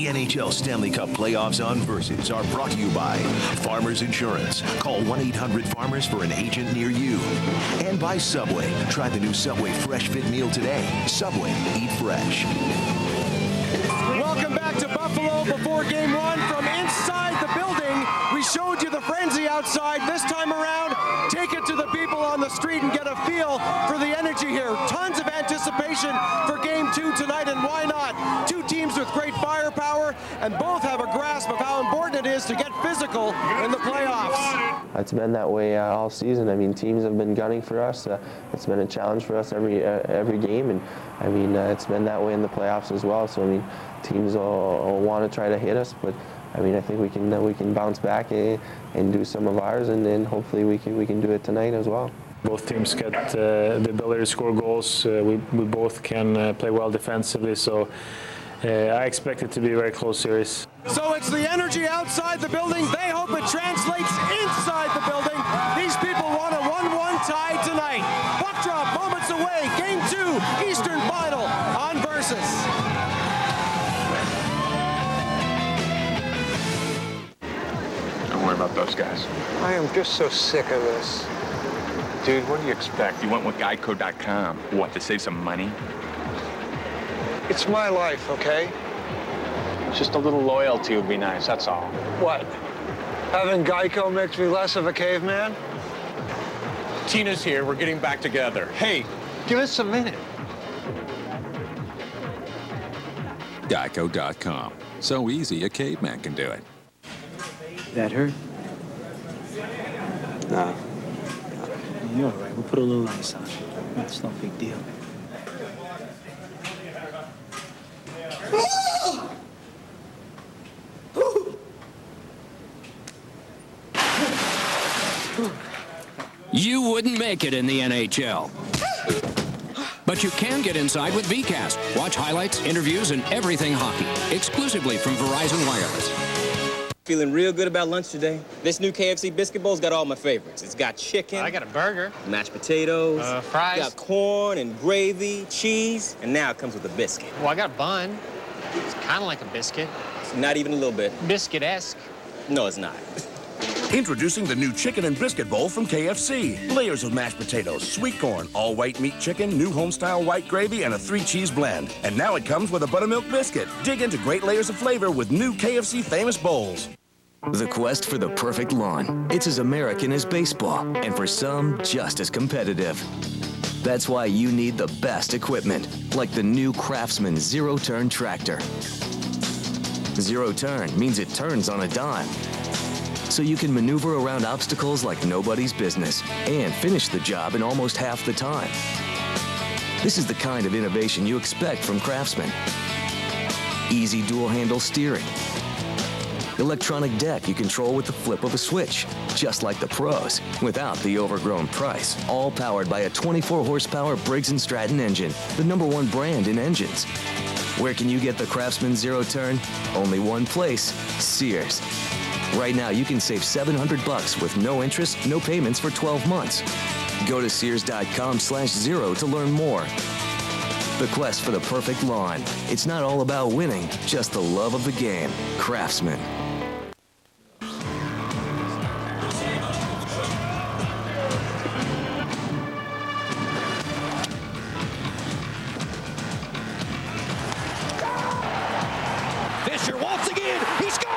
The NHL Stanley Cup playoffs on Versus are brought to you by Farmers Insurance. Call 1-800-FARMERS for an agent near you. And by Subway. Try the new Subway Fresh Fit meal today. Subway, eat fresh. Welcome back to Buffalo before Game 1 from inside the building. We showed you the frenzy outside. This time around, take it to the people on the street and get a feel for the energy here. Tons of anticipation for Game 2 tonight, and why not? Two teams with great firepower, and both have a grasp of how important it is to get physical in the playoffs. It's been that way all season. I mean, teams have been gunning for us. It's been a challenge for us every game, and I mean, it's been that way in the playoffs as well. So I mean, teams will want to try to hit us, but I mean, I think we can bounce back and do some of ours, and then hopefully we can do it tonight as well. Both teams get the ability to score goals. We both can play well defensively, so I expect it to be a very close series. So it's the energy outside the building. They hope it translates inside the building. These people want a 1-1 tie tonight. Puck drop moments away. Game 2, Eastern Final on Versus. Don't worry about those guys. I am just so sick of this. Dude, what do you expect? You went with Geico.com. What, to save some money? It's my life, okay? Just a little loyalty would be nice, that's all. What? Having Geico makes me less of a caveman? Tina's here. We're getting back together. Hey, Give us a minute. Geico.com. So easy, a caveman can do it. That hurt? Nah. You're all right. We'll put a little ice on it. It's no big deal. You wouldn't make it in the NHL. But you can get inside with VCast. Watch highlights, interviews, and everything hockey. Exclusively from Verizon Wireless. Feeling real good about lunch today. This new KFC biscuit bowl's got all my favorites. It's got chicken. I got a burger. Mashed potatoes. Fries. Got corn and gravy, cheese, and now it comes with a biscuit. Well, I got a bun. It's kind of like a biscuit. It's not even a little bit. Biscuit-esque. No, it's not. Introducing the new Chicken and Biscuit Bowl from KFC. Layers of mashed potatoes, sweet corn, all white meat chicken, new home-style white gravy, and a 3-cheese blend. And now it comes with a buttermilk biscuit. Dig into great layers of flavor with new KFC famous bowls. The quest for the perfect lawn. It's as American as baseball, and for some, just as competitive. That's why you need the best equipment, like the new Craftsman Zero-Turn Tractor. Zero-turn means it turns on a dime, so you can maneuver around obstacles like nobody's business and finish the job in almost half the time. This is the kind of innovation you expect from Craftsman. Easy dual-handle steering. Electronic deck you control with the flip of a switch, just like the pros, without the overgrown price. All powered by a 24-horsepower Briggs & Stratton engine, the #1 brand in engines. Where can you get the Craftsman Zero-Turn? Only one place, Sears. Right now, you can save $700 with no interest, no payments for 12 months. Go to Sears.com/0 to learn more. The quest for the perfect lawn. It's not all about winning, just the love of the game. Craftsman. Fisher once again, he scores!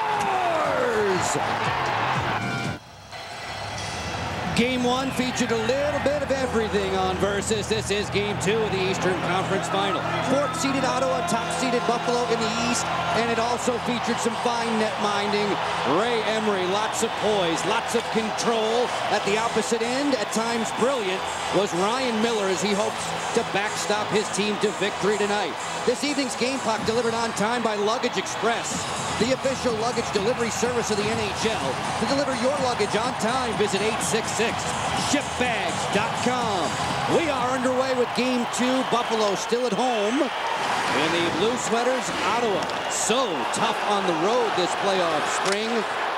Game 1 featured a little bit of everything on Versus. This is Game 2 of the Eastern Conference Final. 4th-seeded Ottawa, top-seeded Buffalo in the East, and it also featured some fine net minding. Ray Emery, lots of poise, lots of control. At the opposite end, at times brilliant, was Ryan Miller as he hopes to backstop his team to victory tonight. This evening's game puck delivered on time by Luggage Express, the official luggage delivery service of the NHL. To deliver your luggage on time, visit 866-ShipBags.com. We are underway with Game 2. Buffalo still at home. In the blue sweaters, Ottawa. So tough on the road this playoff spring.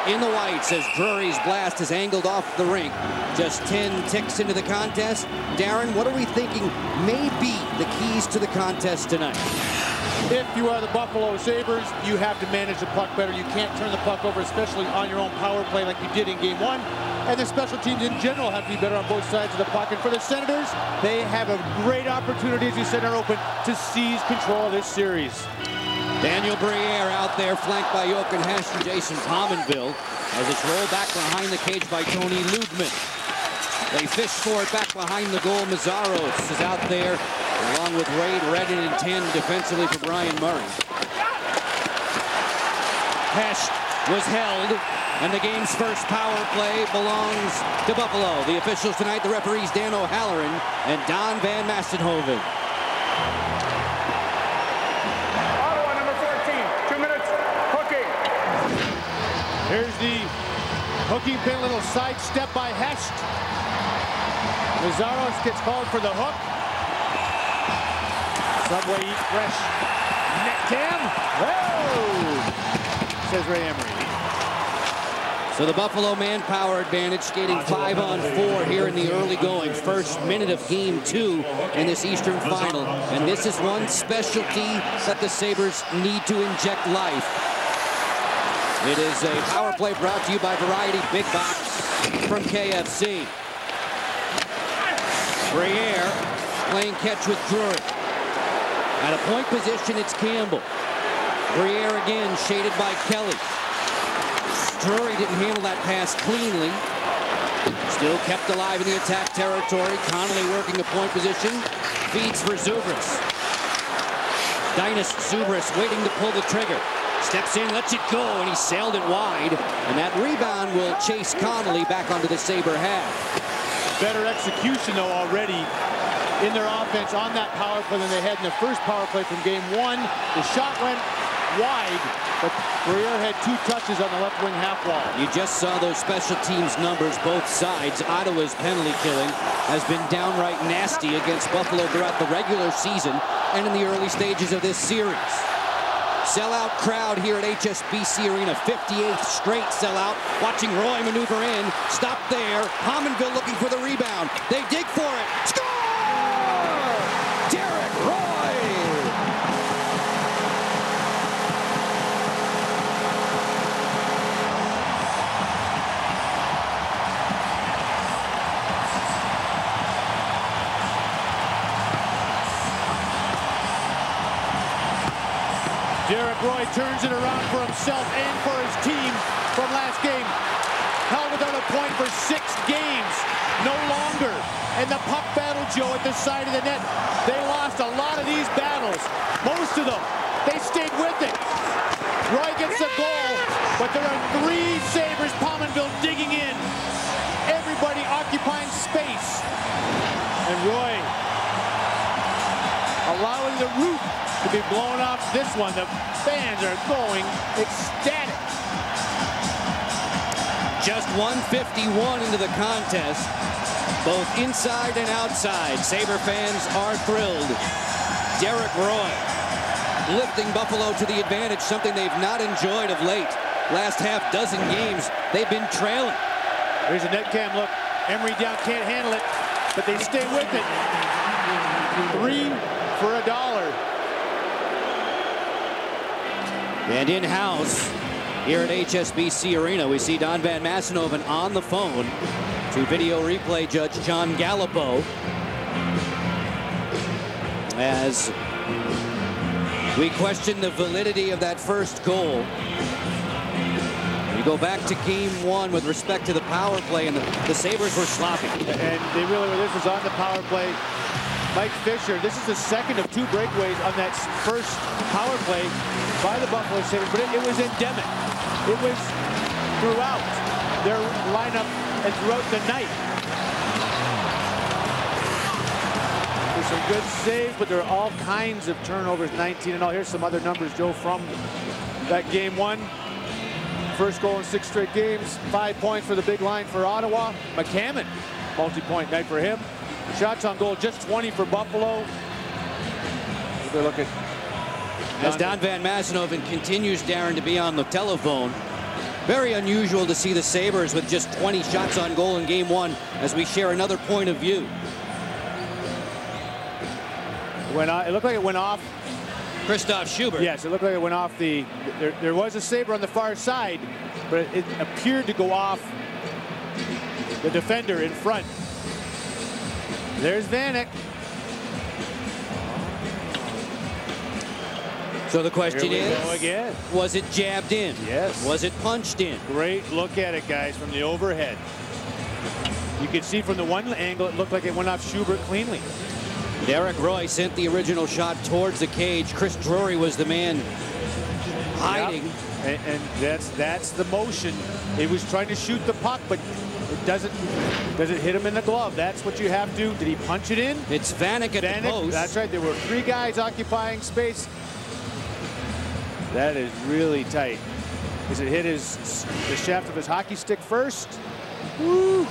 In the whites as Drury's blast is angled off the rink. Just 10 ticks into the contest. Darren, what are we thinking may be the keys to the contest tonight? If you are the Buffalo Sabres, you have to manage the puck better. You can't turn the puck over, especially on your own power play like you did in Game 1. And the special teams in general have to be better on both sides of the puck. And for the Senators, they have a great opportunity, as you said, are open to seize control of this series. Daniel Briere out there, flanked by Jochen Hesch and Jason Pominville, as it's rolled back behind the cage by Tony Lugman. They fish for it back behind the goal. Mazzaros is out there, along with Wade Redden and 10 defensively for Brian Murray. Hesch was held, and the game's first power play belongs to Buffalo. The officials tonight, the referees Dan O'Halloran and Don Van Mastenhoven. Ottawa, number 14, 2 minutes, hooking. Here's the hooking pin, little side step by Hesch. Mazzaros gets called for the hook. Subway eat fresh. Net cam. Whoa! Says Ray Emery. So the Buffalo manpower advantage, skating 5-on-4 here in the early going. First minute of Game 2 in this Eastern Final. And this is one specialty that the Sabres need to inject life. It is a power play brought to you by Variety Big Box from KFC. Briere playing catch with Drury. At a point position, it's Campbell. Briere again, shaded by Kelly. Drury didn't handle that pass cleanly. Still kept alive in the attack territory. Connolly working a point position. Feeds for Zubris. Dinas Zubris waiting to pull the trigger. Steps in, lets it go, and he sailed it wide. And that rebound will chase Connolly back onto the Sabre half. Better execution, though, already in their offense on that power play than they had in the first power play from Game 1. The shot went wide, but Briere had 2 touches on the left wing half wall. You just saw those special teams numbers, both sides. Ottawa's penalty killing has been downright nasty against Buffalo throughout the regular season and in the early stages of this series. Sellout crowd here at HSBC Arena, 58th straight sellout. Watching Roy maneuver in, stop there. Pominville looking for the rebound. They dig for it. Score! Derek Roy! Derek Roy turns it around for himself and for his team from last game. Held without a point for 6 games. No longer. And the puck battle, Joe, at the side of the net. They lost a lot of these battles. Most of them. They stayed with it. Roy gets the goal, but there are 3 Sabres. Pominville digging in. Everybody occupying space. And Roy allowing the roof to be blown off this one. The fans are going ecstatic. Just 1:51 into the contest, both inside and outside. Sabre fans are thrilled. Derek Roy lifting Buffalo to the advantage, something they've not enjoyed of late. Last half dozen games, they've been trailing. Here's a net cam look. Emery down, can't handle it, but they stay with it. 3 for $1. And in-house here at HSBC Arena, we see Don Van Mastenhoven on the phone to video replay judge John Gallipo as we question the validity of that first goal. We go back to Game 1 with respect to the power play, and the Sabres were sloppy. And they really were. This was on the power play. Mike Fisher, this is the second of 2 breakaways on that first power play by the Buffalo Sabres, but it was endemic. It was throughout their lineup and throughout the night. There's some good saves, but there are all kinds of turnovers, 19 and all. Here's some other numbers, Joe, from that Game 1. First goal in 6 straight games. 5 points for the big line for Ottawa. McCammon, multi-point night for him. Shots on goal, just 20 for Buffalo. They're looking. As Don Van Mastenhoven continues, Darren, to be on the telephone. Very unusual to see the Sabres with just 20 shots on goal in Game 1 as we share another point of view. It looked like it went off Christoph Schubert. Yes, it looked like it went off the... There was a Sabre on the far side, but it appeared to go off the defender in front. There's Vanek. So the question Here we is, go again. Was it jabbed in? Yes. Was it punched in? Great look at it, guys, from the overhead. You can see from the one angle, it looked like it went off Schubert cleanly. Derek Roy sent the original shot towards the cage. Chris Drury was the man hiding. Yep. And that's the motion. He was trying to shoot the puck, but it doesn't hit him in the glove. That's what you have to. Did he punch it in? It's Vanek at the post. That's right. There were 3 guys occupying space. That is really tight. Does it hit the shaft of his hockey stick first? Woo!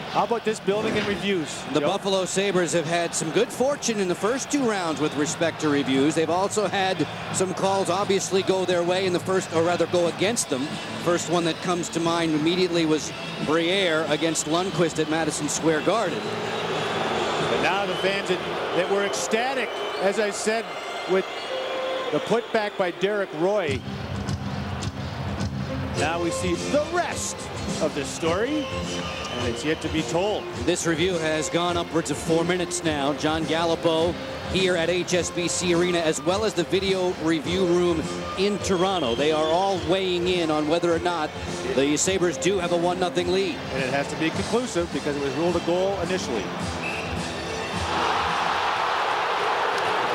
How about this building and reviews? The Joe? Buffalo Sabres have had some good fortune in the first 2 rounds with respect to reviews. They've also had some calls obviously go their way in the first, or rather go against them. First one that comes to mind immediately was Briere against Lundqvist at Madison Square Garden. But now the fans that were ecstatic, as I said, with the putback by Derek Roy. Now we see the rest of the story, and it's yet to be told. This review has gone upwards of 4 minutes now. John Gallipo here at HSBC Arena, as well as the video review room in Toronto. They are all weighing in on whether or not the Sabres do have a 1-0 lead. And it has to be conclusive because it was ruled a goal initially.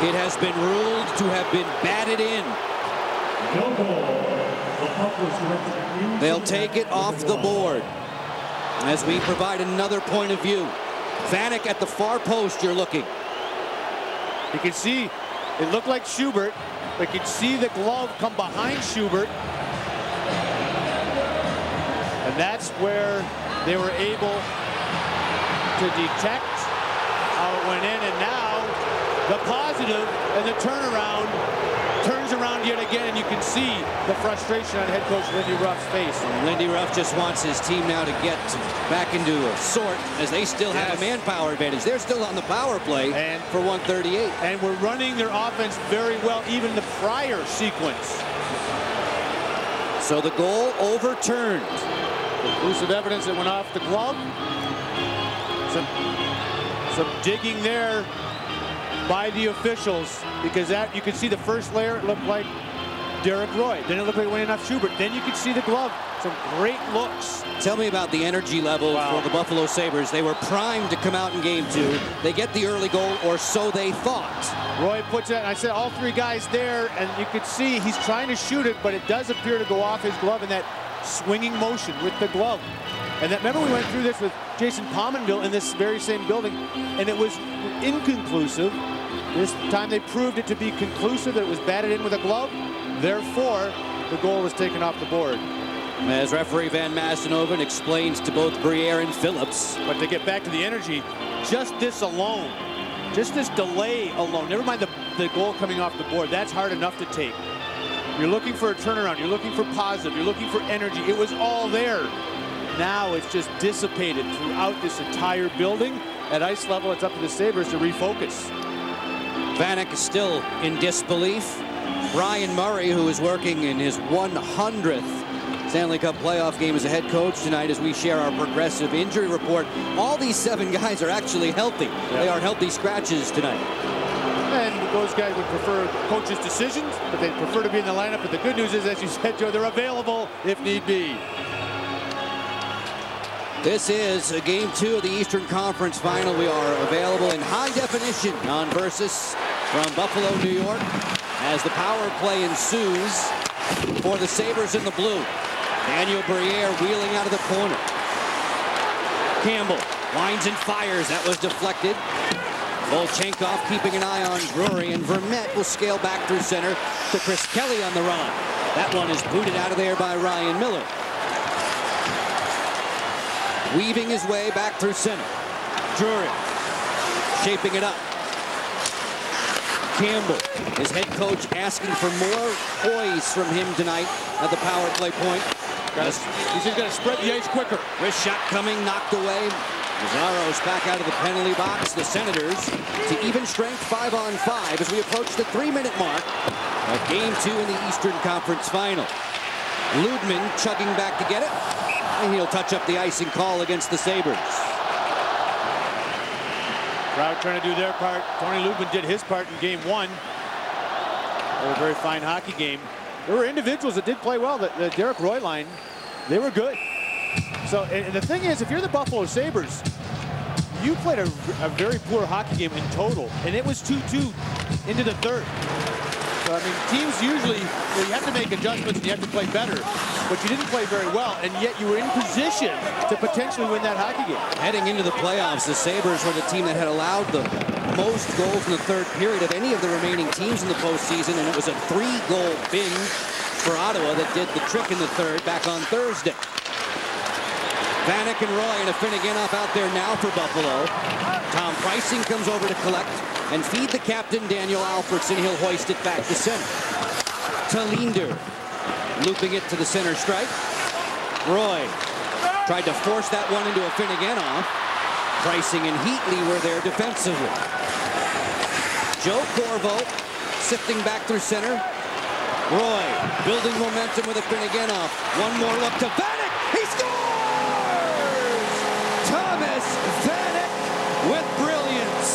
It has been ruled to have been batted in. They'll take it off the board as we provide another point of view. Vanek at the far post, you're looking. You can see, it looked like Schubert, but you can see the glove come behind Schubert. And that's where they were able to detect how it went in, and now the positive and the turnaround turns around yet again, and you can see the frustration on head coach Lindy Ruff's face. And Lindy Ruff just wants his team now to get back into a sort, as they still have a manpower advantage. They're still on the power play and for 138. And we're running their offense very well, even the prior sequence. So the goal overturned. Conclusive evidence that went off the glove. Some digging there by the officials, because that you could see the first layer, it looked like Derek Roy. Then it looked like it went in off Schubert. Then you could see the glove. Some great looks. Tell me about the energy level for the Buffalo Sabres. They were primed to come out in game 2. They get the early goal, or so they thought. Roy puts it, and I said all 3 guys there, and you could see he's trying to shoot it, but it does appear to go off his glove in that swinging motion with the glove. And that, remember we went through this with Jason Pominville in this very same building, and it was inconclusive. This time they proved it to be conclusive, that it was batted in with a glove. Therefore, the goal was taken off the board. As referee Van Massenhoven explains to both Briere and Phillips. But to get back to the energy, just this alone, just this delay alone, never mind the goal coming off the board, that's hard enough to take. You're looking for a turnaround, you're looking for positive, you're looking for energy. It was all there. Now it's just dissipated throughout this entire building. At ice level, it's up to the Sabres to refocus. Vanek is still in disbelief. Brian Murray, who is working in his 100th Stanley Cup playoff game as a head coach tonight, as we share our progressive injury report. All these 7 guys are actually healthy. Yep. They are healthy scratches tonight. And those guys would prefer coaches' decisions, but they prefer to be in the lineup. But the good news is, as you said, Joe, they're available if need be. This is game 2 of the Eastern Conference Final. We are available in high definition on Versus from Buffalo, New York, as the power play ensues for the Sabres in the blue. Daniel Briere wheeling out of the corner. Campbell winds and fires. That was deflected. Volchenkov keeping an eye on Drury, and Vermette will scale back through center to Chris Kelly on the run. That one is booted out of there by Ryan Miller. Weaving his way back through center. Drury shaping it up. Campbell, his head coach, asking for more poise from him tonight at the power play point. He's going to spread the ice quicker. Wrist shot coming, knocked away. Mazzaro's back out of the penalty box. The Senators to even strength 5-on-5 as we approach the 3-minute mark of Game 2 in the Eastern Conference Final. Ludman chugging back to get it, and he'll touch up the icing call against the Sabres. Crowd trying to do their part. Tony Ludman did his part in Game 1. A very fine hockey game. There were individuals that did play well. The Derek Roy line, they were good. So, and the thing is, if you're the Buffalo Sabres, you played a very poor hockey game in total, and it was 2-2 into the third. So, I mean, teams usually, you have to make adjustments and you have to play better, but you didn't play very well, and yet you were in position to potentially win that hockey game. Heading into the playoffs, the Sabres were the team that had allowed the most goals in the third period of any of the remaining teams in the postseason, and it was a 3-goal binge for Ottawa that did the trick in the third back on Thursday. Vanek and Roy and a Finneganoff out there now for Buffalo. Tom Preissing comes over to collect and feed the captain, Daniel Alfredsson. He'll hoist it back to center. Talinder looping it to the center stripe. Roy tried to force that one into a Finneganoff. Preissing and Heatley were there defensively. Joe Corvo sifting back through center. Roy building momentum with a Finneganoff. One more look to Vanek. He scores! Thomas Vanek with brilliance.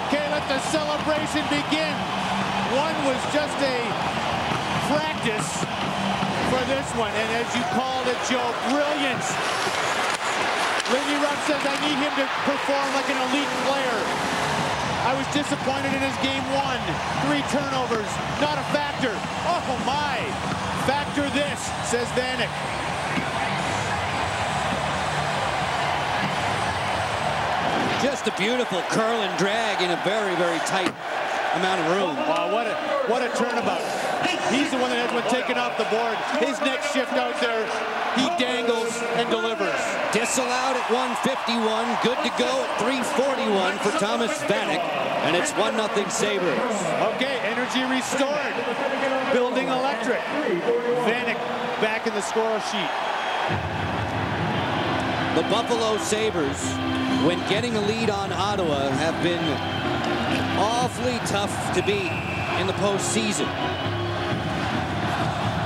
Okay, let the celebration begin. One was just a practice for this one, and as you called it, Joe, brilliance. Lindy Ruff says, I need him to perform like an elite player. I was disappointed in his Game 1. 3 turnovers, not a factor. Oh my, factor this, says Vanek. Just a beautiful curl and drag in a very, very tight amount of room. Wow, what a turnabout. He's the one that has one taken off the board. His next shift out there, he dangles and delivers. Disallowed at 151, good to go at 341 for Thomas Vanek, and it's 1-0 Sabres. Okay, energy restored. Building electric. Vanek back in the score sheet. The Buffalo Sabres, when getting a lead on Ottawa, have been awfully tough to beat in the postseason.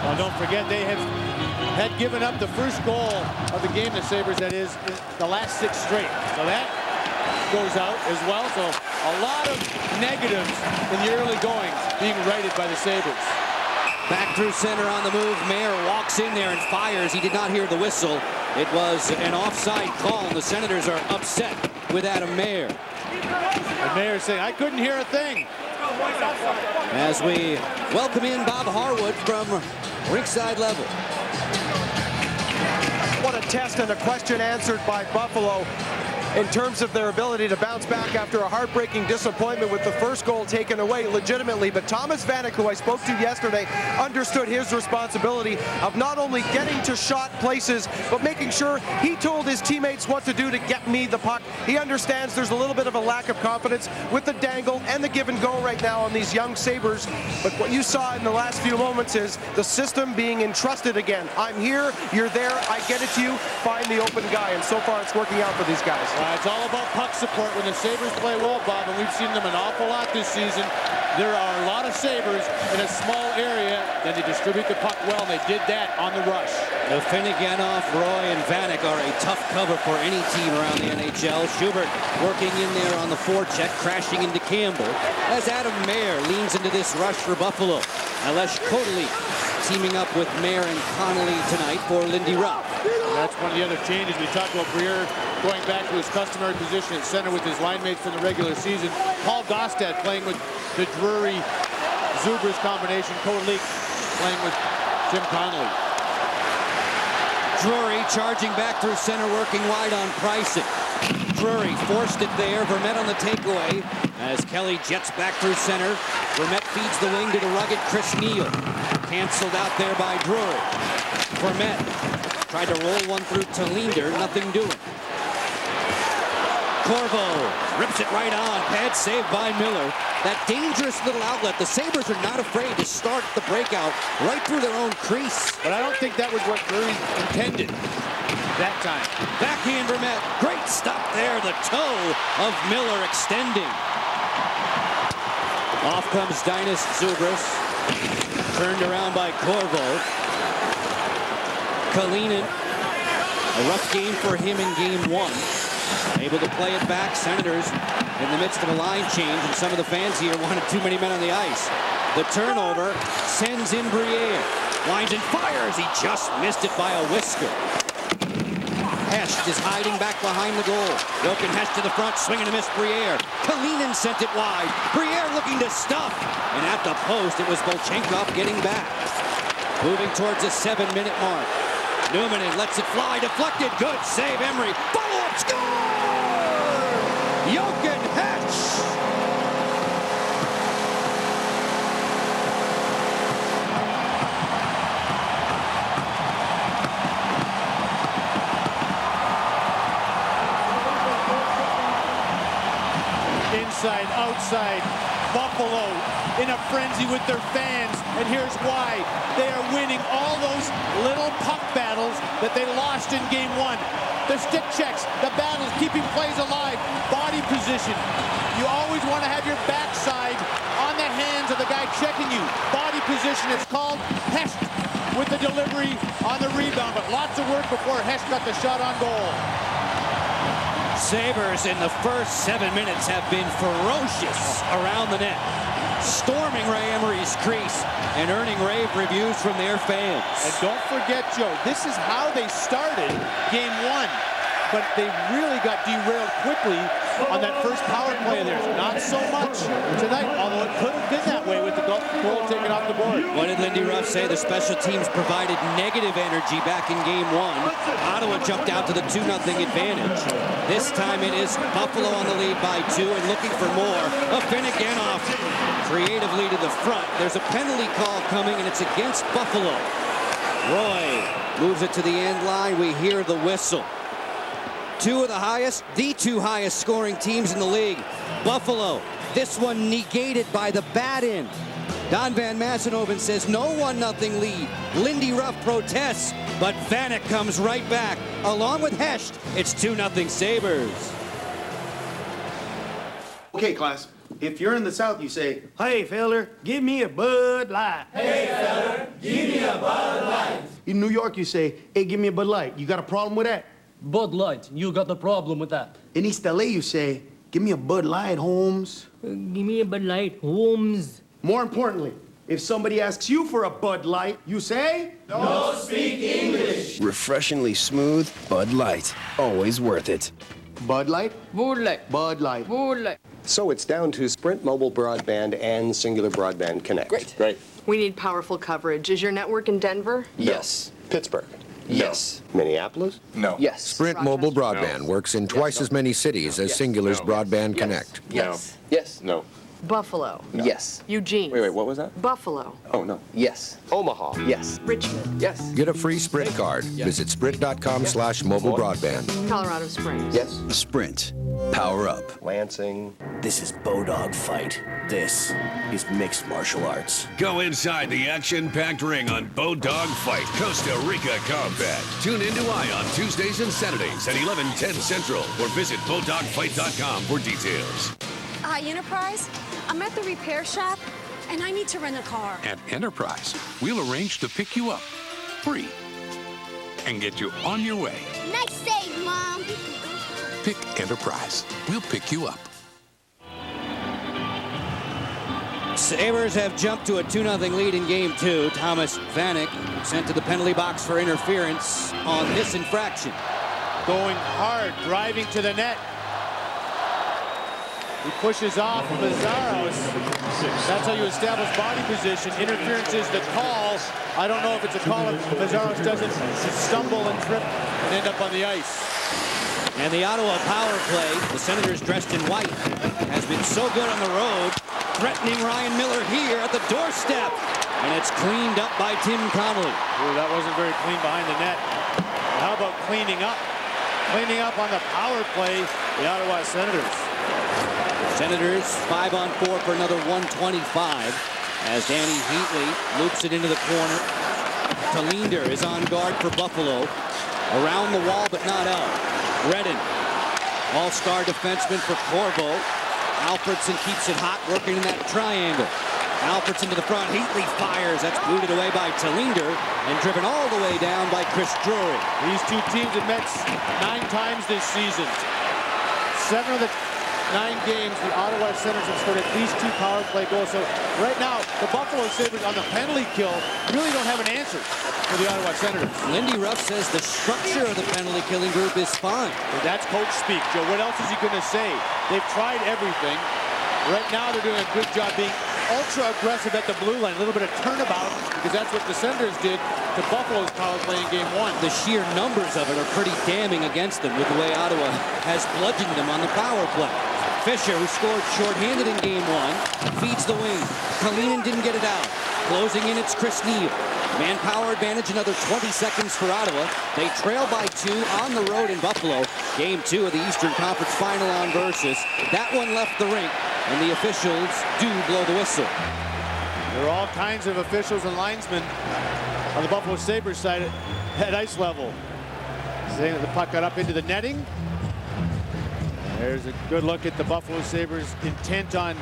Well, don't forget, they had given up the first goal of the game, the Sabres, that is, the last 6 straight. So that goes out as well. So a lot of negatives in the early goings being righted by the Sabres. Back through center on the move. Mayer walks in there and fires. He did not hear the whistle. It was an offside call. The Senators are upset with Adam Mayer. And Mayer saying, I couldn't hear a thing. As we welcome in Bob Harwood from ringside level. What a test and a question answered by Buffalo in terms of their ability to bounce back after a heartbreaking disappointment with the first goal taken away legitimately. But Thomas Vanek, who I spoke to yesterday, understood his responsibility of not only getting to shot places, but making sure he told his teammates what to do to get me the puck. He understands there's a little bit of a lack of confidence with the dangle and the give and go right now on these young Sabres. But what you saw in the last few moments is the system being entrusted again. I'm here, you're there, I get it to you, find the open guy. And so far it's working out for these guys. It's all about puck support when the Sabres play well, Bob, and we've seen them an awful lot this season. There are a lot of Sabres in a small area, and they distribute the puck well, and they did that on the rush. The Finneganoff, Roy, and Vanek are a tough cover for any team around the NHL. Schubert working in there on the forecheck, crashing into Campbell, as Adam Mayer leans into this rush for Buffalo. Alesh Kotelik teaming up with Mayer and Connolly tonight for Lindy Ruff. That's one of the other changes. We talked about Briere going back to his customary position at center with his line mates from the regular season. Paul Gostad playing with the Drury-Zubers combination. Kotelik playing with Tim Connolly. Drury charging back through center, working wide on Preissing. Drury forced it there. Vermette on the takeaway as Kelly jets back through center. Vermette feeds the wing to the rugged Chris Neal. Canceled out there by Drury. Vermette tried to roll one through Talinder, nothing doing. Corvo rips it right on. Pad saved by Miller. That dangerous little outlet. The Sabres are not afraid to start the breakout right through their own crease. But I don't think that was what Murray intended that time. Backhand Vermette. Great stop there. The toe of Miller extending. Off comes Dinas Zubras. Turned around by Corvo. Kalinin. A rough game for him in game 1. Able to play it back. Senators in the midst of a line change, and some of the fans here wanted too many men on the ice. The turnover sends in Briere. Lines and fires. He just missed it by a whisker. Hesht is hiding back behind the goal. Jochen Hesht to the front, swinging to miss Briere. Kalinin sent it wide. Briere looking to stuff. And at the post, it was Bolchenkov getting back. Moving towards the 7-minute mark. Numminen lets it fly, deflected. Good save, Emery. Follow-up score! Jochen Hesht! Inside, outside, Buffalo in a frenzy with their fans, and here's why. They are winning all those little puck battles that they lost in game 1. The stick checks, the battles, keeping plays alive, body position. You always want to have your backside on the hands of the guy checking you. Body position, it's called. Hesht with the delivery on the rebound, but lots of work before Hesht got the shot on goal. Sabres in the first 7 minutes have been ferocious around the net, storming Ray Emery's crease and earning rave reviews from their fans. And don't forget, Joe, this is how they started game 1, but they really got derailed quickly on that first power play there. Not so much tonight, although it could have been that way with the goal taken off the board. What did Lindy Ruff say? The special teams provided negative energy back in game 1. Ottawa jumped out to the 2-0 advantage. This time it is Buffalo on the lead by 2 and looking for more. A Finnegan off creatively to the front. There's a penalty call coming, and it's against Buffalo. Roy moves it to the end line. We hear the whistle. The two highest scoring teams in the league. Buffalo, this one negated by the bat-in. Don Van Massenhoven says no 1-0 lead. Lindy Ruff protests, but Vanek comes right back. Along with Hesht, it's 2-0 Sabres. Okay, class. If you're in the South, you say, "Hey, feller, give me a Bud Light." Hey, feller, give me a Bud Light. In New York, you say, "Hey, give me a Bud Light." You got a problem with that? Bud Light, you got a problem with that. In East LA, you say, "Give me a Bud Light, Holmes." Give me a Bud Light, Holmes. More importantly, if somebody asks you for a Bud Light, you say, "Don't speak English." Refreshingly smooth, Bud Light. Always worth it. Bud Light? Bud Light. Bud Light. Bud Light. So it's down to Sprint Mobile Broadband and Singular Broadband Connect. Great. We need powerful coverage. Is your network in Denver? Yes. Pittsburgh? Yes. Minneapolis? No. Yes. Sprint Mobile Broadband works in twice as many cities as Singular's Broadband Connect. Yes. Yes. No. Buffalo. No. Yes. Eugene. Wait, what was that? Buffalo. Oh, no. Yes. Omaha? Yes. Richmond. Yes. Get a free Sprint card. Visit sprint.com/mobile broadband. Colorado Springs. Yes. Sprint. Power up. Lansing? This is Bodog Fight. This is mixed martial arts. Go inside the action-packed ring on Bodog Fight, Costa Rica Combat. Tune in to on Tuesdays and Saturdays at 11:10 Central or visit BodogFight.com for details. Hi, Enterprise. I'm at the repair shop, and I need to rent a car. At Enterprise, we'll arrange to pick you up free and get you on your way. Nice save, Mom. Pick Enterprise. We'll pick you up. Sabres have jumped to a 2-0 lead in game 2. Thomas Vanek sent to the penalty box for interference on this infraction. Going hard, driving to the net. He pushes off Mazaros. That's how you establish body position. Interference is the call. I don't know if it's a call if Mazaros doesn't stumble and trip and end up on the ice. And the Ottawa power play, the Senators dressed in white, has been so good on the road, threatening Ryan Miller here at the doorstep. And it's cleaned up by Tim Connolly. Ooh, that wasn't very clean behind the net. How about cleaning up? Cleaning up on the power play, the Ottawa Senators. Senators 5-on-4 for another 125 as Danny Heatley loops it into the corner. Tallinder is on guard for Buffalo. Around the wall, but not out. Redden, all-star defenseman for Corvo. Alfredson keeps it hot, working in that triangle. Alfredson to the front. Heatley fires. That's booted away by Tallinder and driven all the way down by Chris Drury. These two teams have met 9 times this season. 7 of the 9 games, the Ottawa Senators have scored at least 2 power play goals. So right now, the Buffalo Sabres on the penalty kill really don't have an answer for the Ottawa Senators. Lindy Ruff says the structure of the penalty killing group is fine. Well, that's coach speak, Joe. What else is he going to say? They've tried everything. Right now, they're doing a good job being ultra aggressive at the blue line. A little bit of turnabout, because that's what the Senators did to Buffalo's power play in game 1. The sheer numbers of it are pretty damning against them with the way Ottawa has bludgeoned them on the power play. Fisher, who scored shorthanded in game 1, feeds the wing. Kalinin didn't get it out. Closing in, it's Chris Neal. Manpower advantage, another 20 seconds for Ottawa. They trail by 2 on the road in Buffalo. Game 2 of the Eastern Conference Final on Versus. That one left the rink, and the officials do blow the whistle. There are all kinds of officials and linesmen on the Buffalo Sabres side at ice level. Saying that the puck got up into the netting. There's a good look at the Buffalo Sabres intent on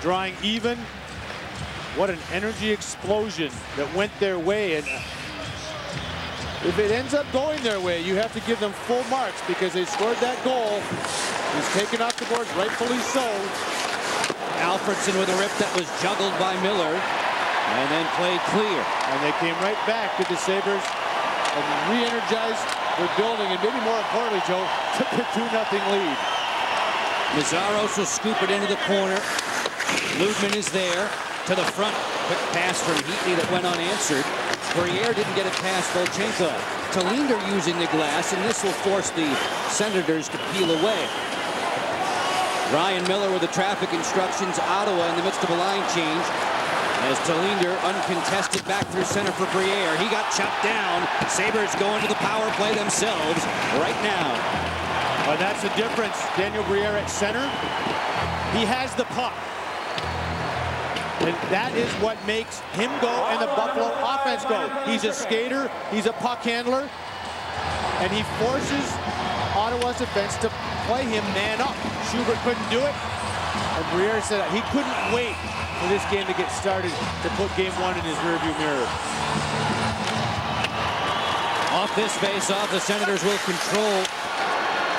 drawing even. What an energy explosion that went their way. And if it ends up going their way, you have to give them full marks because they scored that goal. He's taken off the boards, rightfully so. Alfredson with a rip that was juggled by Miller and then played clear. And they came right back to the Sabres and re-energized their building, and maybe more importantly, Joe, took a 2-0 lead. Mazzaros will scoop it into the corner. Ludman is there to the front. Quick pass from Heatley that went unanswered. Briere didn't get it past Volchenko. Tallinder using the glass, and this will force the Senators to peel away. Ryan Miller with the traffic instructions. Ottawa in the midst of a line change. As Tallinder uncontested back through center for Briere. He got chopped down. Sabres going to the power play themselves right now. Well, that's the difference. Daniel Briere at center. He has the puck. And that is what makes him go and the Buffalo offense go. He's a skater. He's a puck handler. And he forces Ottawa's defense to play him man up. Schubert couldn't do it. And Briere said he couldn't wait for this game to get started to put game 1 in his rearview mirror. Off this face-off, the Senators will control.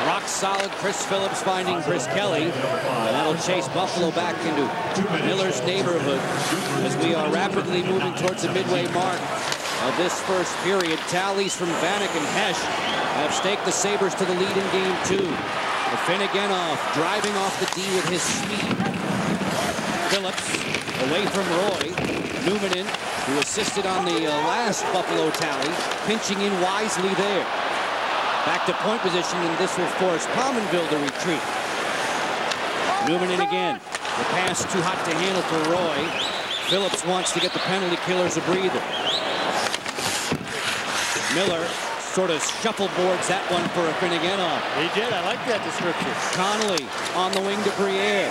Rock solid Chris Phillips finding Chris Kelly. And that'll chase Buffalo back into Miller's neighborhood as we are rapidly moving towards the midway mark of this first period. Tallies from Vanek and Hesh have staked the Sabres to the lead in game 2. The Finneganoff driving off the D with his speed. Phillips away from Roy. Numanen, who assisted on the last Buffalo tally, pinching in wisely there. Back to point position, and this will force Pominville to retreat. Numanen again. The pass too hot to handle for Roy. Phillips wants to get the penalty killers a breather. Miller sort of shuffleboards that one for a Finneganoff. He did. I like that description. Connolly on the wing to Briere.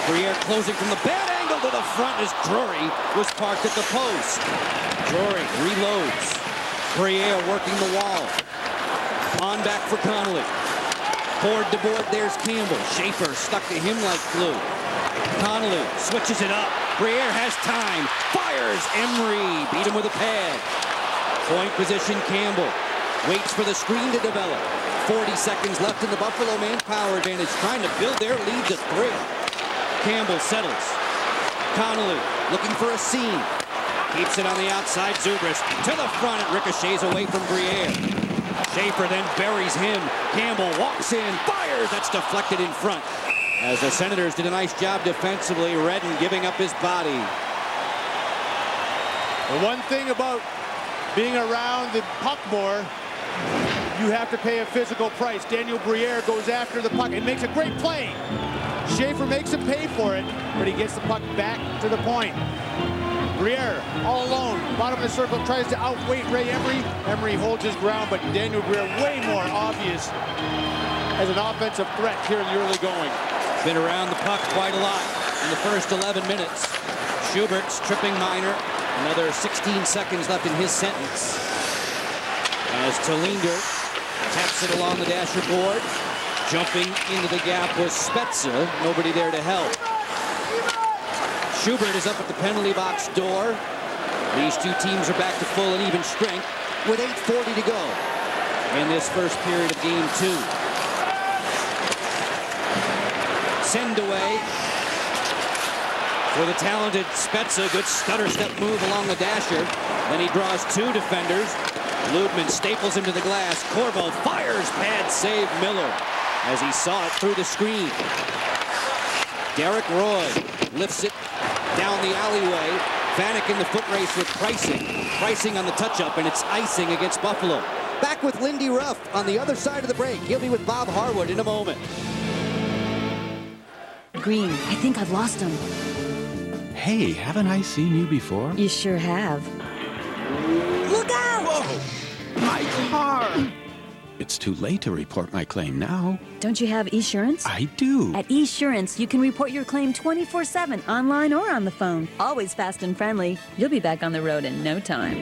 Briere closing from the bad angle to the front as Drury was parked at the post. Drury reloads. Briere working the wall. On back for Connolly. Board to board, there's Campbell. Schaefer stuck to him like glue. Connolly switches it up. Briere has time. Fires. Emery beat him with a pad. Point position, Campbell. Waits for the screen to develop. 40 seconds left in the Buffalo manpower advantage, trying to build their lead to 3. Campbell settles. Connolly looking for a seam. Keeps it on the outside. Zubris to the front. It ricochets away from Briere. Schaefer then buries him. Campbell walks in, fires. That's deflected in front. As the Senators did a nice job defensively, Redden giving up his body. The one thing about being around the puck more, you have to pay a physical price. Daniel Briere goes after the puck and makes a great play. Schaefer makes him pay for it, but he gets the puck back to the point. Briere all alone, bottom of the circle, tries to outweight Ray Emery. Emery holds his ground, but Daniel Briere way more obvious as an offensive threat here in the early going. Been around the puck quite a lot in the first 11 minutes. Schubert's tripping Minor. Another 16 seconds left in his sentence. As Tallinder taps it along the dasher board. Jumping into the gap was Spezza. Nobody there to help. Schubert is up at the penalty box door. These two teams are back to full and even strength with 8:40 to go in this first period of game 2. Send away for the talented Spezza. Good stutter step move along the dasher. Then he draws 2 defenders. Lubman staples him to the glass. Corvo fires. Pad save Miller as he saw it through the screen. Derek Roy lifts it down the alleyway. Vanek in the foot race with Pricing. Pricing on the touch-up, and it's icing against Buffalo. Back with Lindy Ruff on the other side of the break. He'll be with Bob Harwood in a moment. Green, I think I've lost him. Hey, haven't I seen you before? You sure have. Look out! Whoa! My car! It's too late to report my claim now. Don't you have Esurance? I do. At Esurance, you can report your claim 24/7, online or on the phone. Always fast and friendly. You'll be back on the road in no time.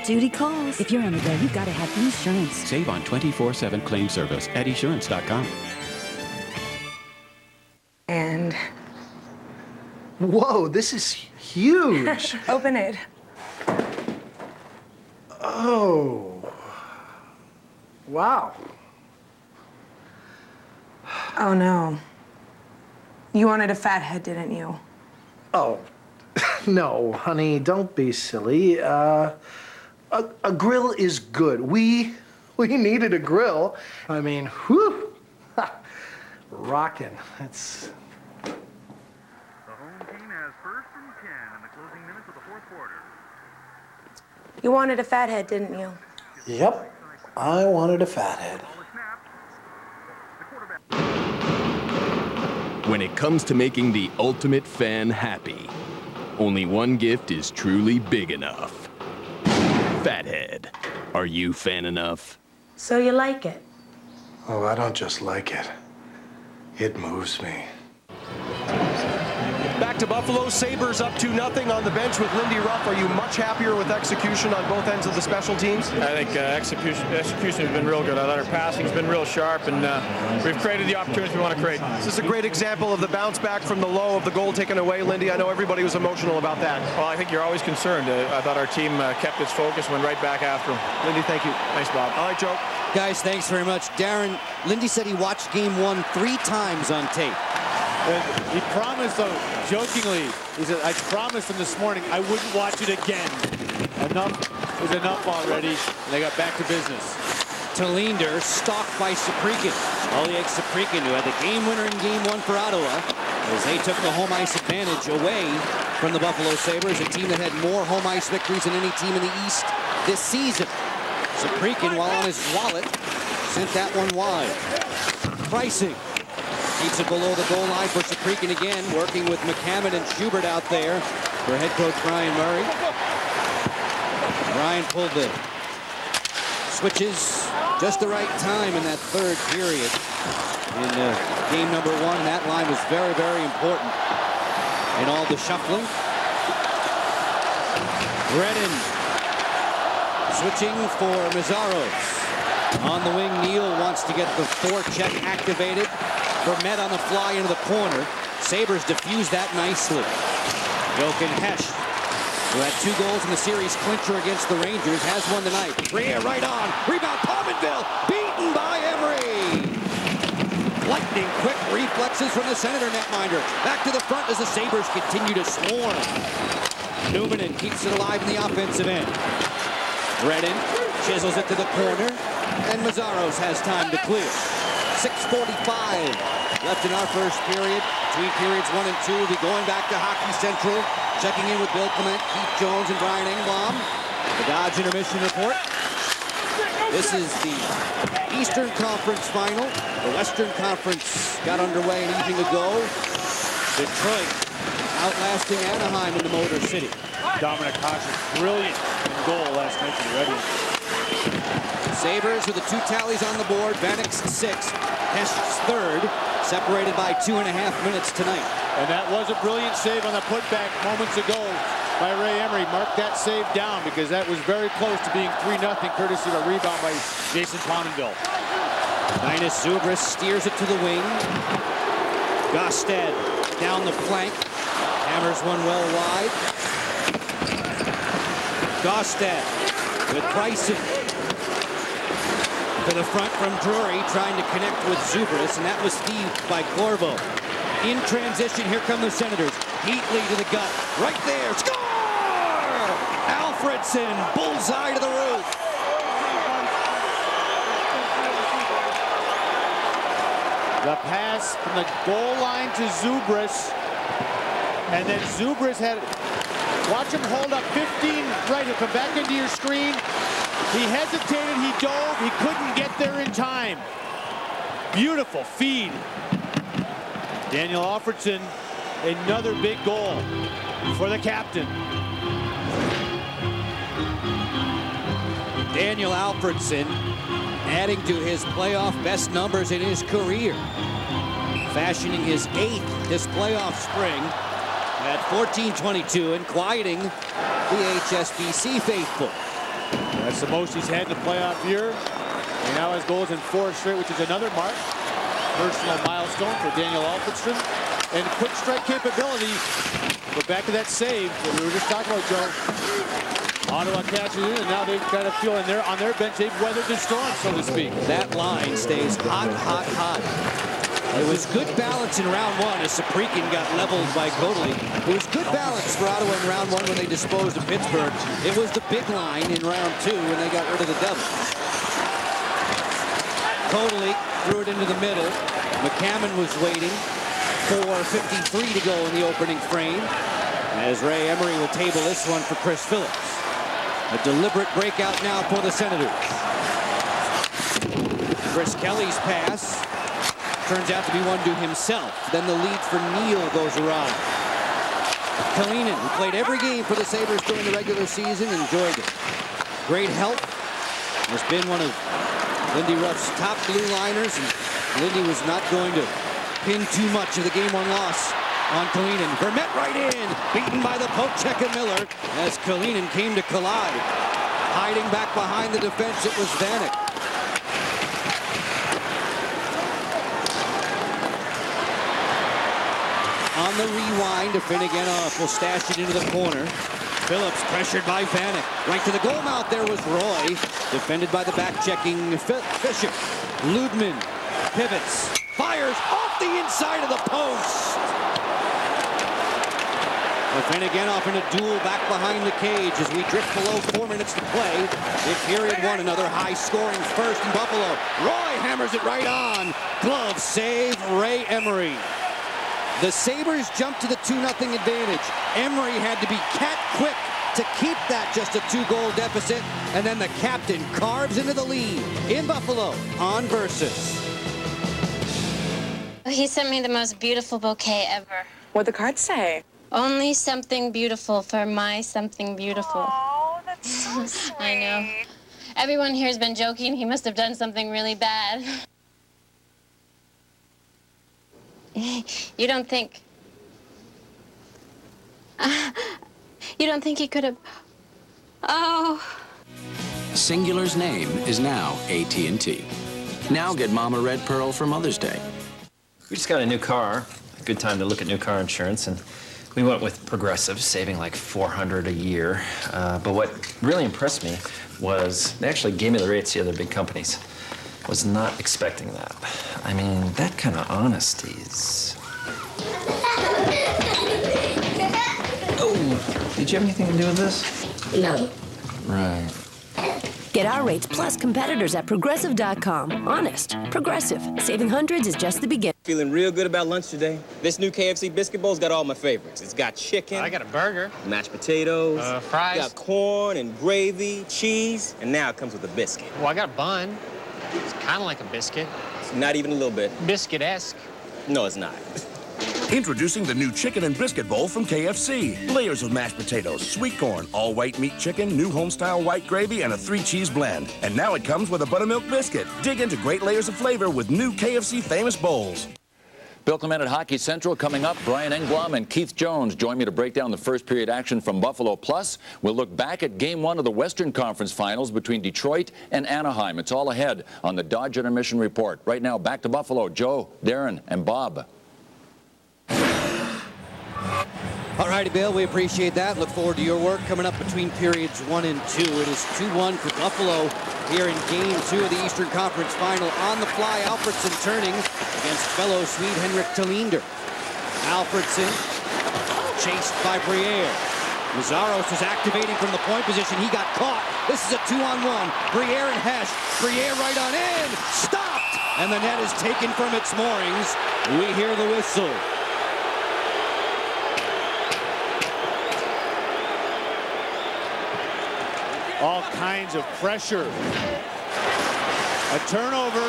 Duty calls. If you're on the go, you've got to have Esurance. Save on 24/7 claim service at Esurance.com. And... Whoa, this is huge. Open it. Oh. Wow. Oh, no. You wanted a fathead, didn't you? Oh, no, honey, don't be silly. A grill is good. We needed a grill. I mean, whew. Rockin'. It's... The home team has first and 10 in the closing minutes of the fourth quarter. You wanted a fathead, didn't you? Yep. I wanted a fathead. When it comes to making the ultimate fan happy, only one gift is truly big enough. Fathead. Are you fan enough? So you like it? Oh, I don't just like it. It moves me. Back to Buffalo. Sabres up 2-0 on the bench with Lindy Ruff. Are you much happier with execution on both ends of the special teams? I think execution has been real good. I thought our passing's been real sharp, and we've created the opportunities we want to create. This is a great example of the bounce back from the low of the goal taken away, Lindy. I know everybody was emotional about that. Well, I think you're always concerned. I thought our team kept its focus, went right back after him. Lindy, thank you. Thanks, Bob. All right, Joe. Guys, thanks very much. Darren, Lindy said he watched game 1 3 times on tape. He promised, though, jokingly, he said, I promised him this morning I wouldn't watch it again. Enough was enough already, and they got back to business. Tallinder stalked by Saprikin. Oleg Saprikin, who had the game winner in game 1 for Ottawa, as they took the home ice advantage away from the Buffalo Sabres, a team that had more home ice victories than any team in the East this season. Saprikin, while on his wallet, sent that one wide. Pricing keeps it below the goal line for Saprikin again, working with McCammon and Schubert out there for head coach Brian Murray. Brian pulled the switches just the right time in that third period in game number 1. And that line was very, very important in all the shuffling. Redden switching for Mazzaros. On the wing, Neal wants to get the forecheck activated. Vermette on the fly into the corner. Sabres diffuse that nicely. Jochen Hesch, who had 2 goals in the series clincher against the Rangers, has one tonight. Briere right on. Rebound, Pominville, beaten by Emery. Lightning quick reflexes from the Senator netminder. Back to the front as the Sabres continue to swarm. Newmanen keeps it alive in the offensive end. Redden chisels it to the corner, and Mazzaros has time to clear. 6:45 left in our first period. Between periods 1 and 2, we'll be going back to Hockey Central, checking in with Bill Clement, Keith Jones, and Brian Engblom. The Dodge Intermission Report. This is the Eastern Conference Final. The Western Conference got underway an evening ago. Detroit outlasting Anaheim in the Motor City. Dominic Hasek, brilliant in goal last night for the Red Wings. Sabres with the 2 tallies on the board. Vanek's 6, Hesh's 3rd, separated by 2.5 minutes tonight. And that was a brilliant save on the putback moments ago by Ray Emery. Mark that save down because that was very close to being 3-0, courtesy of a rebound by Jason Pominville. Linus Zubris steers it to the wing. Gosted down the flank. Hammers one well wide. Gosted with Bryson to the front from Drury, trying to connect with Zubris, and that was thieved by Corvo. In transition, here come the Senators. Heatley to the gut. Right there. Score! Alfredson, bullseye to the roof. The pass from the goal line to Zubris. And then Zubris had, watch him hold up 15 right. He'll come back into your screen. He hesitated, he dove, he couldn't get there in time. Beautiful feed. Daniel Alfredson, another big goal for the captain. Daniel Alfredson adding to his playoff best numbers in his career. Fashioning his 8th this playoff spring at 14-22 and quieting the HSBC faithful. That's the most he's had in the playoff year. He now has goals in 4 straight, which is another mark. Personal milestone for Daniel Alfredson. And quick strike capability. Go back to that save that we were just talking about, Joe. Ottawa catches it, and now they've got a feeling on their bench they've weathered the storm, so to speak. That line stays hot, hot, hot. It was good balance in round 1 as Saprikin got leveled by Codley. It was good balance for Ottawa in round 1 when they disposed of Pittsburgh. It was the big line in round 2 when they got rid of the Devils. Codley threw it into the middle. McCammon was waiting. 4:53 to go in the opening frame, as Ray Emery will table this one for Chris Phillips. A deliberate breakout now for the Senators. Chris Kelly's pass turns out to be one to himself. Then the lead for Neal goes awry. Kalinin, who played every game for the Sabres during the regular season, enjoyed it. Great help. Has been one of Lindy Ruff's top blue liners, and Lindy was not going to pin too much of the game-1 loss on Kalinin. Vermette right in, beaten by the poke check of Miller as Kalinin came to collide. Hiding back behind the defense, it was Vanek. On the rewind, Finnegan off will stash it into the corner. Phillips pressured by Vanek. Right to the goal mouth, there was Roy. Defended by the back-checking Fisher. Ludman pivots, fires off the inside of the post. Finnegan off in a duel back behind the cage as we drift below 4 minutes to play. In period 1, another high-scoring first in Buffalo. Roy hammers it right on. Glove save, Ray Emery. The Sabres jumped to the 2-0 advantage. Emery had to be cat-quick to keep that just a 2-goal deficit, and then the captain carves into the lead in Buffalo on Versus. He sent me the most beautiful bouquet ever. What'd the card say? Only something beautiful for my something beautiful. Oh, that's so sweet. I know. Everyone here has been joking. He must have done something really bad. You don't think... you don't think he could have... Oh... Singular's name is now AT&T. Now get Mama Red Pearl for Mother's Day. We just got a new car. A good time to look at new car insurance, and we went with Progressive, saving like $400 a year. But what really impressed me was they actually gave me the rates the other big companies. Was not expecting that. I mean, that kind of honesty is... Oh, did you have anything to do with this? No. Right. Get our rates plus competitors at Progressive.com. Honest. Progressive. Saving hundreds is just the beginning. Feeling real good about lunch today. This new KFC biscuit bowl's got all my favorites. It's got chicken. I got a burger. Mashed potatoes. Fries. Got corn and gravy, cheese, and now it comes with a biscuit. Well, I got a bun. It's kind of like a biscuit. Not even a little bit. Biscuit-esque. No, it's not. Introducing the new Chicken and Biscuit Bowl from KFC. Layers of mashed potatoes, sweet corn, all white meat chicken, new home-style white gravy, and a 3-cheese blend. And now it comes with a buttermilk biscuit. Dig into great layers of flavor with new KFC famous bowls. Bill Clement at Hockey Central coming up. Brian Engblom and Keith Jones join me to break down the first period action from Buffalo. Plus, we'll look back at Game 1 of the Western Conference Finals between Detroit and Anaheim. It's all ahead on the Dodge Intermission Report. Right now, back to Buffalo. Joe, Darren, and Bob. All righty, Bill, we appreciate that. Look forward to your work coming up between periods 1 and 2. It is 2-1 for Buffalo here in Game 2 of the Eastern Conference Final. On the fly, Alfredsson turning against fellow Swede Henrik Talinder. Alfredsson chased by Briere. Mazaros was activating from the point position. He got caught. This is a 2-on-1. Briere and Hesh. Briere right on in. Stopped! And the net is taken from its moorings. We hear the whistle. All kinds of pressure. A turnover.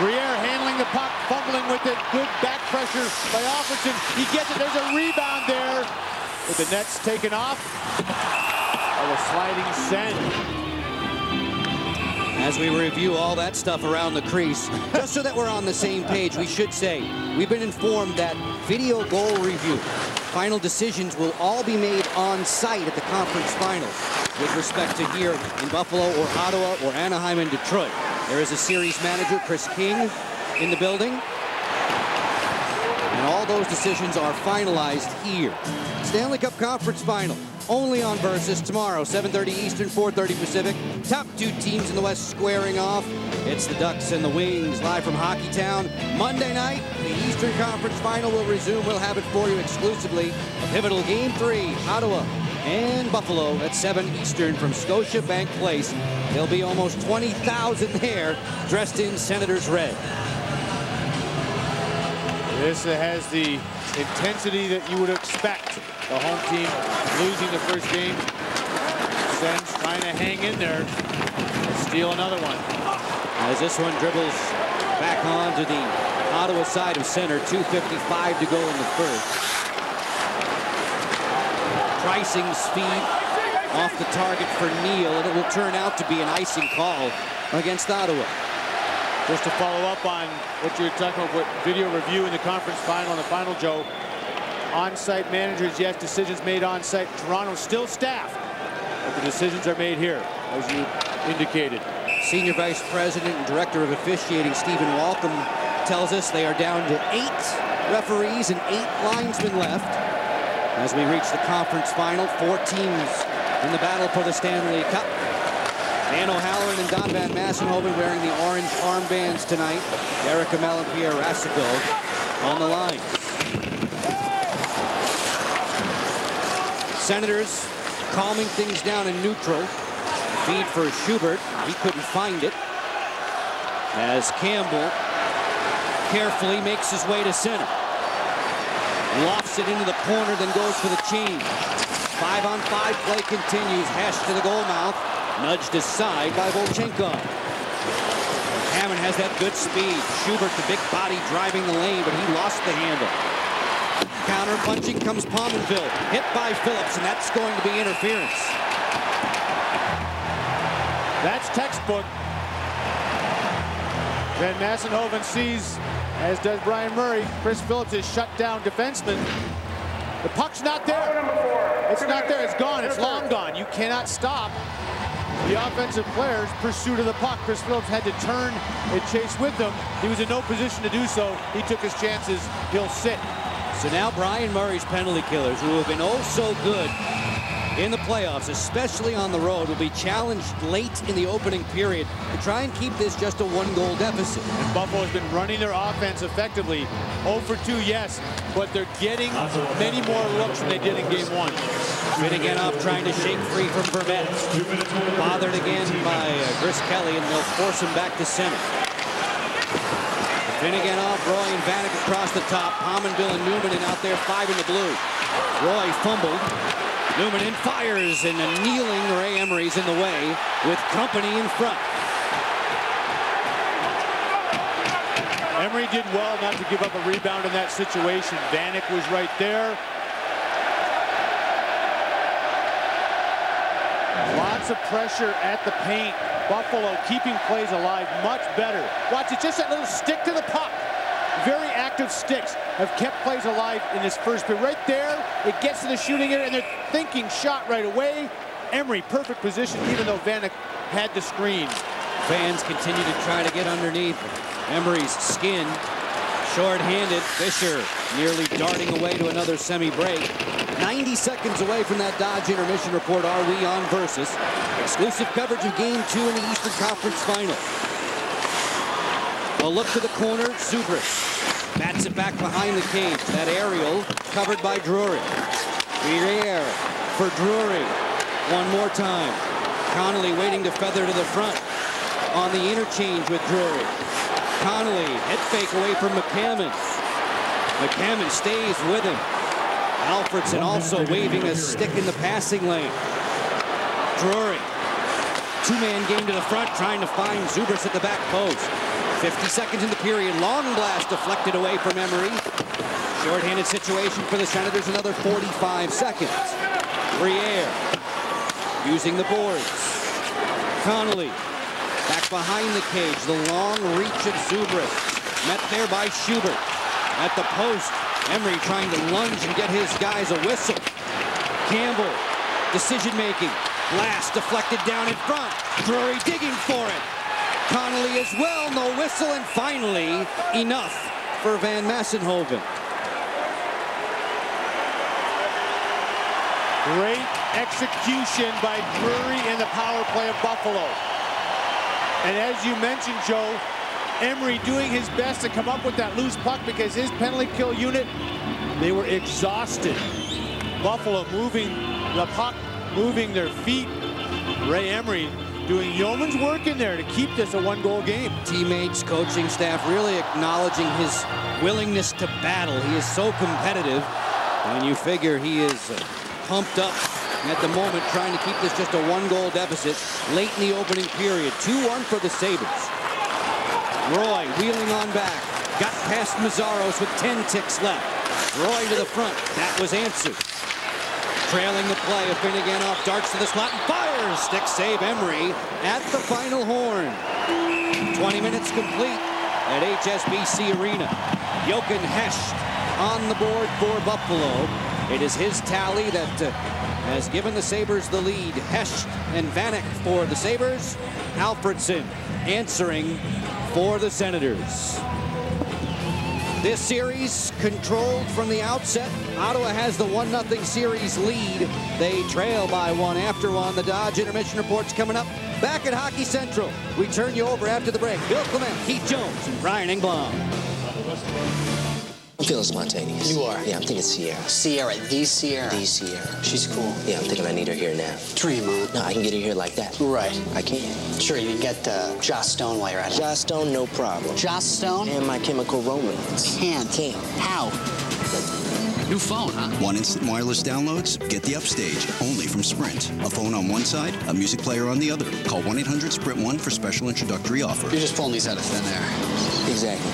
Briere handling the puck, fumbling with it. Good back pressure by Alfredsson. He gets it. There's a rebound there. But the net's taken off. Oh, a sliding send. As we review all that stuff around the crease, just so that we're on the same page, we should say we've been informed that video goal review, final decisions will all be made on site at the conference finals with respect to here in Buffalo or Ottawa or Anaheim and Detroit. There is a series manager, Chris King, in the building. And all those decisions are finalized here. Stanley Cup Conference Final, only on Versus tomorrow, 7:30 Eastern, 4:30 Pacific. Top 2 teams in the West squaring off. It's the Ducks and the Wings, live from Hockeytown. Monday night, the Eastern Conference Final will resume. We'll have it for you exclusively. A pivotal Game 3, Ottawa and Buffalo at 7 Eastern from Scotiabank Place. There'll be almost 20,000 there, dressed in Senators red. This has the intensity that you would expect. The home team losing the first game. Sens trying to hang in there. Steal another one. As this one dribbles back onto the Ottawa side of center. 2:55 to go in the first. Pricing speed off the target for Neal, and it will turn out to be an icing call against Ottawa. Just to follow up on what you were talking about, what video review in the conference final and the final, Joe. On-site managers, yes, decisions made on-site. Toronto still staffed, but the decisions are made here, as you indicated. Senior Vice President and Director of Officiating Stephen Walcom tells us they are down to 8 referees and 8 linesmen left as we reach the conference final. 4 teams in the battle for the Stanley Cup. Dan O'Halloran and Don Van Massenhoven wearing the orange armbands tonight. Erica Mel and Pierre Rassico on the line. Senators calming things down in neutral. Feed for Schubert. He couldn't find it. As Campbell carefully makes his way to center. Lofts it into the corner, then goes for the change. 5-on-5 play continues. Hesh to the goal mouth. Nudged aside by Volchenkov. Hammond has that good speed. Schubert, the big body, driving the lane, but he lost the handle. Counter punching comes Pominville. Hit by Phillips, and that's going to be interference. That's textbook. Van Massenhoven sees, as does Brian Murray, Chris Phillips is shut down defenseman. The puck's not there. It's not there. It's gone. It's long gone. You cannot stop the offensive player's pursuit of the puck. Chris Phillips had to turn and chase with them. He was in no position to do so. He took his chances. He'll sit. So now Brian Murray's penalty killers, who have been oh so good in the playoffs, especially on the road, will be challenged late in the opening period to try and keep this just a 1-goal deficit. And Buffalo's been running their offense effectively. 0 for 2, yes, but they're getting many more looks than they did in Game 1. Finneganov trying to shake free from Vermette. Bothered again by Chris Kelly, and they'll force him back to center. Finneganov, Roy, and Vanek across the top. Pominville and Newman in out there, 5 in the blue. Roy fumbled. Newman in fires, and a kneeling Ray Emery's in the way with company in front. Emery did well not to give up a rebound in that situation. Vanek was right there. Lots of pressure at the paint. Buffalo keeping plays alive much better. Watch it, just that little stick to the puck. Very active sticks have kept plays alive in this first period. Right there, it gets to the shooting area, and they're thinking shot right away. Emery, perfect position, even though Vanek had the screen. Fans continue to try to get underneath Emery's skin. Short-handed, Fisher nearly darting away to another semi-break. 90 seconds away from that Dodge intermission report. Are we on Versus? Exclusive coverage of Game 2 in the Eastern Conference Final. A look to the corner, Sabres bats it back behind the cage. That aerial covered by Drury. Pierre for Drury. One more time. Connolly waiting to feather to the front on the interchange with Drury. Connolly, head fake away from McCammon. McCammon stays with him. Alfredson also waving a stick in the passing lane. Drury, two-man game to the front, trying to find Zubris at the back post. 50 seconds in the period. Long blast deflected away from Emery. Short-handed situation for the Senators. Another 45 seconds. Briere using the boards. Connolly back behind the cage. The long reach of Zubris. Met there by Schubert. At the post, Emery trying to lunge and get his guys a whistle. Campbell, decision-making. Blast deflected down in front. Drury digging for it. Connolly as well, no whistle, and finally, enough for Van Massenhoven. Great execution by Drury in the power play of Buffalo. And as you mentioned, Joe, Emery doing his best to come up with that loose puck because his penalty kill unit, they were exhausted. Buffalo moving the puck, moving their feet. Ray Emery doing yeoman's work in there to keep this a one-goal game. Teammates, coaching staff really acknowledging his willingness to battle. He is so competitive, and you figure he is pumped up at the moment, trying to keep this just a one-goal deficit late in the opening period. 2-1 for the Sabres. Roy wheeling on back. Got past Mazzaros with 10 ticks left. Roy to the front. That was answered. Trailing the play, Finnegan off, darts to the slot and fires. Stick save Emery at the final horn. 20 minutes complete at HSBC Arena. Jochen Hecht on the board for Buffalo. It is his tally that has given the Sabres the lead. Hecht and Vanek for the Sabres. Alfredson answering for the Senators. This series controlled from the outset. Ottawa has the 1-0 series lead. They trail by one after one. The Dodge intermission report's coming up. Back at Hockey Central. We turn you over after the break. Bill Clement, Keith Jones, and Brian Engblom. I'm feeling spontaneous. You are? Yeah, I'm thinking Sierra. Sierra, the Sierra. The Sierra. She's cool. Yeah, I'm thinking I need her here now. Dream on. No, I can get her here like that. Right. I can. Sure, you can get Joss Stone while you're at it. Joss Stone, no problem. Joss Stone? And My Chemical Romance. Can't. How? New phone, huh? Want instant wireless downloads? Get the Upstage, only from Sprint. A phone on one side, a music player on the other. Call 1-800-SPRINT-1 for special introductory offer. You're just pulling these out of thin air. Exactly.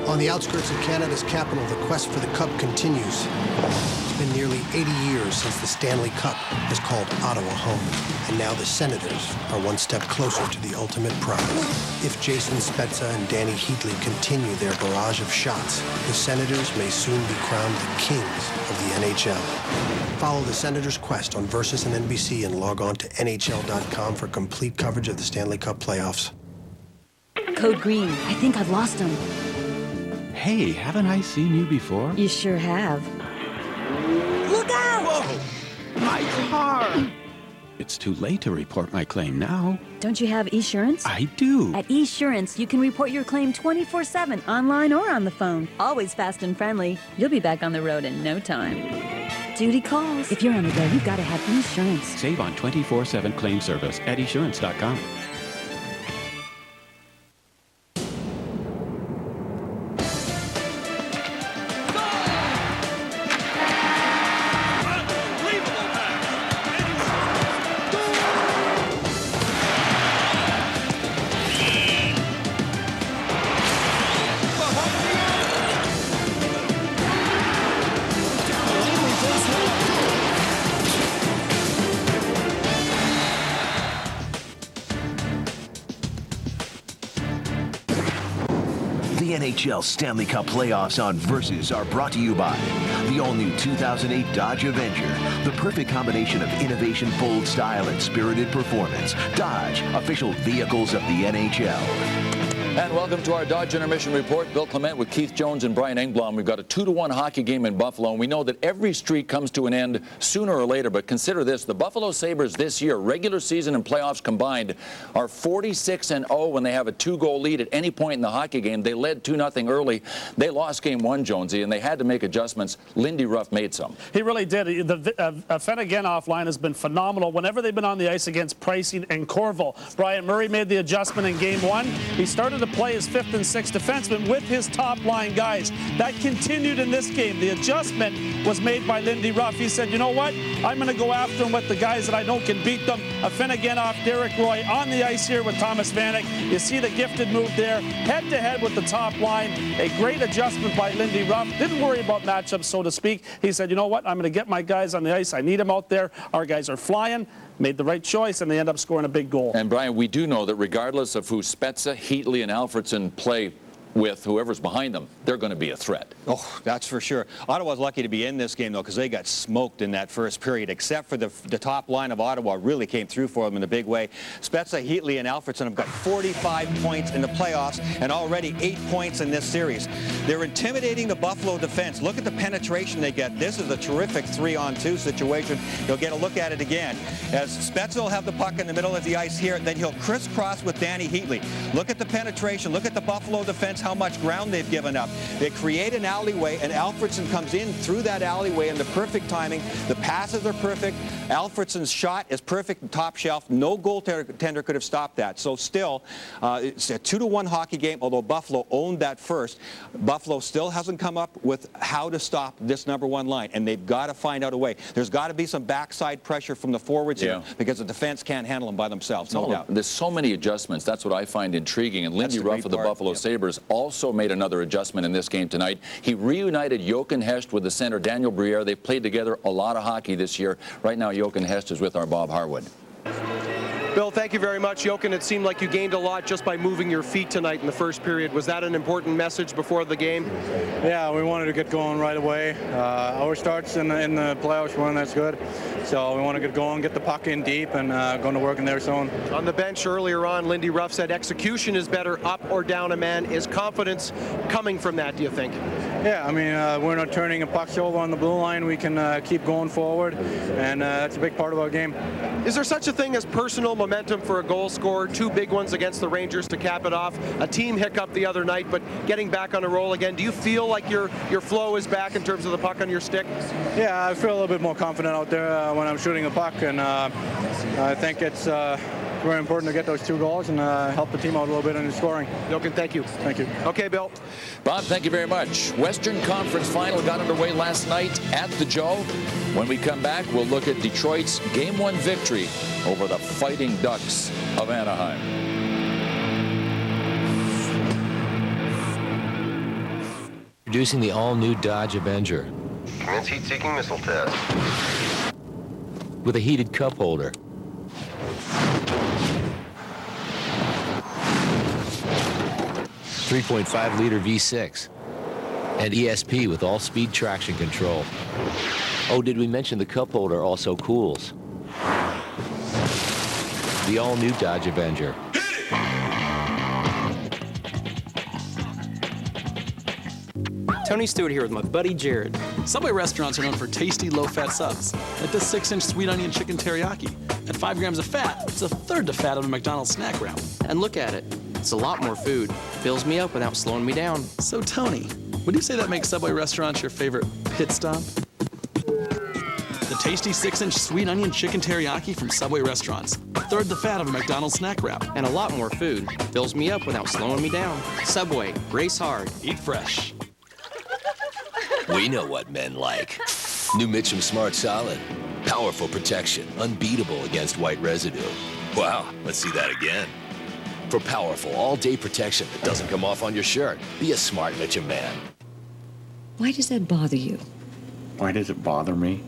On the outskirts of Canada's capital, the quest for the Cup continues. It's been nearly 80 years since the Stanley Cup has called Ottawa home, and now the Senators are one step closer to the ultimate prize. If Jason Spezza and Danny Heatley continue their barrage of shots, the Senators may soon be crowned the kings of the NHL. Follow the Senators' quest on Versus and NBC and log on to NHL.com for complete coverage of the Stanley Cup playoffs. Code Green. I think I've lost him. Hey, haven't I seen you before? You sure have. Look out! Whoa! My car! It's too late to report my claim now. Don't you have Esurance? I do. At Esurance, you can report your claim 24/7 online or on the phone. Always fast and friendly. You'll be back on the road in no time. Duty calls. If you're on the go, you've got to have Esurance. Save on 24/7 claim service at esurance.com. The NHL Stanley Cup playoffs on Versus are brought to you by the all-new 2008 Dodge Avenger, the perfect combination of innovation, bold style, and spirited performance. Dodge, official vehicles of the NHL. And welcome to our Dodge Intermission Report. Bill Clement with Keith Jones and Brian Engblom. We've got a 2-1 hockey game in Buffalo, and we know that every streak comes to an end sooner or later. But consider this, the Buffalo Sabres this year, regular season and playoffs combined, are 46-0 when they have a 2-goal lead at any point in the hockey game. They led 2-0 early. They lost game 1, Jonesy, and they had to make adjustments. Lindy Ruff made some. He really did. The Fenagenoff line has been phenomenal whenever they've been on the ice against Pricey and Corville. Brian Murray made the adjustment in game 1. He started to play his 5th and 6th defenseman with his top line guys. That continued in this game. The adjustment was made by Lindy Ruff. He said, you know what? I'm going to go after him with the guys that I know can beat them. A Fenagenoff, Derek Roy on the ice here with Thomas Vanek. You see the gifted move there, head-to-head with the top line. A great adjustment by Lindy Ruff. Didn't worry about matchups, so to speak. He said, you know what? I'm going to get my guys on the ice. I need them out there. Our guys are flying. Made the right choice, and they end up scoring a big goal. And, Brian, we do know that regardless of who Spezza, Heatley, and Alfredson play with, whoever's behind them, they're going to be a threat. Oh, that's for sure. Ottawa's lucky to be in this game, though, because they got smoked in that first period, except for the top line of Ottawa really came through for them in a big way. Spezza, Heatley, and Alfredson have got 45 points in the playoffs and already 8 points in this series. They're intimidating the Buffalo defense. Look at the penetration they get. This is a terrific 3-on-2 situation. You'll get a look at it again. As Spezza will have the puck in the middle of the ice here, then he'll crisscross with Danny Heatley. Look at the penetration. Look at the Buffalo defense, how much ground they've given up. They create an alleyway, and Alfredson comes in through that alleyway in the perfect timing. The passes are perfect. Alfredson's shot is perfect, top shelf. No goaltender could have stopped that. So still, it's a 2-1 hockey game, although Buffalo owned that first. Buffalo still hasn't come up with how to stop this #1 line, and they've got to find out a way. There's got to be some backside pressure from the forwards here, because the defense can't handle them by themselves, no doubt. There's so many adjustments. That's what I find intriguing. And Lindy Ruff of the Buffalo Sabres also made another adjustment in this game tonight. He reunited Jochen Hest with the center Daniel Briere. They've played together a lot of hockey this year. Right now, Jochen Hest is with our Bob Harwood. Bill, thank you very much. Jochen, it seemed like you gained a lot just by moving your feet tonight in the first period. Was that an important message before the game? Yeah, we wanted to get going right away. Our starts in the playoffs run, that's good. So we want to get going, get the puck in deep, and going to work in their zone. On the bench earlier on, Lindy Ruff said execution is better up or down a man. Is confidence coming from that, do you think? Yeah, I mean, we're not turning a puck over on the blue line. We can keep going forward, and that's a big part of our game. Is there such a thing as personal momentum for a goal scorer? 2 big ones against the Rangers to cap it off. A team hiccup the other night, but getting back on a roll again. Do you feel like your flow is back in terms of the puck on your stick? Yeah, I feel a little bit more confident out there when I'm shooting a puck, and I think it's very important to get those 2 goals and help the team out a little bit in the scoring. Jochen, thank you. Thank you. Okay, Bill. Bob, thank you very much. Western Conference Final got underway last night at the Joe. When we come back, we'll look at Detroit's Game 1 victory over the Fighting Ducks of Anaheim. Introducing the all-new Dodge Avenger. Commence heat-seeking missile test. With a heated cup holder. .5-liter V6. And ESP with all-speed traction control. Oh, did we mention the cup holder also cools? The all-new Dodge Avenger. Tony Stewart here with my buddy Jared. Subway restaurants are known for tasty, low-fat subs, like this 6-inch sweet onion chicken teriyaki. At 5 grams of fat, it's a third the fat of a McDonald's snack wrap. And look at it. It's a lot more food. Fills me up without slowing me down. So, Tony, would you say that makes Subway restaurants your favorite pit stop? The tasty 6-inch sweet onion chicken teriyaki from Subway restaurants. A third the fat of a McDonald's snack wrap. And a lot more food. Fills me up without slowing me down. Subway, race hard. Eat fresh. We know what men like. New Mitchum Smart Solid. Powerful protection, unbeatable against white residue. Wow, let's see that again. For powerful all-day protection that doesn't come off on your shirt, be a smart Mitchum man. Why does that bother you? Why does it bother me?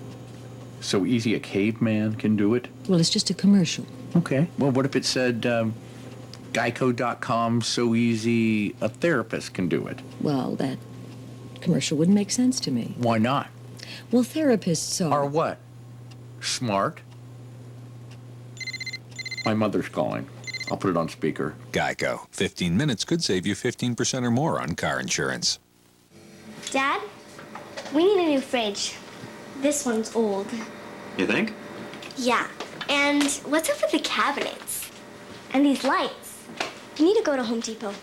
So easy a caveman can do it? Well, it's just a commercial. Okay. Well, what if it said, Geico.com, so easy a therapist can do it? Well, that commercial wouldn't make sense to me. Why not? Well, therapists are... Are what? Smart? My mother's calling. I'll put it on speaker. Geico. 15 minutes could save you 15% or more on car insurance. Dad, we need a new fridge. This one's old. You think? Yeah. And what's up with the cabinets? And these lights? We need to go to Home Depot.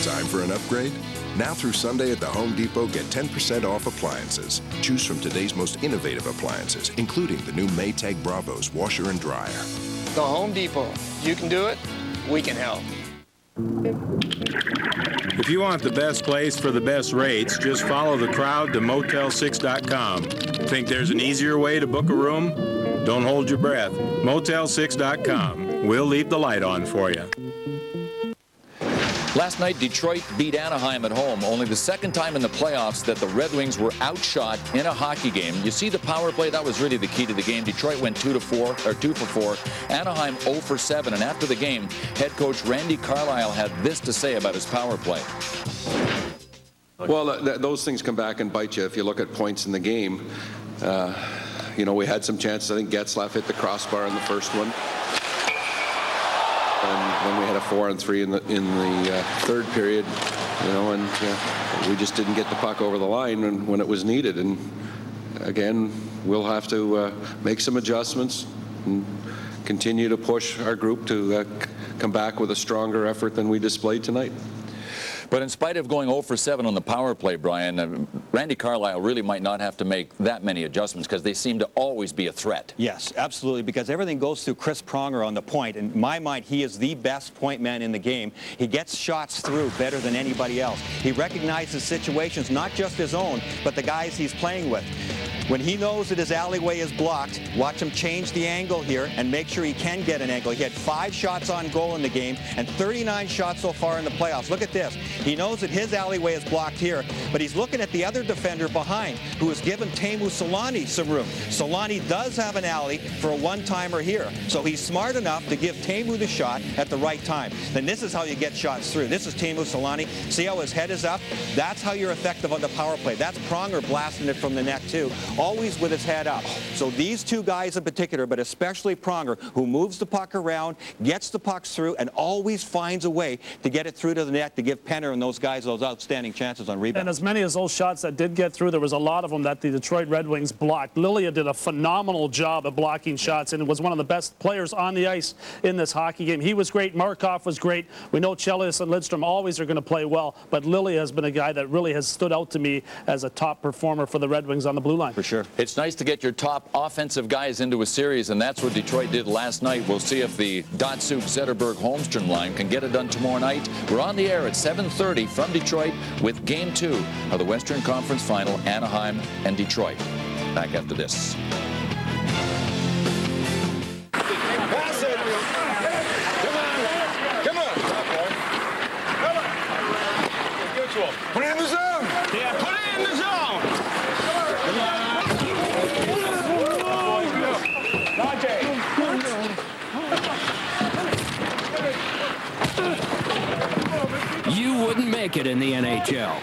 Time for an upgrade? Now through Sunday at the Home Depot, get 10% off appliances. Choose from today's most innovative appliances, including the new Maytag Bravos washer and dryer. The Home Depot. You can do it, we can help. If you want the best place for the best rates, just follow the crowd to Motel6.com. Think there's an easier way to book a room? Don't hold your breath. Motel6.com. We'll leave the light on for you. Last night, Detroit beat Anaheim at home, only the second time in the playoffs that the Red Wings were outshot in a hockey game. You see the power play, that was really the key to the game. Detroit went 2 for 4. Anaheim 0 for 7. And after the game, head coach Randy Carlyle had this to say about his power play. Well, those things come back and bite you if you look at points in the game. You know, we had some chances. I think Getzlaf hit the crossbar in the first one. And then we had a 4-on-3 in the third period, you know, and we just didn't get the puck over the line when it was needed. And again, we'll have to make some adjustments and continue to push our group to come back with a stronger effort than we displayed tonight. But in spite of going 0 for 7 on the power play, Brian, Randy Carlyle really might not have to make that many adjustments because they seem to always be a threat. Yes, absolutely, because everything goes through Chris Pronger on the point. In my mind, he is the best point man in the game. He gets shots through better than anybody else. He recognizes situations, not just his own, but the guys he's playing with. When he knows that his alleyway is blocked, watch him change the angle here and make sure he can get an angle. He had 5 shots on goal in the game and 39 shots so far in the playoffs. Look at this. He knows that his alleyway is blocked here, but he's looking at the other defender behind who has given Teemu Selanne some room. Selanne does have an alley for a one-timer here, so he's smart enough to give Teemu the shot at the right time. Then this is how you get shots through. This is Teemu Selanne. See how his head is up? That's how you're effective on the power play. That's Pronger blasting it from the net too, always with his head up. So these two guys in particular, but especially Pronger, who moves the puck around, gets the pucks through, and always finds a way to get it through to the net to give Penner and those guys those outstanding chances on rebound. And as many as those shots that did get through, there was a lot of them that the Detroit Red Wings blocked. Lilia did a phenomenal job of blocking shots and was one of the best players on the ice in this hockey game. He was great. Markov was great. We know Chelios and Lidstrom always are going to play well, but Lilia has been a guy that really has stood out to me as a top performer for the Red Wings on the blue line. For sure. It's nice to get your top offensive guys into a series, and that's what Detroit did last night. We'll see if the Datsuk, Zetterberg, Holmstrom line can get it done tomorrow night. We're on the air at 7:30 from Detroit with Game 2 of the Western Conference Final, Anaheim and Detroit. Back after this. Pass it. Come on. Put it in the zone. Yeah, put it in the zone. You wouldn't make it in the NHL.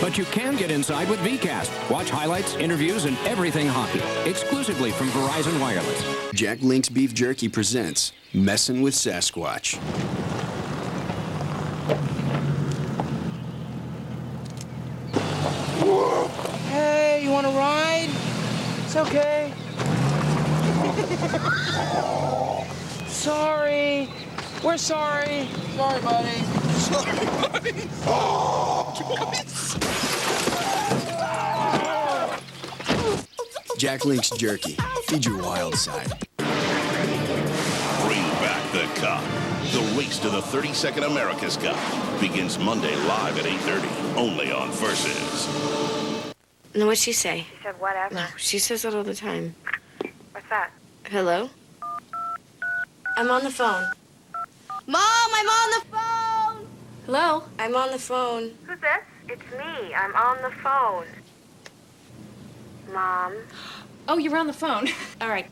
But you can get inside with VCast. Watch highlights, interviews, and everything hockey. Exclusively from Verizon Wireless. Jack Link's Beef Jerky presents Messin' with Sasquatch. Hey, you want to a ride? It's okay. Sorry. We're sorry. Sorry, buddy. Sorry, buddy. Oh, Jack Link's Jerky. Feed your wild side. Bring back the Cup. The race to the 32nd America's Cup begins Monday live at 8:30, only on Versus. No, what'd she say? She said whatever. No, she says that all the time. What's that? Hello? I'm on the phone. Mom, I'm on the phone! Hello? I'm on the phone. Who's this? It's me. I'm on the phone. Mom. Oh, you're on the phone. All right.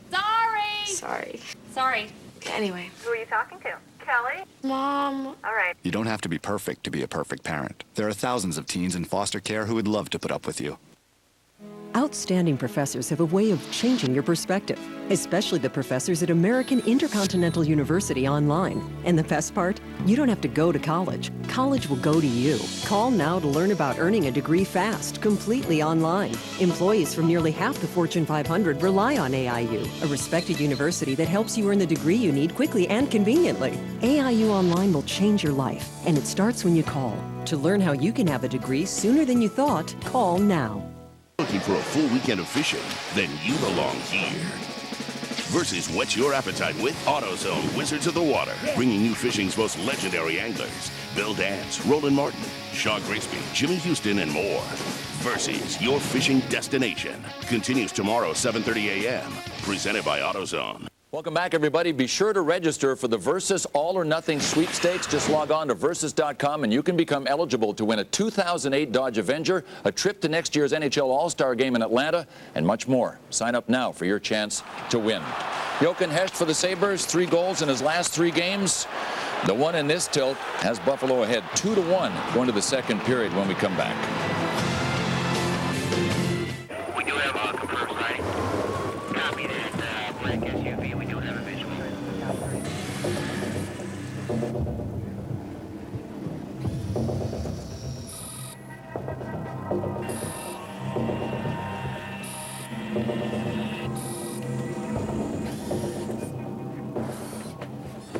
Sorry. Sorry. Anyway. Who are you talking to? Kelly? Mom. All right. You don't have to be perfect to be a perfect parent. There are thousands of teens in foster care who would love to put up with you. Outstanding professors have a way of changing your perspective, especially the professors at American Intercontinental University Online. And the best part? You don't have to go to college. College will go to you. Call now to learn about earning a degree fast, completely online. Employees from nearly half the Fortune 500 rely on AIU, a respected university that helps you earn the degree you need quickly and conveniently. AIU Online will change your life, and it starts when you call. To learn how you can have a degree sooner than you thought, call now. Looking for a full weekend of fishing? Then you belong here. Versus whet your appetite with AutoZone Wizards of the Water, bringing you fishing's most legendary anglers. Bill Dance, Roland Martin, Shaw Grigsby, Jimmy Houston, and more. Versus your fishing destination. Continues tomorrow, 7:30 a.m. Presented by AutoZone. Welcome back, everybody. Be sure to register for the Versus All or Nothing sweepstakes. Just log on to Versus.com and you can become eligible to win a 2008 Dodge Avenger, a trip to next year's NHL All-Star Game in Atlanta, and much more. Sign up now for your chance to win. Jochen Hecht for the Sabres, 3 goals in his last 3 games. The one in this tilt has Buffalo ahead 2-1 going to the second period when we come back. We do have a confirmed sighting. Copy that. Black SUV. We do have a visual.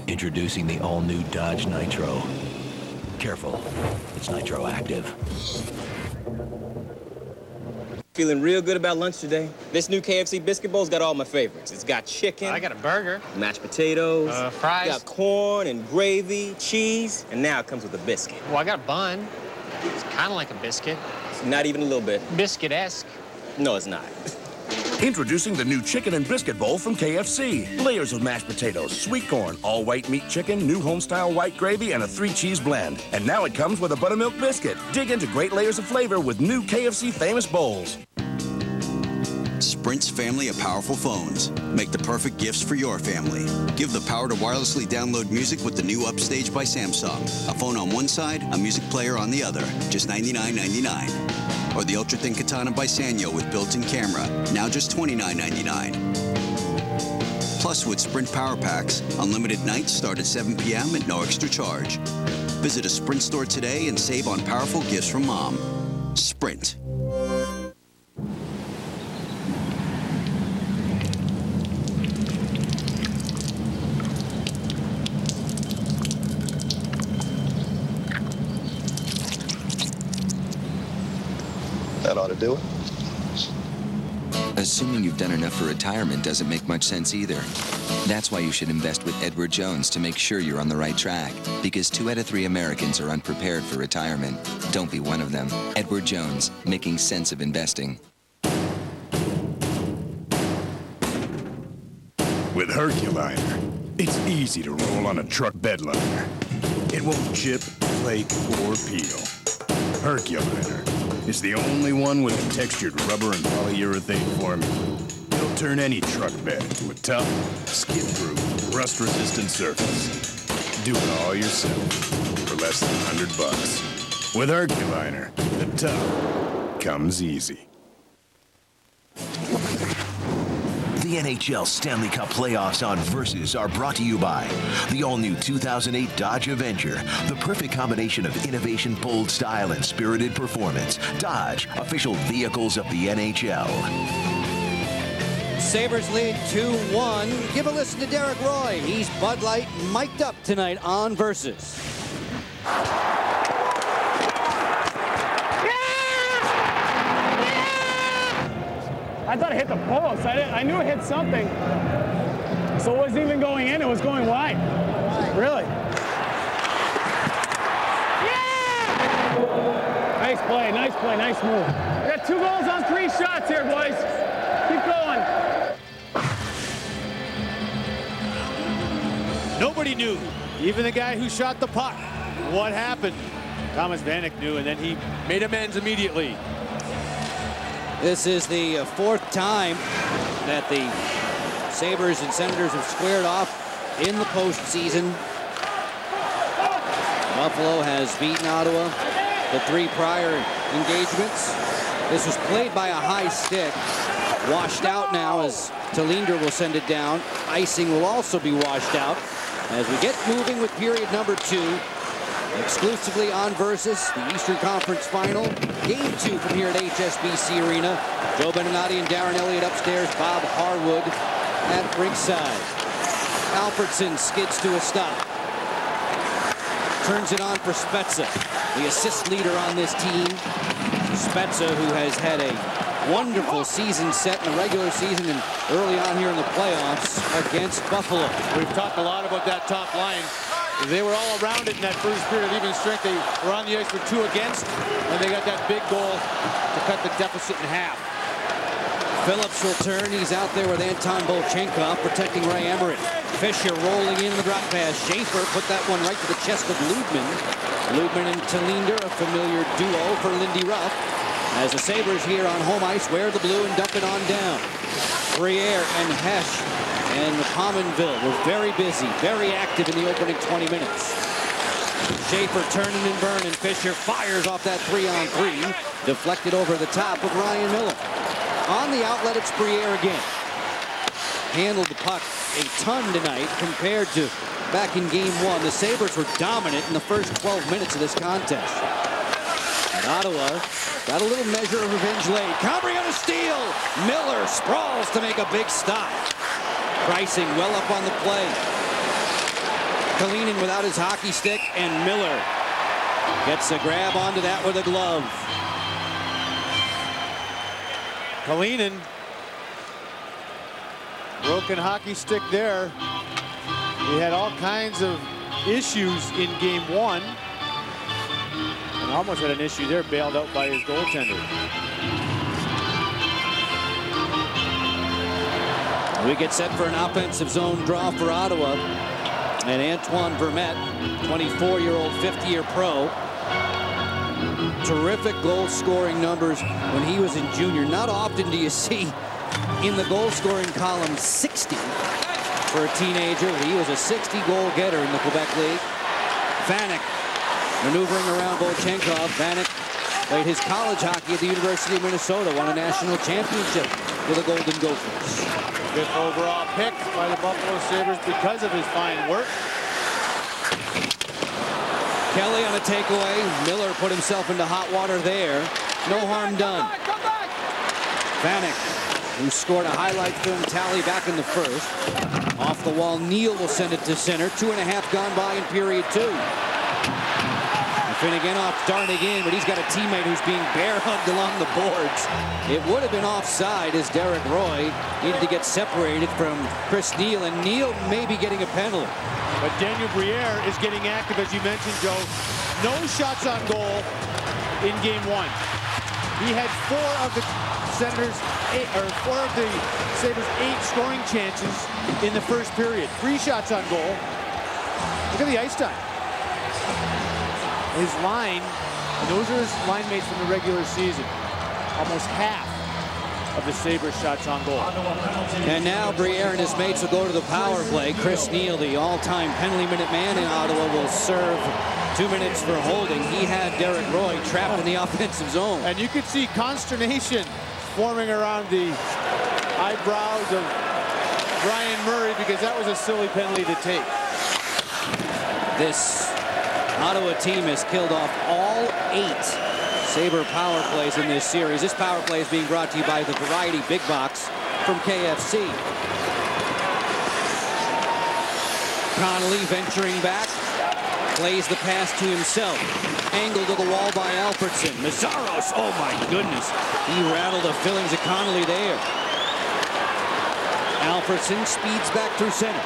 Introducing the all-new Dodge Nitro. Careful, it's Nitro Active. Feeling real good about lunch today. This new KFC biscuit bowl's got all my favorites. It's got chicken. I got a burger. Mashed potatoes. Fries. Got corn and gravy, cheese, and now it comes with a biscuit. Well, I got a bun. It's kind of like a biscuit. It's not even a little bit. Biscuit-esque. No, it's not. Introducing the new Chicken and Biscuit Bowl from KFC. Layers of mashed potatoes, sweet corn, all white meat chicken, new home-style white gravy, and a 3-cheese blend. And now it comes with a buttermilk biscuit. Dig into great layers of flavor with new KFC famous bowls. Sprint's family of powerful phones make the perfect gifts for your family. Give the power to wirelessly download music with the new Upstage by Samsung. A phone on one side, a music player on the other. Just $99.99. Or the ultra-thin Katana by Sanyo with built-in camera. Now just $29.99. Plus, with Sprint Power Packs, unlimited nights start at 7 p.m. at no extra charge. Visit a Sprint store today and save on powerful gifts from Mom. Sprint. That ought to do it. Assuming you've done enough for retirement doesn't make much sense either. That's why you should invest with Edward Jones to make sure you're on the right track. Because 2 out of 3 Americans are unprepared for retirement. Don't be one of them. Edward Jones, making sense of investing. With Herculiner, it's easy to roll on a truck bed liner. It won't chip, flake, or peel. Herculiner is the only one with a textured rubber and polyurethane formula. It'll turn any truck bed into a tough, skid-proof, rust-resistant surface. Do it all yourself for less than $100. With Herculiner, the tough comes easy. The The NHL Stanley Cup playoffs on Versus are brought to you by the all-new 2008 Dodge Avenger, the perfect combination of innovation, bold style, and spirited performance. Dodge, official vehicles of the NHL. Sabres lead 2-1. Give a listen to Derek Roy. He's Bud Light mic'd up tonight on Versus. I thought it hit the post. I knew it hit something. So it wasn't even going in, it was going wide. Really? Yeah! Nice play, nice move. We got 2 goals on 3 shots here, boys. Keep going. Nobody knew, even the guy who shot the puck, what happened. Thomas Vanek knew, and then he made amends immediately. This is the 4th time that the Sabres and Senators have squared off in the postseason. Buffalo has beaten Ottawa the 3 prior engagements. This was played by a high stick. Washed out now as Tallinder will send it down. Icing will also be washed out as we get moving with period number 2. Exclusively on Versus, the Eastern Conference Final. Game 2 from here at HSBC Arena. Joe Beninati and Darren Elliott upstairs. Bob Harwood at ringside. Alfredson skids to a stop. Turns it on for Spezza, the assist leader on this team. Spezza, who has had a wonderful season set in the regular season and early on here in the playoffs against Buffalo. We've talked a lot about that top line. They were all around it in that first period of even strength. They were on the ice for 2 against, and they got that big goal to cut the deficit in half. Phillips will turn. He's out there with Anton Bolchenkov protecting Ray Emmerich. Fisher rolling in the drop pass. Schaefer put that one right to the chest of Ludman. Ludman and Tallinder, a familiar duo for Lindy Ruff. As the Sabres here on home ice wear the blue and dump it on down. Briere and Hesch and Pominville were very busy, very active in the opening 20 minutes. Schaefer turning and burning. Fisher fires off that 3-on-3. Deflected over the top of Ryan Miller. On the outlet, it's Briere again. Handled the puck a ton tonight compared to back in game 1. The Sabres were dominant in the first 12 minutes of this contest. And Ottawa got a little measure of revenge late. Comrie on a steal. Miller sprawls to make a big stop. Pricing well up on the play. Kalinin without his hockey stick, and Miller gets a grab onto that with a glove. Kalinin, broken hockey stick there. He had all kinds of issues in game 1. And almost had an issue there, bailed out by his goaltender. We get set for an offensive zone draw for Ottawa. And Antoine Vermette, 24-year-old, 50-year pro. Terrific goal-scoring numbers when he was in junior. Not often do you see in the goal-scoring column 60 for a teenager. He was a 60-goal getter in the Quebec League. Vanek maneuvering around Bolchenkov. Vanek played his college hockey at the University of Minnesota, won a national championship with the Golden Gophers. 5th overall pick by the Buffalo Sabres because of his fine work. Kelly on a takeaway. Miller put himself into hot water there. No harm done. Vanek, who scored a highlight film tally back in the first. Off the wall, Neal will send it to center. 2.5 gone by in period 2. Finnegan off starting again, but he's got a teammate who's being bear hugged along the boards. It would have been offside as Derek Roy needed to get separated from Chris Neal, and Neal may be getting a penalty. But Daniel Briere is getting active, as you mentioned, Joe. No shots on goal in game 1. He had 4 of the Senators, 4 of the Sabres' 8 scoring chances in the first period. 3 shots on goal. Look at the ice time. His line, and those are his line mates from the regular season. Almost half of the Sabres shots on goal. And now Briere and his mates will go to the power play. Chris Neal, the all-time penalty minute man in Ottawa, will serve 2 minutes for holding. He had Derek Roy trapped in the offensive zone. And you could see consternation forming around the eyebrows of Ryan Murray because that was a silly penalty to take. This Ottawa team has killed off all 8 Sabre power plays in this series. This power play is being brought to you by the Variety Big Box from KFC. Connolly venturing back, plays the pass to himself. Angled to the wall by Alfredson. Mazzaros, oh my goodness. He rattled the fillings of Connolly there. Alfredson speeds back through center.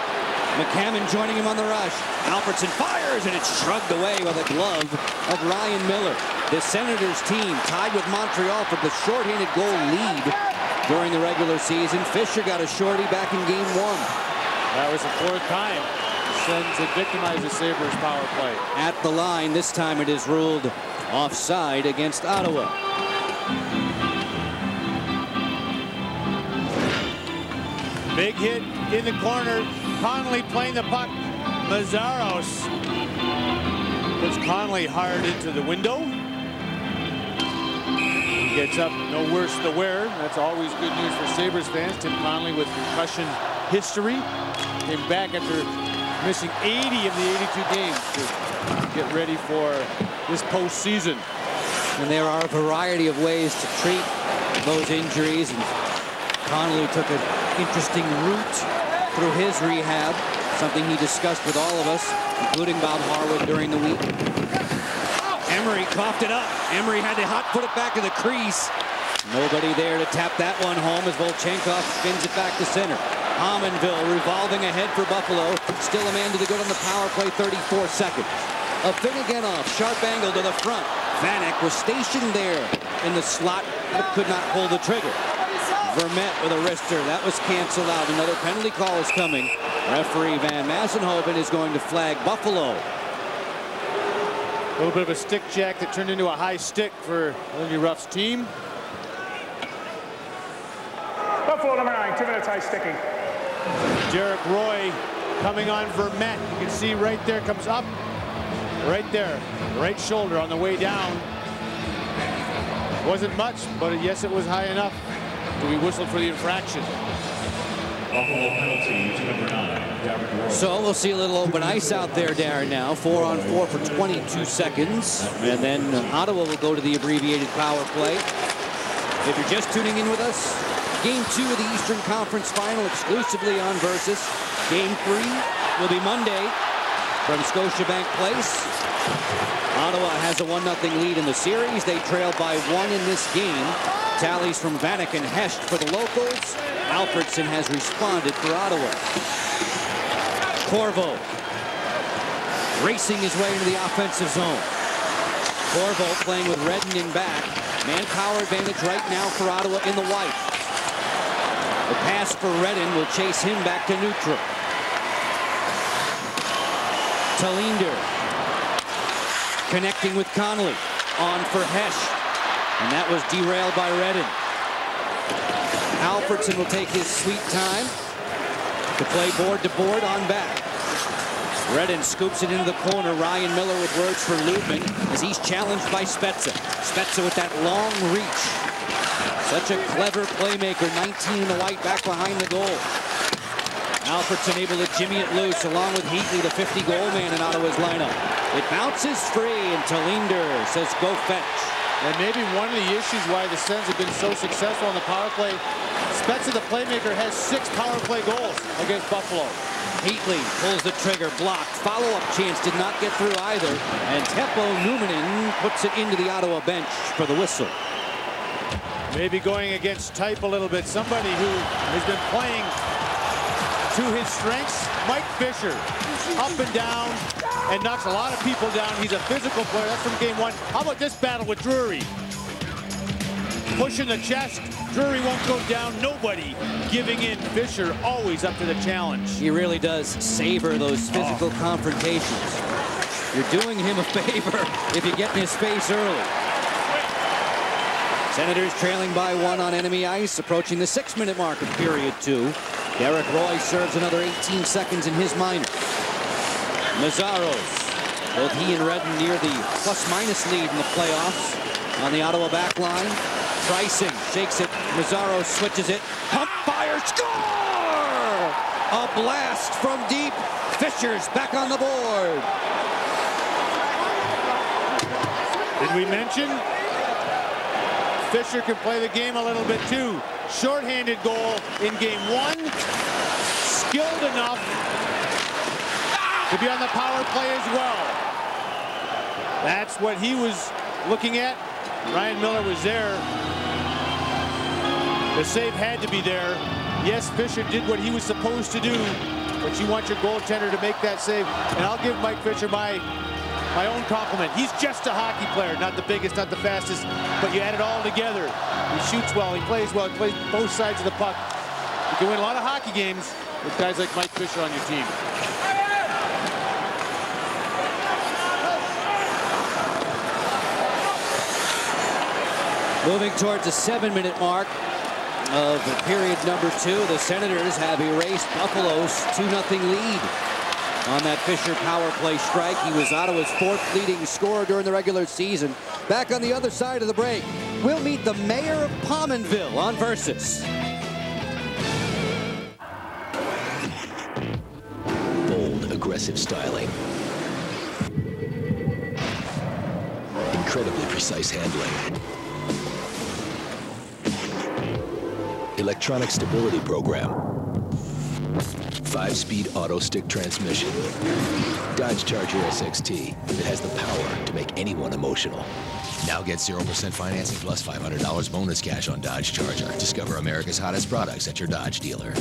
McCammon joining him on the rush. Alfredson fires, and it's shrugged away by the glove of Ryan Miller. The Senators team tied with Montreal for the shorthanded goal lead during the regular season. Fisher got a shorty back in game 1. That was the 4th time the Sens had victimized the Sabres power play. At the line, this time it is ruled offside against Ottawa. Big hit in the corner. Connolly playing the puck. Mazzaros puts Connolly hard into the window. He gets up, no worse the wear. That's always good news for Sabres fans. Tim Connolly with concussion history. Came back after missing 80 of the 82 games to get ready for this postseason. And there are a variety of ways to treat those injuries. And Connolly took an interesting route through his rehab, something he discussed with all of us, including Bob Harwood during the week. Emery coughed it up. Emery had to hot foot it back in the crease. Nobody there to tap that one home as Volchenkov spins it back to center. Hamanville revolving ahead for Buffalo. Still a man to the good on the power play, 34 seconds. A Finnegan off, sharp angle to the front. Vanek was stationed there in the slot, but could not pull the trigger. Vermette with a wrister. That was canceled out. Another penalty call is coming. Referee Van Massenhoven is going to flag Buffalo. A little bit of a stick jack that turned into a high stick for Lindy Ruff's team. Buffalo number 9, 2 minutes high sticking. Derek Roy coming on Vermette. You can see right there, comes up. Right there, right shoulder on the way down. Wasn't much, but yes, it was high enough. So we whistled for the infraction. Buffalo penalty to number 9. So we'll see a little open ice out there, Darren, now. 4-on-4 for 22 seconds. And then Ottawa will go to the abbreviated power play. If you're just tuning in with us, Game 2 of the Eastern Conference Final exclusively on Versus. Game 3 will be Monday from Scotiabank Place. Ottawa has a 1-0 lead in the series. They trail by 1 in this game. Tallies from Vanek and Hesht for the locals. Alfredson has responded for Ottawa. Corvo racing his way into the offensive zone. Corvo playing with Redden in back. Manpower advantage right now for Ottawa in the white. The pass for Redden will chase him back to neutral. Tallinder connecting with Connolly. On for Hesht. And that was derailed by Redden. Alfredson will take his sweet time to play board to board on back. Redden scoops it into the corner. Ryan Miller with words for Lubman as he's challenged by Spezza. Spezza with that long reach. Such a clever playmaker. 19 in the white, back behind the goal. Alfredson able to jimmy it loose along with Heatley, the 50-goal man in Ottawa's lineup. It bounces free and Tallinder says go fetch. And maybe one of the issues why the Sens have been so successful on the power play, Spezza, the playmaker, has 6 power play goals against Buffalo. Heatley pulls the trigger, blocked. Follow-up chance did not get through either. And Teppo Numminen puts it into the Ottawa bench for the whistle. Maybe going against type a little bit. Somebody who has been playing to his strengths, Mike Fisher, up and down, and knocks a lot of people down. He's a physical player. That's from game 1. How about this battle with Drury? Pushing the chest. Drury won't go down. Nobody giving in. Fisher always up to the challenge. He really does savor those physical confrontations. You're doing him a favor if you get in his face early. Senators trailing by 1 on enemy ice, approaching the 6-minute mark of period 2. Derek Roy serves another 18 seconds in his minor. Mazzaros, both he and Redden near the plus-minus lead in the playoffs on the Ottawa back line. Bryson shakes it. Mazzaros switches it. Pump, fire, score! A blast from deep. Fisher's back on the board. Did we mention Fisher can play the game a little bit too? Short-handed goal in game 1. Skilled enough to be on the power play as well. That's what he was looking at. Ryan Miller was there. The save had to be there. Yes, Fisher did what he was supposed to do, but you want your goaltender to make that save. And I'll give Mike Fisher my own compliment. He's just a hockey player, not the biggest, not the fastest, but you add it all together. He shoots well, he plays both sides of the puck. You can win a lot of hockey games with guys like Mike Fisher on your team. Moving towards the 7-minute mark of period number 2, the Senators have erased Buffalo's 2-0 lead on that Fisher power play strike. He was Ottawa's 4th leading scorer during the regular season. Back on the other side of the break, we'll meet the mayor of Pominville on Versus. Bold, aggressive styling. Incredibly precise handling. Electronic stability program. 5-speed auto stick transmission. Dodge Charger SXT that has the power to make anyone emotional. Now get 0% financing plus $500 bonus cash on Dodge Charger. Discover America's hottest products at your Dodge dealer.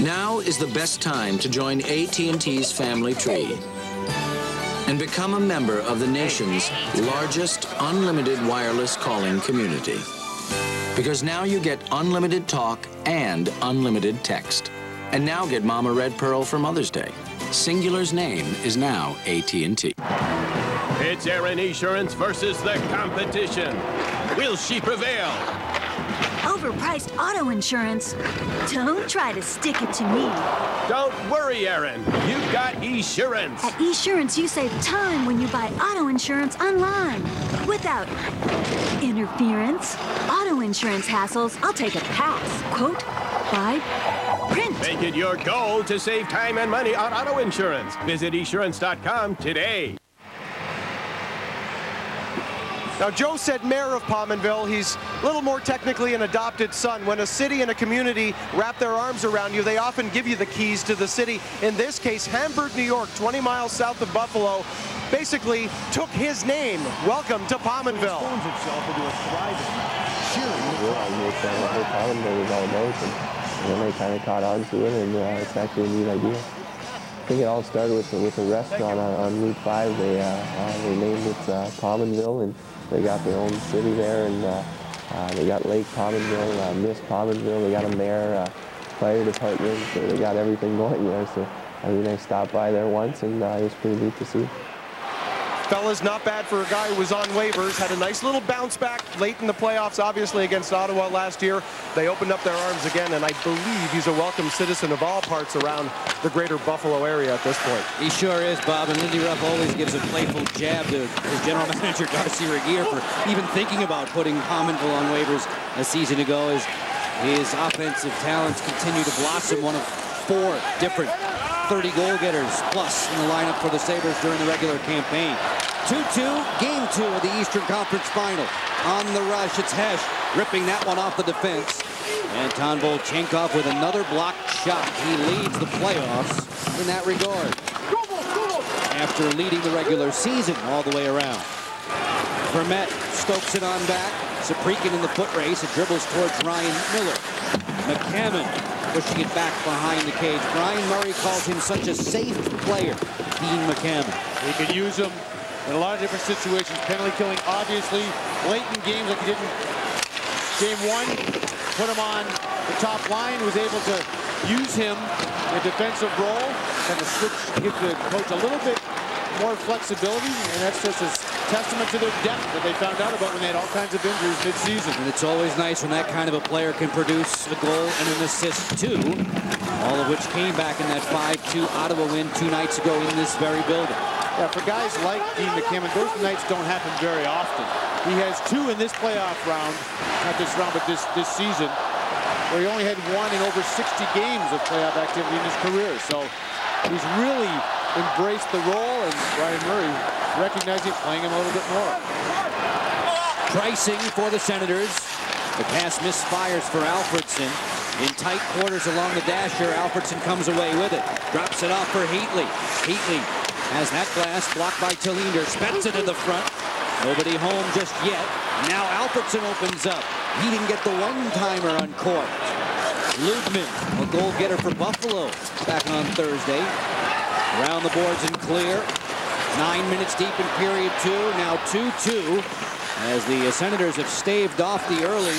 Now is the best time to join AT&T's family tree and become a member of the nation's largest unlimited wireless calling community. Because now you get unlimited talk and unlimited text. And now get Mama Red Pearl for Mother's Day. Singular's name is now AT&T. It's Aaron Insurance versus the competition. Will she prevail? Overpriced auto insurance. Don't try to stick it to me. Don't worry, Aaron. You've got Esurance. At Esurance, you save time when you buy auto insurance online. Without interference. Auto insurance hassles, I'll take a pass. Quote, buy, print. Make it your goal to save time and money on auto insurance. Visit esurance.com today. Now, Joe said mayor of Pominville. He's a little more technically an adopted son. When a city and a community wrap their arms around you, they often give you the keys to the city. In this case, Hamburg, New York, 20 miles south of Buffalo, basically took his name. Welcome to Pominville. Pominville is all about, and then they kind of caught on to it, and it's actually a neat idea. I think it all started with a restaurant on Route 5. They named it Pominville, and they got their own city there, and they got Lake Pominville, Miss Pominville. They got a mayor, fire department, so they got everything going there. So I mean, I stopped by there once, and it was pretty neat to see. Fellas, not bad for a guy who was on waivers. Had a nice little bounce back late in the playoffs, obviously, against Ottawa last year. They opened up their arms again, and I believe he's a welcome citizen of all parts around the greater Buffalo area at this point. He sure is, Bob, and Lindy Ruff always gives a playful jab to his general manager, Darcy Regier, for even thinking about putting Pominville on waivers a season ago, as his offensive talents continue to blossom. One of 4 different 30 goal getters plus in the lineup for the Sabres during the regular campaign. 2-2, game 2 of the Eastern Conference Final. On the rush, it's Hesh ripping that one off the defense. Anton Volchenkov with another blocked shot. He leads the playoffs in that regard, after leading the regular season all the way around. Vermette scopes it on back. Saprikin in the foot race. It dribbles towards Ryan Miller. McCammon pushing it back behind the cage. Brian Murray calls him such a safe player, Dean McCammon. He could use him in a lot of different situations. Penalty killing, obviously, late in games like he did in game 1. Put him on the top line, was able to use him in a defensive role, kind of switch, give the coach a little bit more flexibility, and that's just as testament to their depth that they found out about when they had all kinds of injuries mid-season. And it's always nice when that kind of a player can produce a goal and an assist too, all of which came back in that 5-2 Ottawa win 2 nights ago in this very building. Yeah, for guys like Dean McCammon, those nights don't happen very often. He has 2 in this playoff round, not this round, but this season, where he only had 1 in over 60 games of playoff activity in his career. So he's really embraced the role, and Ryan Murray recognizing playing him a little bit more. Pricing for the Senators. The pass misfires for Alfredson. In tight quarters along the dasher, Alfredson comes away with it. Drops it off for Heatley. Heatley has that glass blocked by Tallinder. Spezza to the front. Nobody home just yet. Now Alfredson opens up. He didn't get the one-timer uncorked. Ludman, a goal-getter for Buffalo back on Thursday. Around the boards and clear. 9 minutes deep in period 2. Now 2-2 as the Senators have staved off the early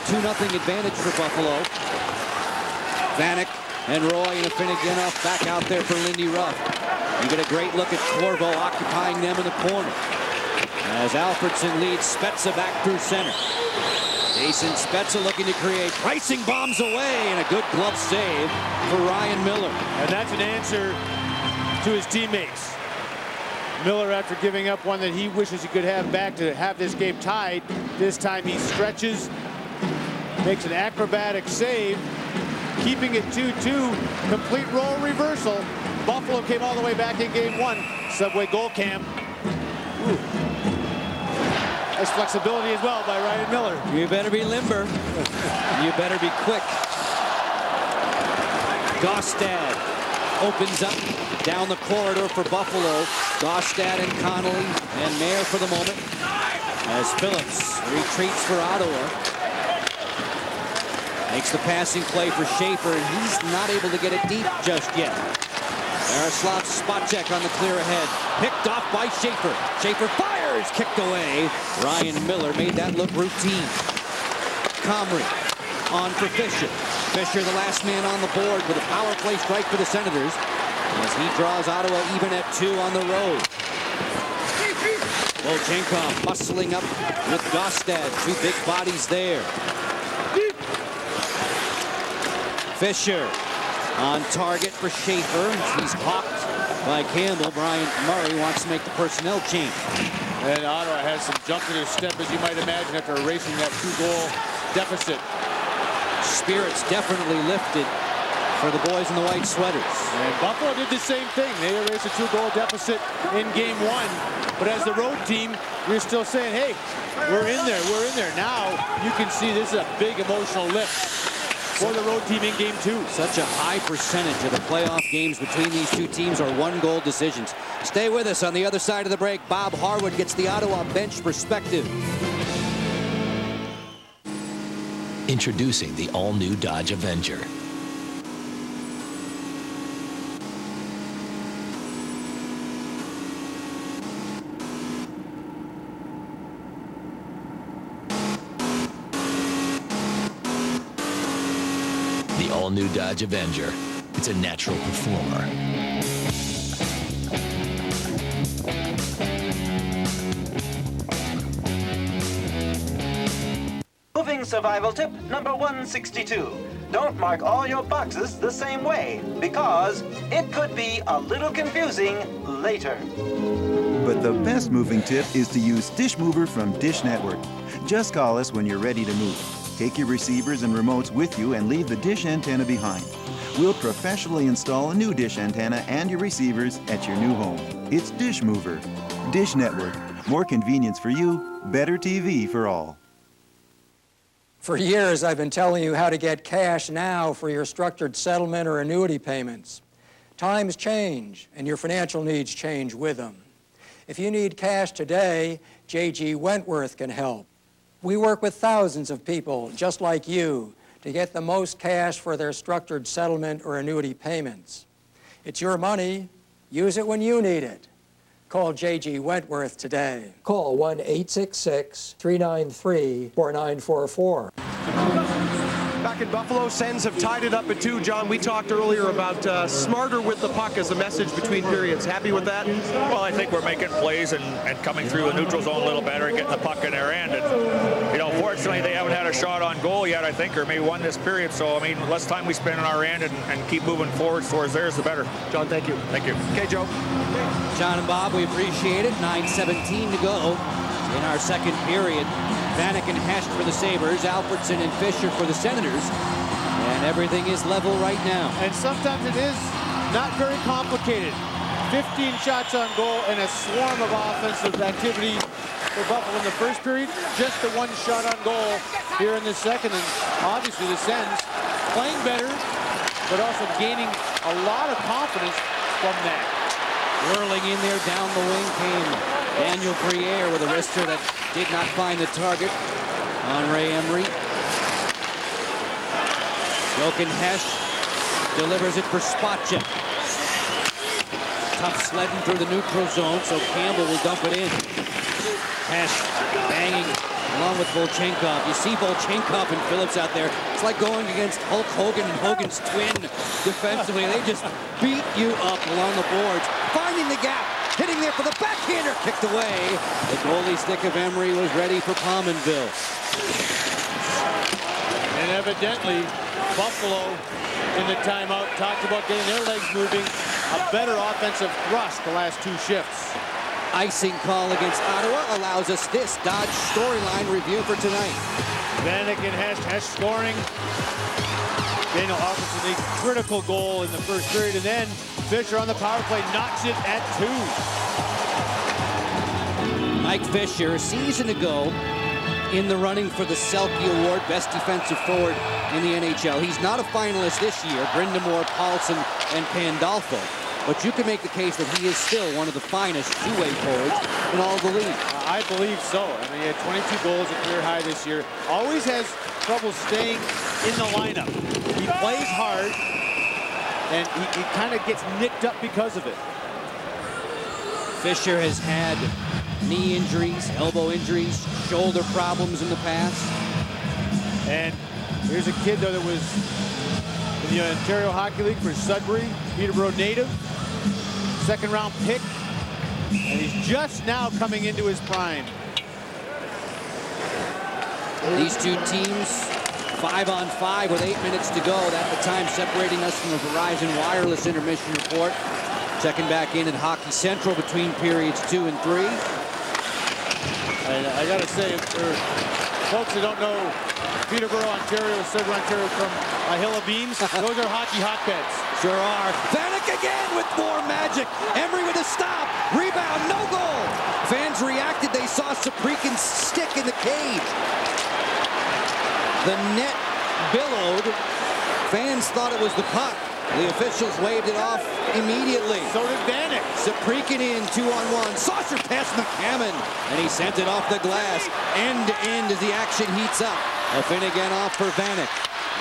2-0 advantage for Buffalo. Vanek and Roy and Afinogenov back out there for Lindy Ruff. You get a great look at Corvo occupying them in the corner. As Alfredson leads Spezza back through center. Jason Spezza looking to create. Pricing bombs away, and a good glove save for Ryan Miller. And that's an answer to his teammates. Miller, after giving up one that he wishes he could have back to have this game tied, this time he stretches, makes an acrobatic save, keeping it 2-2, complete role reversal. Buffalo came all the way back in game 1. Subway goal cam. Ooh. Nice flexibility as well by Ryan Miller. You better be limber. You better be quick. Gostad opens up down the corridor for Buffalo. Gostad and Connolly and Mayer for the moment. As Phillips retreats for Ottawa. Makes the passing play for Schaefer, and he's not able to get it deep just yet. Yaroslav's spot check on the clear ahead. Picked off by Schaefer. Schaefer fires, kicked away. Ryan Miller made that look routine. Comrie on for Fisher. Fisher, the last man on the board with a power play strike for the Senators as he draws Ottawa even at 2 on the road. Volchenkov bustling up with Gostad. 2 big bodies there. Fisher on target for Schaefer. He's hawked by Campbell. Brian Murray wants to make the personnel change. And Ottawa has some jump in his step, as you might imagine, after erasing that 2-goal deficit. Spirits definitely lifted for the boys in the white sweaters. And Buffalo did the same thing. They erased a 2-goal deficit in game 1. But as the road team, you're still saying, hey, we're in there, we're in there. Now you can see this is a big emotional lift for the road team in game 2. Such a high percentage of the playoff games between these two teams are 1-goal decisions. Stay with us. On the other side of the break, Bob Harwood gets the Ottawa bench perspective. Introducing the all-new Dodge Avenger. The all-new Dodge Avenger. It's a natural performer. Moving survival tip number 162. Don't mark all your boxes the same way, because it could be a little confusing later. But the best moving tip is to use Dish Mover from Dish Network. Just call us when you're ready to move. Take your receivers and remotes with you and leave the dish antenna behind. We'll professionally install a new dish antenna and your receivers at your new home. It's Dish Mover. Dish Network. More convenience for you, better TV for all. For years, I've been telling you how to get cash now for your structured settlement or annuity payments. Times change, and your financial needs change with them. If you need cash today, J.G. Wentworth can help. We work with thousands of people just like you to get the most cash for their structured settlement or annuity payments. It's your money. Use it when you need it. Call J.G. Wentworth today. Call 1-866-393-4944. back in Buffalo. Sens have tied it up at 2. John, we talked earlier about smarter with the puck as a message between periods. Happy with that? Well, I think we're making plays and coming through the neutral zone a little better and getting the puck in their end. And, you know, fortunately, they haven't had a shot on goal yet, I think, or maybe won this period. So, I mean, less time we spend on our end and keep moving forward towards theirs, the better. John, thank you. Thank you. Okay, Joe. John and Bob, we appreciate it. 9:17 to go in our second period. Vanek and Hesht for the Sabres, Alfredson and Fisher for the Senators. And everything is level right now. And sometimes it is not very complicated. 15 shots on goal and a swarm of offensive activity for Buffalo in the first period. Just the 1 shot on goal here in the second. And obviously the Sens playing better, but also gaining a lot of confidence from that. Whirling in there down the wing came Daniel Briere with a wrister that did not find the target on Ray Emery. Jochen Hesht delivers it for Spotcheck. Tough sledding through the neutral zone, so Campbell will dump it in. Hesht banging along with Volchenkov. You see Volchenkov and Phillips out there. It's like going against Hulk Hogan and Hogan's twin defensively. They just beat you up along the boards. Finding the gap, hitting there for the backhander, kicked away. The goalie stick of Emery was ready for Pominville. And evidently, Buffalo in the timeout talked about getting their legs moving. A better offensive thrust the last 2 shifts. Icing call against Ottawa allows us this Dodge storyline review for tonight. Vanek and Hesht scoring. Daniel Alfredson, a critical goal in the first period, and then Fisher on the power play knocks it at 2. Mike Fisher, a season ago, in the running for the Selke Award, Best Defensive Forward in the NHL. He's not a finalist this year, Brindamore, Paulson, and Pandolfo. But you can make the case that he is still one of the finest two-way forwards in all of the league. I believe so. I mean, he had 22 goals, a career high this year. Always has trouble staying in the lineup. He plays hard, and he kind of gets nicked up because of it. Fisher has had knee injuries, elbow injuries, shoulder problems in the past. And here's a kid, though, that was in the Ontario Hockey League for Sudbury, Peterborough native. 2nd-round pick, and he's just now coming into his prime. These two teams, 5-on-5 with 8 minutes to go. That's the time separating us from the Verizon Wireless intermission report. Checking back in at Hockey Central between periods 2 and 3. I gotta say, for folks that don't know Peterborough, Ontario, Sudbury, Ontario, from a hill of beams, those are hockey hotbeds. Sure are. Vanek again with more magic. Emery with a stop. Rebound, no goal. Fans reacted. They saw Saprikin's stick in the cage. The net billowed. Fans thought it was the puck. The officials waved it off immediately. So did Vanek. Saprikin in 2-on-1. Saucer past McCammon. And he sent it off the glass. End to end as the action heats up. A Finnegan off for Vanek.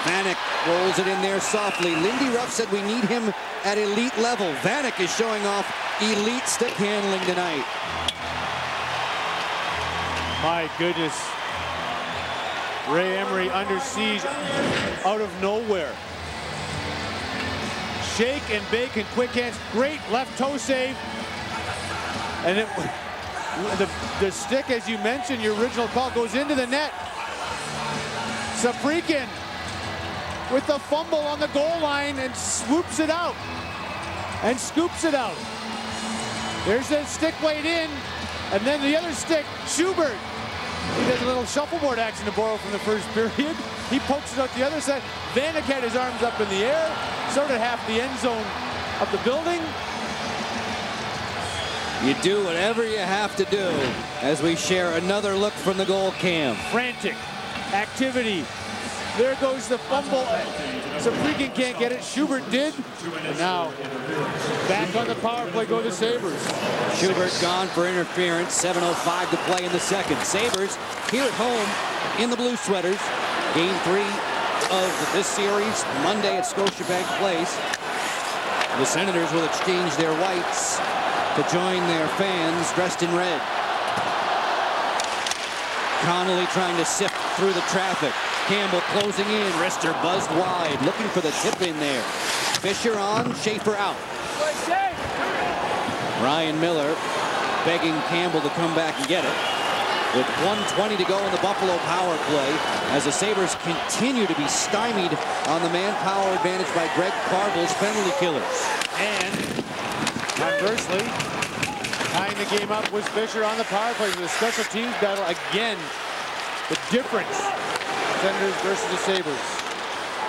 Vanek rolls it in there softly. Lindy Ruff said we need him at elite level. Vanek is showing off elite stick handling tonight. My goodness. Ray Emery under siege out of nowhere. Shake and bake and quick hands. Great left toe save. And the stick, as you mentioned, your original call, goes into the net. Saprikin with the fumble on the goal line and swoops it out and scoops it out. There's the stick laid in, and then the other stick, Schubert. He does a little shuffleboard action to borrow from the first period. He pokes it out the other side. Vanek had his arms up in the air, sort of half the end zone of the building. You do whatever you have to do as we share another look from the goal cam. Frantic activity. There goes the fumble. Saprikin can't get it. Schubert did. And now, back on the power play go the Sabres. Schubert gone for interference. 7:05 to play in the second. Sabres here at home in the blue sweaters. Game 3 of this series, Monday at Scotiabank Place. The Senators will exchange their whites to join their fans dressed in red. Connolly trying to sift through the traffic. Campbell closing in. Wrister buzzed wide, looking for the tip in there. Fisher on, Schaefer out. Ryan Miller begging Campbell to come back and get it. With 1:20 to go in the Buffalo power play, as the Sabres continue to be stymied on the manpower advantage by Greg Carvel's penalty killers. And conversely, tying the game up was Fisher on the power play. The special teams battle again. The difference, Senators versus the Sabres.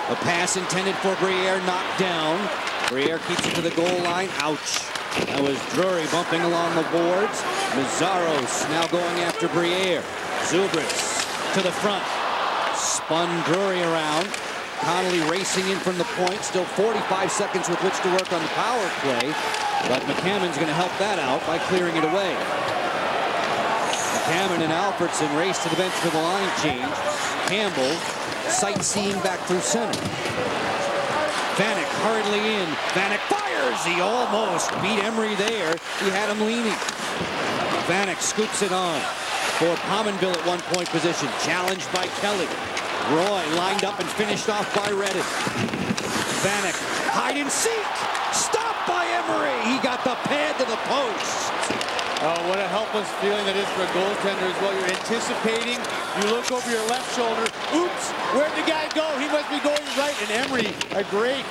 A pass intended for Briere, knocked down. Briere keeps it to the goal line. Ouch. That was Drury bumping along the boards. Mazzaros now going after Briere. Zubris to the front. Spun Drury around. Connolly racing in from the point. Still 45 seconds with which to work on the power play. But McCammon's going to help that out by clearing it away. McCammon and Alfredson race to the bench for the line change. Campbell sightseeing back through center. Vanek hurriedly in. Vanek fires. He almost beat Emery there. He had him leaning. Vanek scoops it on for Pominville at one-point position. Challenged by Kelly. Roy lined up and finished off by Redden. Vanek, hide and seek. Stopped by Emery. He got the pad to the post. Oh, what a helpless feeling that is for a goaltender as well. You're anticipating. You look over your left shoulder. Oops, where'd the guy go? He must be going right. And Emery, a great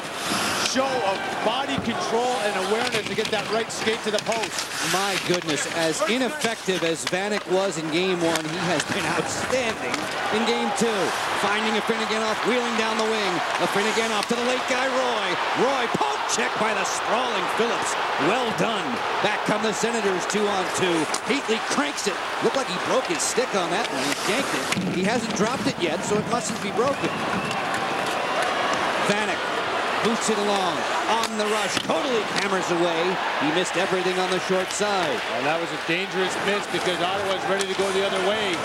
show of body control and awareness to get that right skate to the post. My goodness, as ineffective as Vanek was in game one, he has been outstanding in game two. Finding a Finneganoff, wheeling down the wing. A Finneganoff to the late guy, Roy. Roy, poke check by the sprawling Phillips. Well done. Back come the Senators 2-on-2. Heatley cranks it. Looked like he broke his stick on that one. He shanked it. He hasn't dropped it yet, so it mustn't be broken. Vanek boots it along. On the rush. Totally hammers away. He missed everything on the short side. Well, that was a dangerous miss because Ottawa's ready to go the other way.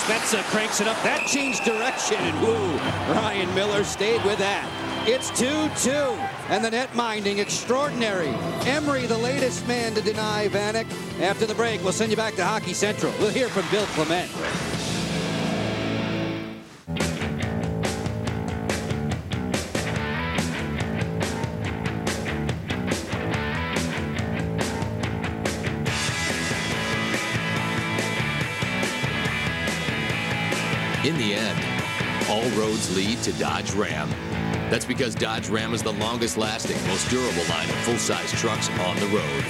Spezza cranks it up. That changed direction, and woo, Ryan Miller stayed with that. It's 2-2, and the net minding extraordinary. Emery, the latest man to deny Vanek. After the break, we'll send you back to Hockey Central. We'll hear from Bill Clement. In the end, all roads lead to Dodge Ram. That's because Dodge Ram is the longest lasting, most durable line of full-size trucks on the road.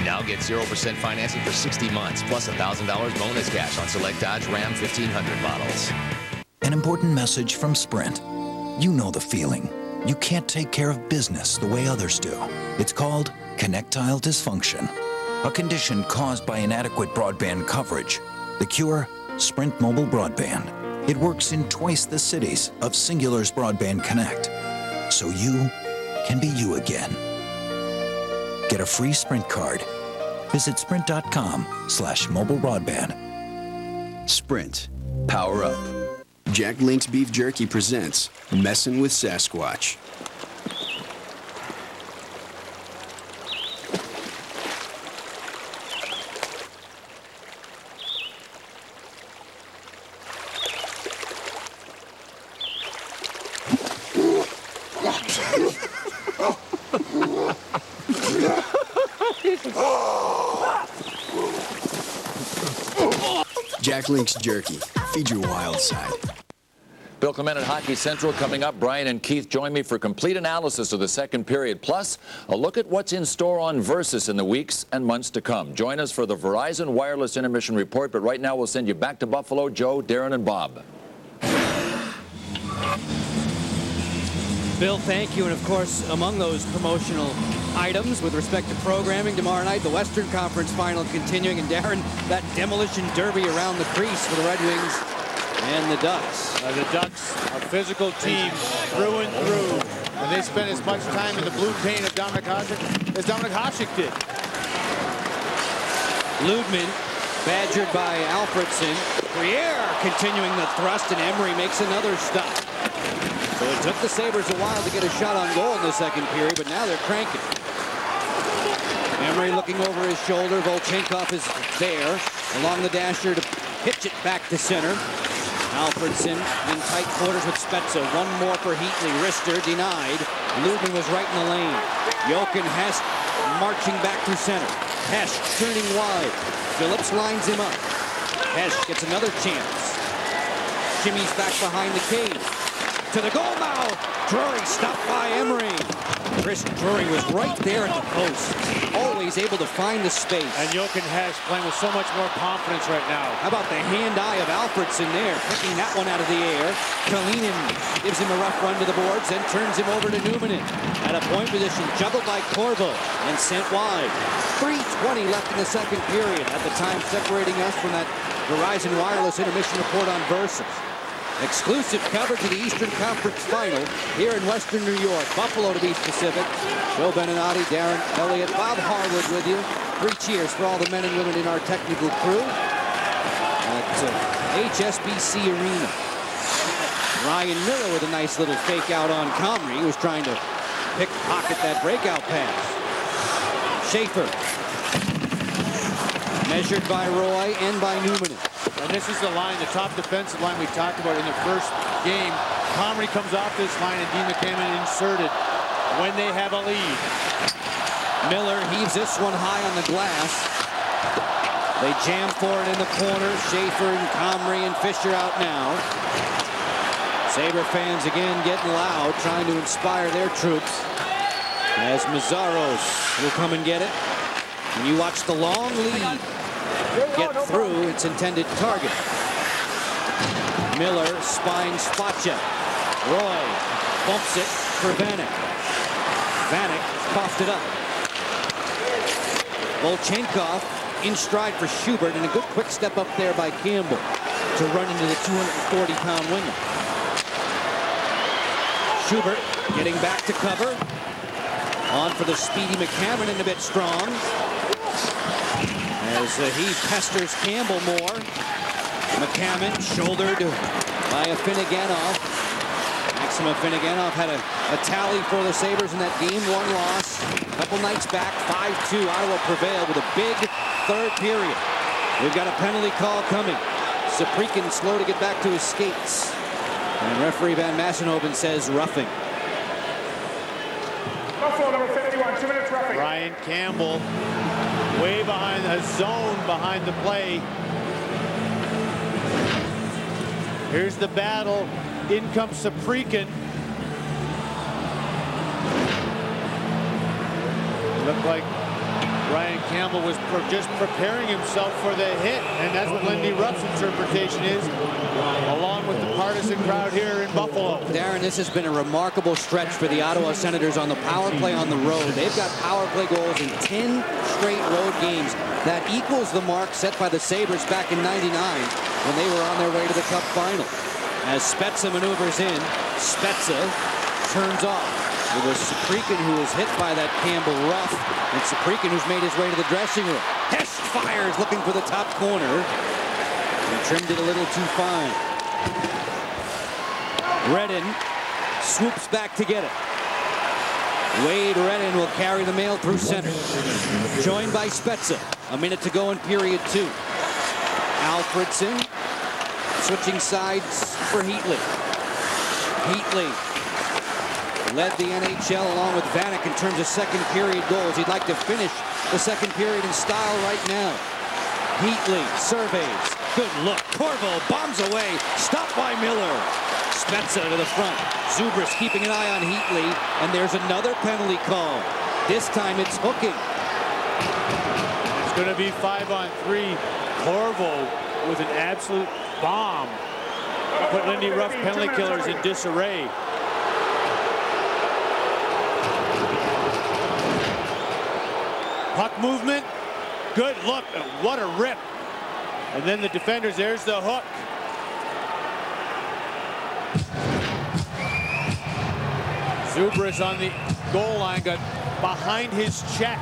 Now get 0% financing for 60 months, plus $1,000 bonus cash on select Dodge Ram 1500 models. An important message from Sprint. You know the feeling. You can't take care of business the way others do. It's called connectile dysfunction, a condition caused by inadequate broadband coverage. The cure? Sprint Mobile Broadband. It works in twice the cities of Singular's Broadband Connect, so you can be you again. Get a free Sprint card. Visit sprint.com/mobile broadband. Sprint. Power up. Jack Link's Beef Jerky presents Messin' with Sasquatch. Jack Link's Jerky. Feed your wild side. Bill Clement at Hockey Central coming up. Brian and Keith join me for complete analysis of the second period, plus a look at what's in store on Versus in the weeks and months to come. Join us for the Verizon Wireless Intermission Report, but right now we'll send you back to Buffalo. Joe, Darren, and Bob. Bill, thank you. And of course, among those promotional items with respect to programming tomorrow night, the Western Conference Final continuing. And Darren, that demolition derby around the crease for the Red Wings and the Ducks. The Ducks, a physical team through and through. And they spent as much time in the blue paint of Dominic Hasek as Dominic Hasek did. Ludman badgered by Alfredson. Briere continuing the thrust, and Emery makes another stop. So it took the Sabres a while to get a shot on goal in the second period, but now they're cranking. Emery looking over his shoulder. Volchenkov is there along the dasher to pitch it back to center. Alfredson in tight quarters with Spezza. One more for Heatley. Rister denied. Lubin was right in the lane. Jochen Hess marching back through center. Hess turning wide. Phillips lines him up. Hess gets another chance. Jimmy's back behind the cage. To the goal now. Drury stopped by Emery. Chris Drury was right there at the post. Always able to find the space. And Jochen Hess playing with so much more confidence right now. How about the hand-eye of Alfredson there, picking that one out of the air. Kalinin gives him a rough run to the boards, then turns him over to Numanen. At a point position, juggled by Corvo and sent wide. 3:20 left in the second period. At the time separating us from that Verizon Wireless intermission report on Versus. Exclusive coverage of the Eastern Conference Final here in Western New York. Buffalo, to be specific. Joe Beninati, Darren Elliott, Bob Harwood with you. 3 cheers for all the men and women in our technical crew at HSBC Arena. Ryan Miller with a nice little fake out on Comrie. He was trying to pickpocket that breakout pass. Schaefer. Measured by Roy and by Newman. And this is the line, the top defensive line we talked about in the first game. Comrie comes off this line and Dean McCammon inserted when they have a lead. Miller heaves this one high on the glass. They jam for it in the corner. Schaefer and Comrie and Fisher out now. Sabre fans again getting loud, trying to inspire their troops. As Mazzaros will come and get it. And you watch the long lead get through its intended target. Miller spine spot check. Roy bumps it for Vanek. Vanek coughed it up. Volchenkov in stride for Schubert, and a good quick step up there by Campbell to run into the 240-pound winger. Schubert getting back to cover. On for the speedy McCammon, and a bit strong. As he pesters Campbell more. McCammon shouldered by Afinogenov. Maxim Afinogenov had a tally for the Sabres in that game. 1 loss. A couple nights back, 5-2. Ottawa prevailed with a big third period. We've got a penalty call coming. Saprikin slow to get back to his skates. And referee Van Massenhoven says roughing. Number 51, 2 minutes roughing. Ryan Campbell way behind the zone, behind the play. Here's the battle. In comes Saprikin. Looked like Ryan Campbell was just preparing himself for the hit, and that's what Lindy Ruff's interpretation is, along with the partisan crowd here in Buffalo. Darren, this has been a remarkable stretch for the Ottawa Senators on the power play on the road. They've got power play goals in 10 straight road games. That equals the mark set by the Sabres back in '99 when they were on their way to the Cup final. As Spezza maneuvers in, Spezza turns off. It was Saprikin who was hit by that Campbell rough, and Saprikin who's made his way to the dressing room. Hess fires looking for the top corner. He trimmed it a little too fine. Redden swoops back to get it. Wade Redden will carry the mail through center. Joined by Spezza. A minute to go in period 2. Alfredson switching sides for Heatley. Heatley led the NHL along with Vanek in terms of second period goals. He'd like to finish the second period in style right now. Heatley surveys. Good look. Corvo bombs away. Stopped by Miller. Spezza to the front. Zubris keeping an eye on Heatley. And there's another penalty call. This time it's hooking. It's going to be 5-on-3. Corvo with an absolute bomb. Put Lindy Ruff penalty killers in disarray. Puck movement. Good look. What a rip. And then the defenders, there's the hook. Zubris on the goal line got behind his check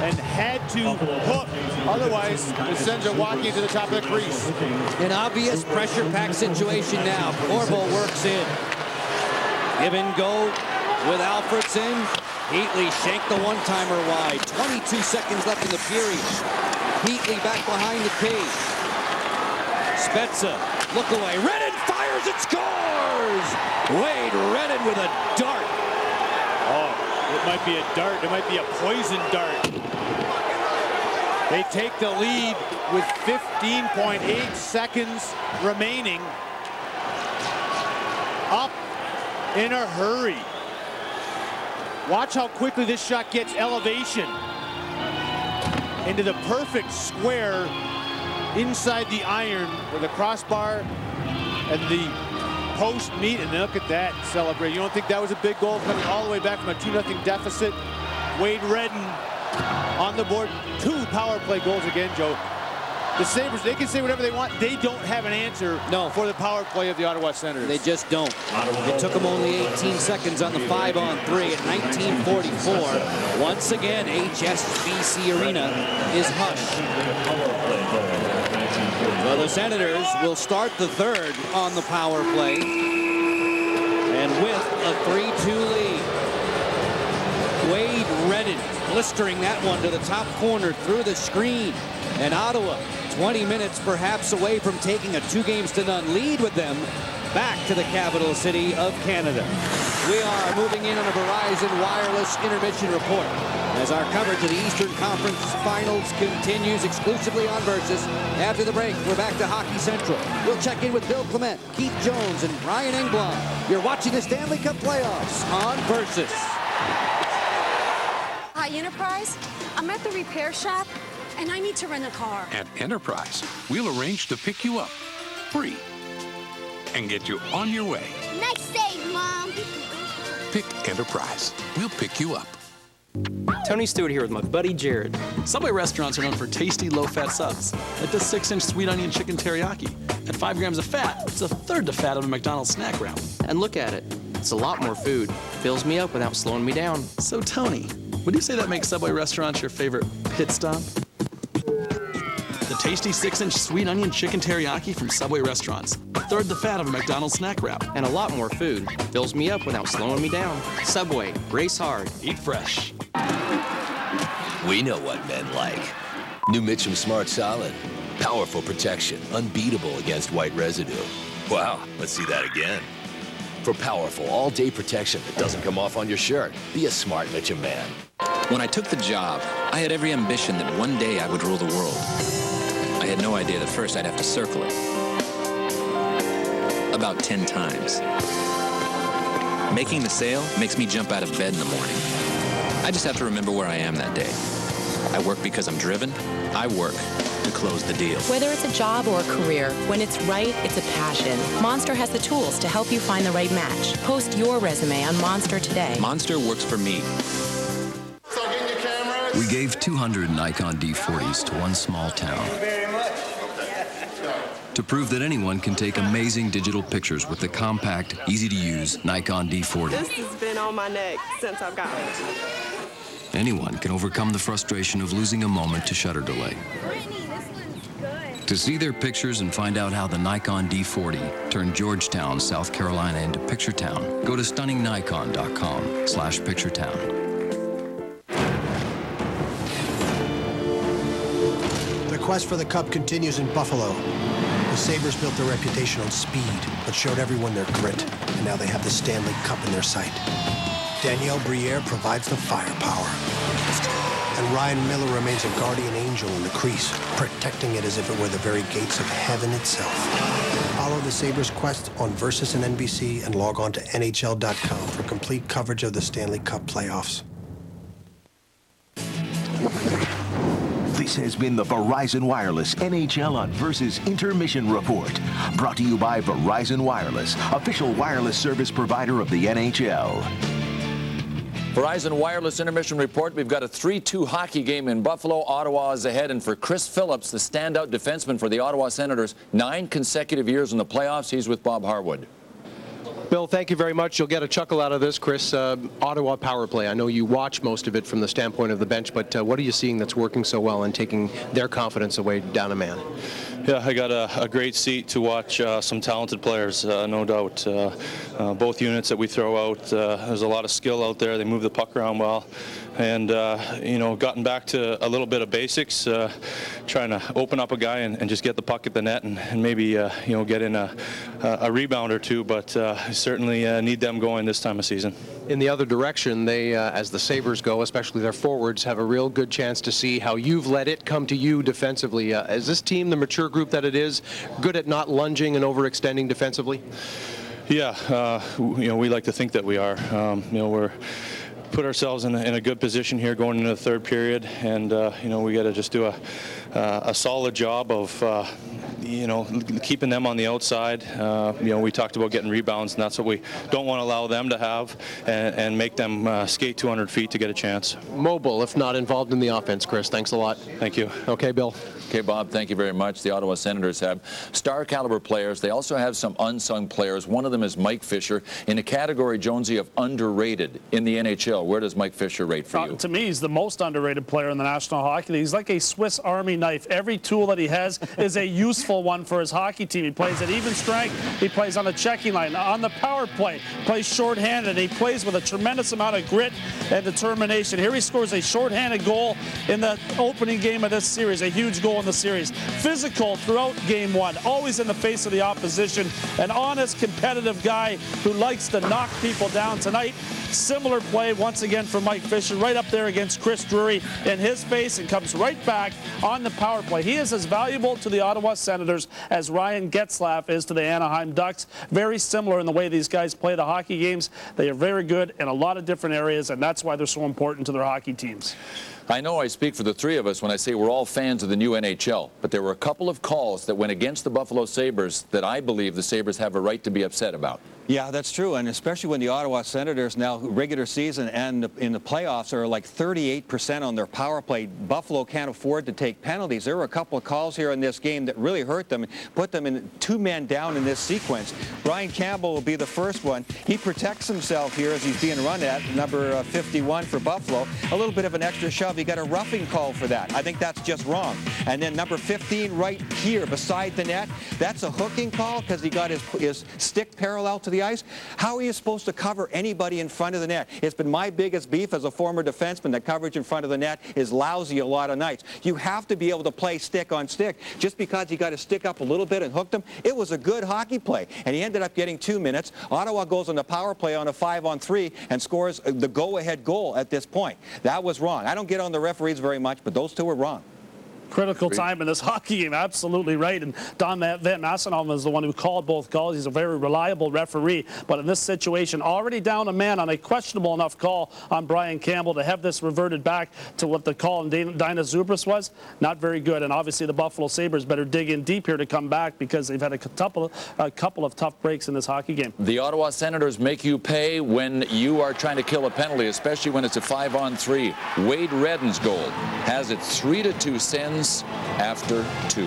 and had to hook. Otherwise, the Sens are walking to the top of the crease. An obvious pressure-packed situation now. Corvo works in. Give and go with Alfredson. Heatley shanked the one-timer wide. 22 seconds left in the period. Heatley back behind the cage. Spezza, look away. Redden fires and scores! Wade Redden with a dart. Oh, it might be a dart. It might be a poison dart. They take the lead with 15.8 seconds remaining. Up in a hurry. Watch how quickly this shot gets elevation into the perfect square inside the iron where the crossbar and the post meet. And look at that celebrate. You don't think that was a big goal coming all the way back from a 2-0 deficit? Wade Redden on the board. 2 power play goals again, Joe. The Sabres, they can say whatever they want. They don't have an answer for the power play of the Ottawa Senators. They just don't. It took them only 18 seconds on the 5-on-3 at 19:44. Once again, HSBC Arena is hushed. Well, the Senators will start the third on the power play. And with a 3-2 lead. Wade Redden blistering that one to the top corner through the screen. And Ottawa, 20 minutes perhaps away from taking a 2-0 lead with them back to the capital city of Canada. We are moving in on a Verizon Wireless intermission report as our coverage of the Eastern Conference Finals continues exclusively on Versus. After the break, we're back to Hockey Central. We'll check in with Bill Clement, Keith Jones, and Ryan Engblom. You're watching the Stanley Cup playoffs on Versus. Hi, Enterprise. I'm at the repair shop, and I need to rent a car. At Enterprise, we'll arrange to pick you up free and get you on your way. Nice save, Mom. Pick Enterprise. We'll pick you up. Tony Stewart here with my buddy Jared. Subway restaurants are known for tasty, low-fat subs, like this 6-inch sweet onion chicken teriyaki. At 5 grams of fat, it's a third the fat of a McDonald's snack wrap. And look at it. It's a lot more food. Fills me up without slowing me down. So, Tony, would you say that makes Subway restaurants your favorite pit stop? The tasty 6-inch sweet onion chicken teriyaki from Subway restaurants. A third the fat of a McDonald's snack wrap. And a lot more food. Fills me up without slowing me down. Subway, race hard, eat fresh. We know what men like. New Mitchum Smart Solid. Powerful protection, unbeatable against white residue. Wow, let's see that again. For powerful all-day protection that doesn't come off on your shirt, be a smart Mitchum man. When I took the job, I had every ambition that one day I would rule the world. I had no idea that first I'd have to circle it. About 10 times. Making the sale makes me jump out of bed in the morning. I just have to remember where I am that day. I work because I'm driven. I work to close the deal. Whether it's a job or a career, when it's right, it's a passion. Monster has the tools to help you find the right match. Post your resume on Monster today. Monster works for me. We gave 200 Nikon D40s to one small town to prove that anyone can take amazing digital pictures with the compact, easy-to-use Nikon D40. This has been on my neck since I've gotten it. Anyone can overcome the frustration of losing a moment to shutter delay. To see their pictures and find out how the Nikon D40 turned Georgetown, South Carolina into Picture Town, go to stunningnikon.com/picturetown. The quest for the Cup continues in Buffalo. The Sabres built their reputation on speed, but showed everyone their grit, and now they have the Stanley Cup in their sight. Danielle Briere provides the firepower, and Ryan Miller remains a guardian angel in the crease, protecting it as if it were the very gates of heaven itself. Follow the Sabres quest on Versus and NBC, and log on to NHL.com for complete coverage of the Stanley Cup playoffs. This has been the Verizon Wireless NHL on Versus Intermission Report. Brought to you by Verizon Wireless, official wireless service provider of the NHL. Verizon Wireless Intermission Report. We've got a 3-2 hockey game in Buffalo. Ottawa is ahead. And for Chris Phillips, the standout defenseman for the Ottawa Senators, 9 consecutive years in the playoffs, he's with Bob Harwood. Bill, thank you very much. You'll get a chuckle out of this, Chris. Ottawa power play. I know you watch most of it from the standpoint of the bench, but what are you seeing that's working so well and taking their confidence away down a man? Yeah, I got a great seat to watch some talented players, no doubt. Both units that we throw out, there's a lot of skill out there. They move the puck around well. and gotten back to a little bit of basics, trying to open up a guy and just get the puck at the net and maybe get in a rebound or two, but certainly need them going this time of season. In the other direction, they, as the Sabres go, especially their forwards, have a real good chance to see how you've let it come to you defensively. Is this team, the mature group that it is, good at not lunging and overextending defensively? Yeah, we like to think that we are. We're put ourselves in a good position here going into the third period, and we got to just do a solid job of keeping them on the outside. We talked about getting rebounds, and that's what we don't want to allow them to have, and make them skate 200 feet to get a chance. Mobile, if not involved in the offense, Chris. Thanks a lot. Thank you. Okay, Bill. Okay, Bob, thank you very much. The Ottawa Senators have star caliber players. They also have some unsung players. One of them is Mike Fisher, in a category, Jonesy, of underrated in the NHL. Where does Mike Fisher rate for you? To me, he's the most underrated player in the National Hockey League. He's like a Swiss Army knife. Every tool that he has is a useful one for his hockey team. He plays at even strength. He plays on the checking line, on the power play, plays shorthanded, and he plays with a tremendous amount of grit and determination. Here he scores a shorthanded goal in the opening game of this series, a huge goal in the series. Physical throughout game one, always in the face of the opposition. An honest, competitive guy who likes to knock people down. Tonight, similar play once again from Mike Fisher, right up there against Chris Drury in his face, and comes right back on the power play. He is as valuable to the Ottawa Senators as Ryan Getzlaf is to the Anaheim Ducks. Very similar in the way these guys play the hockey games. They are very good in a lot of different areas, and that's why they're so important to their hockey teams. I know I speak for the three of us when I say we're all fans of the new NHL, but there were a couple of calls that went against the Buffalo Sabres that I believe the Sabres have a right to be upset about. Yeah, that's true, and especially when the Ottawa Senators now, regular season and in the playoffs, are like 38% on their power play. Buffalo can't afford to take penalties. There were a couple of calls here in this game that really hurt them and put them in two men down in this sequence. Brian Campbell will be the first one. He protects himself here as he's being run at, number 51 for Buffalo. A little bit of an extra shove. He got a roughing call for that. I think that's just wrong. And then number 15 right here beside the net, that's a hooking call because he got his stick parallel to the ice. How are you supposed to cover anybody in front of the net? It's been my biggest beef as a former defenseman that coverage in front of the net is lousy a lot of nights. You have to be able to play stick on stick. Just because he got his stick up a little bit and hooked him, it was a good hockey play. And he ended up getting 2 minutes. Ottawa goes on the power play on a 5-on-3 and scores the go-ahead goal at this point. That was wrong. I don't get on the referees very much, but those two were wrong. Critical time in this hockey game, absolutely right. And Don Van Massenholm is the one who called both calls. He's a very reliable referee. But in this situation, already down a man on a questionable enough call on Brian Campbell to have this reverted back to what the call on Dinah Zubris was, not very good. And obviously the Buffalo Sabres better dig in deep here to come back because they've had a couple of tough breaks in this hockey game. The Ottawa Senators make you pay when you are trying to kill a penalty, especially when it's a 5-on-3. Wade Redden's goal has it 3-2 Sens after 2.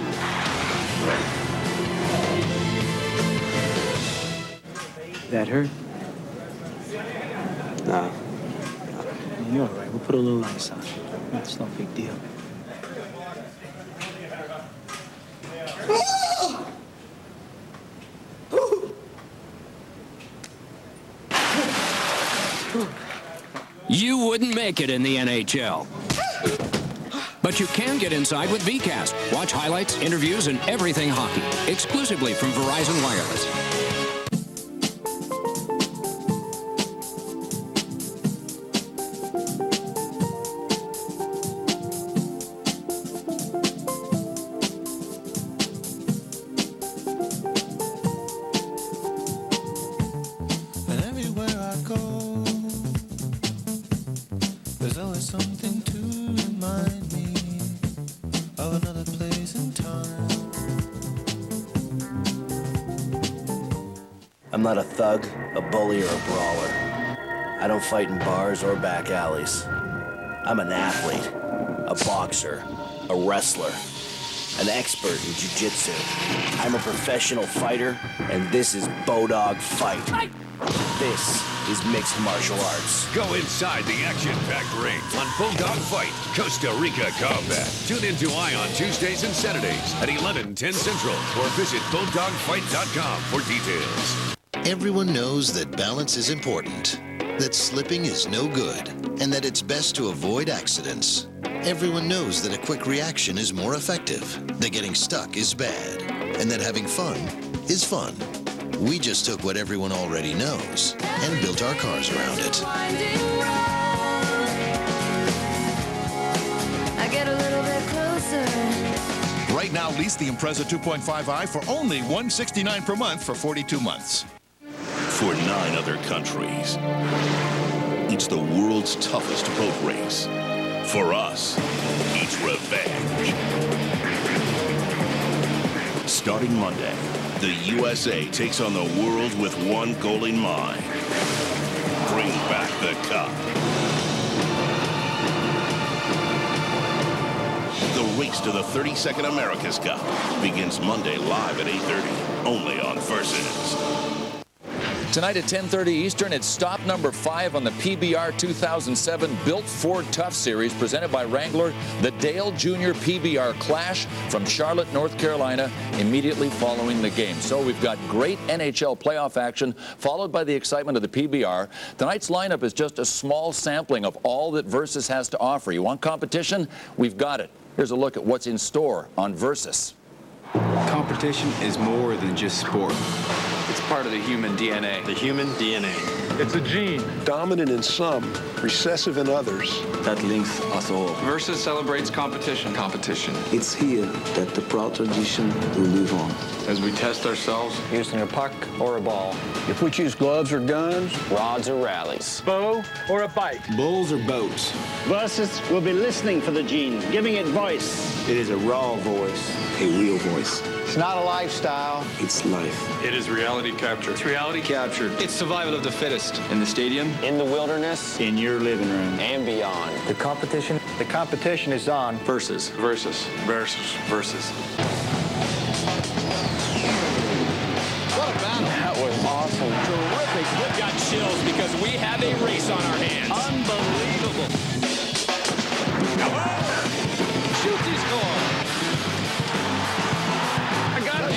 That hurt? Nah. You're all right. We'll put a little ice on it. It's no big deal. You wouldn't make it in the NHL. But you can get inside with VCast. Watch highlights, interviews, and everything hockey. Exclusively from Verizon Wireless. And everywhere I go, there's always something to remind me of another place and time. I'm not a thug, a bully, or a brawler. I don't fight in bars or back alleys. I'm an athlete, a boxer, a wrestler, an expert in jiu-jitsu. I'm a professional fighter, and this is Bodog Fight. This is mixed martial arts. Go inside the action-packed ring on Bodog Fight, Costa Rica Combat. Tune in to Ion Tuesdays and Saturdays at 11:10 Central or visit BodogFight.com for details. Everyone knows that balance is important. that slipping is no good and that it's best to avoid accidents. Everyone knows that a quick reaction is more effective, that getting stuck is bad, and that having fun is fun. We just took what everyone already knows and built our cars around it. I get a little bit closer. Right now, lease the Impreza 2.5i for only $169 per month for 42 months. For 9 other countries, it's the world's toughest boat race. For us, it's revenge. Starting Monday, the USA takes on the world with one goal in mind. Bring back the cup. The race to the 32nd America's Cup begins Monday live at 8:30, only on Versus. Tonight at 10:30 Eastern, it's stop number 5 on the PBR 2007 Built Ford Tough Series, presented by Wrangler, the Dale Jr. PBR Clash from Charlotte, North Carolina, immediately following the game. So we've got great NHL playoff action, followed by the excitement of the PBR. Tonight's lineup is just a small sampling of all that Versus has to offer. You want competition? We've got it. Here's a look at what's in store on Versus. Competition is more than just sport. It's part of the human DNA. The human DNA. It's a gene. Dominant in some, recessive in others. That links us all. Versus celebrates competition. Competition. It's here that the proud tradition will live on. As we test ourselves. Using a puck or a ball. If we choose gloves or guns, Rods or rallies. bow or a bite, Bulls or boats. Versus will be listening for the gene, giving it voice. It is a raw voice, a real voice. It's not a lifestyle. It's life. It is reality capture. It's reality captured. It's survival of the fittest. In the stadium. In the wilderness. In your living room. And beyond. The competition is on. Versus. Versus. Versus. Versus. What a battle. That was awesome. Terrific. We've got chills because we have a race on our hands. Unbelievable. Shoots, he scores. I got it.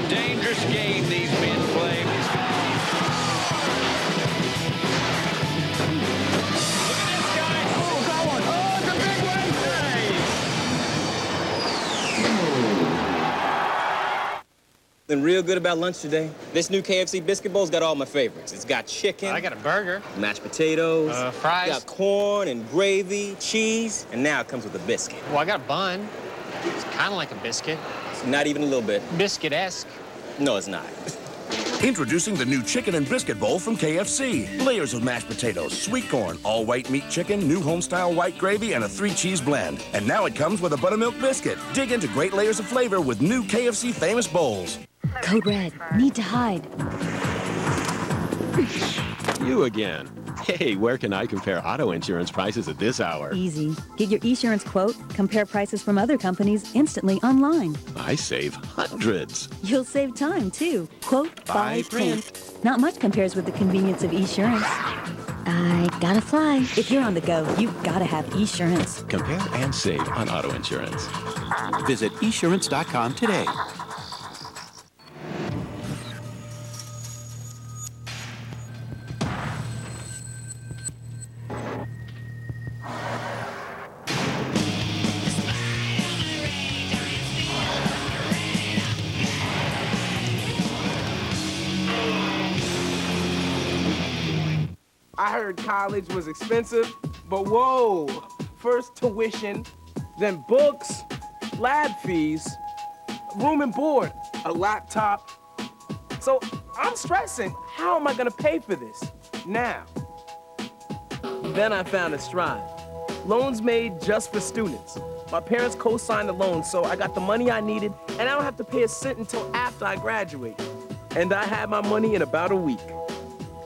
Dangerous game these men play. Look at this guy. Oh, got one. Oh, it's a big Wednesday. Been real good about lunch today. This new KFC biscuit bowl's got all my favorites. It's got chicken. I got a burger. Mashed potatoes. Fries. Got corn and gravy, cheese, and now it comes with a biscuit. Well, I got a bun. It's kind of like a biscuit. Not even a little bit. Biscuit-esque. No, it's not. Introducing the new Chicken and Biscuit Bowl from KFC. Layers of mashed potatoes, sweet corn, all white meat chicken, new home-style white gravy, and a 3-cheese blend. And now it comes with a buttermilk biscuit. Dig into great layers of flavor with new KFC famous bowls. Code red. Need to hide. You again. Hey, where can I compare auto insurance prices at this hour? Easy. Get your Esurance quote, compare prices from other companies instantly online. I save hundreds. You'll save time, too. Quote, buy, print. Not much compares with the convenience of Esurance. I gotta fly. If you're on the go, you gotta have Esurance. Compare and save on auto insurance. Visit esurance.com today. I heard college was expensive, but whoa, first tuition, then books, lab fees, room and board, a laptop. So I'm stressing, how am I gonna pay for this now? Then I found a Strive, loans made just for students. My parents co-signed the loan, so I got the money I needed, and I don't have to pay a cent until after I graduate. And I had my money in about a week.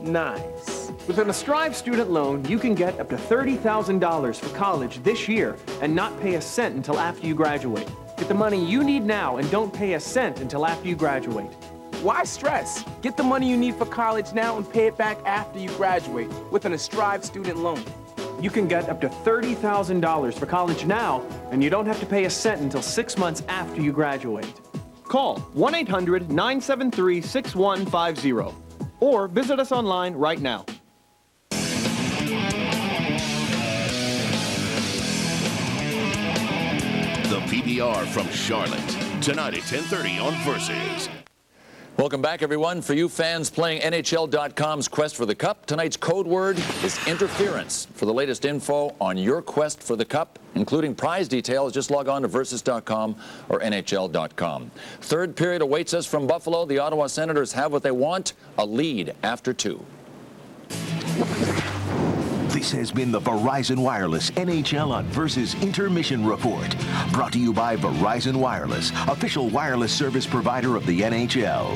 Nice. With an Strive student loan, you can get up to $30,000 for college this year and not pay a cent until after you graduate. Get the money you need now and don't pay a cent until after you graduate. Why stress? Get the money you need for college now and pay it back after you graduate with an Strive student loan. You can get up to $30,000 for college now, and you don't have to pay a cent until 6 months after you graduate. Call 1-800-973-6150 or visit us online right now. PBR from Charlotte. Tonight at 10:30 on Versus. Welcome back, everyone. For you fans playing NHL.com's Quest for the Cup, tonight's code word is interference. For the latest info on your quest for the Cup, including prize details, just log on to Versus.com or NHL.com. Third period awaits us from Buffalo. The Ottawa Senators have what they want, a lead after 2. This has been the Verizon Wireless NHL on Versus Intermission Report. Brought to you by Verizon Wireless, official wireless service provider of the NHL.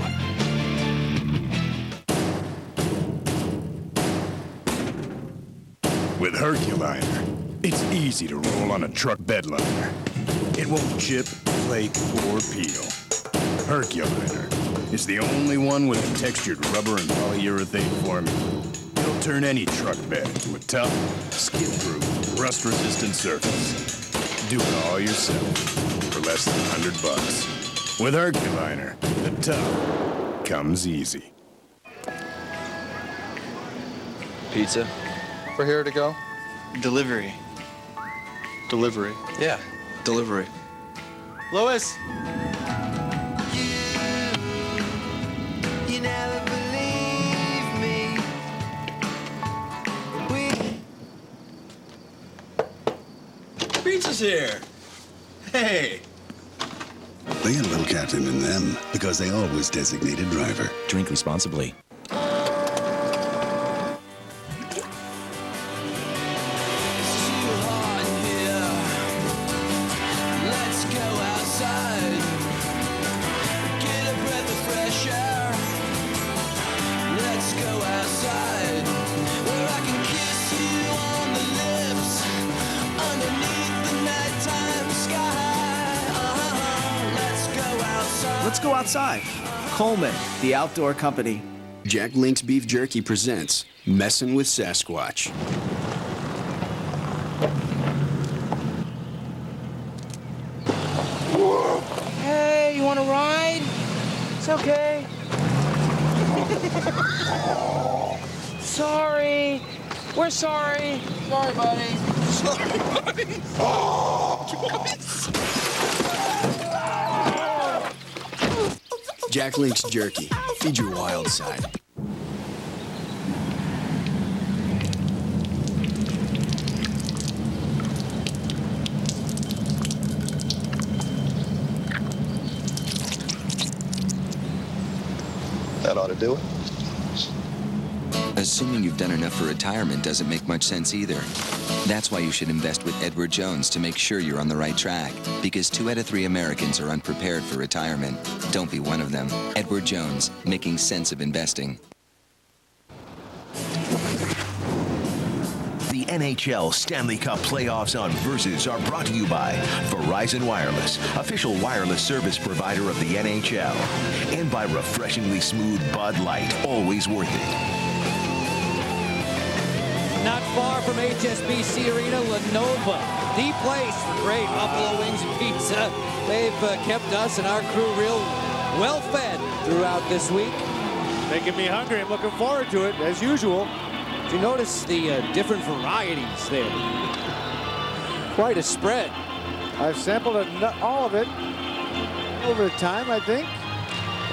With Herculiner, it's easy to roll on a truck bed liner. It won't chip, flake, or peel. Herculiner is the only one with a textured rubber and polyurethane formula. It'll turn any truck bed into a tough, skid-proof, rust-resistant surface. Do it all yourself for less than $100. With Herculiner, the tough comes easy. Pizza? For here to go? Delivery. Delivery. Yeah, delivery. Lois! You never believe me. Pizza's here! Hey! They had a little captain in them because they always designated driver. Drink responsibly. Let's go outside. Coleman, the outdoor company. Jack Link's Beef Jerky presents Messin' with Sasquatch. Hey, you want to ride? It's okay. Sorry. We're sorry. Sorry, buddy. Sorry, buddy. Jack Link's Jerky. Feed your wild side. That ought to do it. Assuming you've done enough for retirement doesn't make much sense either. That's why you should invest with Edward Jones to make sure you're on the right track. Because 2 out of 3 Americans are unprepared for retirement. Don't be one of them. Edward Jones, making sense of investing. The NHL Stanley Cup playoffs on Versus are brought to you by Verizon Wireless, official wireless service provider of the NHL. And by refreshingly smooth Bud Light, always worth it. Not far from HSBC Arena, Lenovo, the place for great buffalo wings and pizza. They've kept us and our crew real well-fed throughout this week. Making me hungry. I'm looking forward to it, as usual. Did you notice the different varieties there? Quite a spread. I've sampled all of it over time, I think.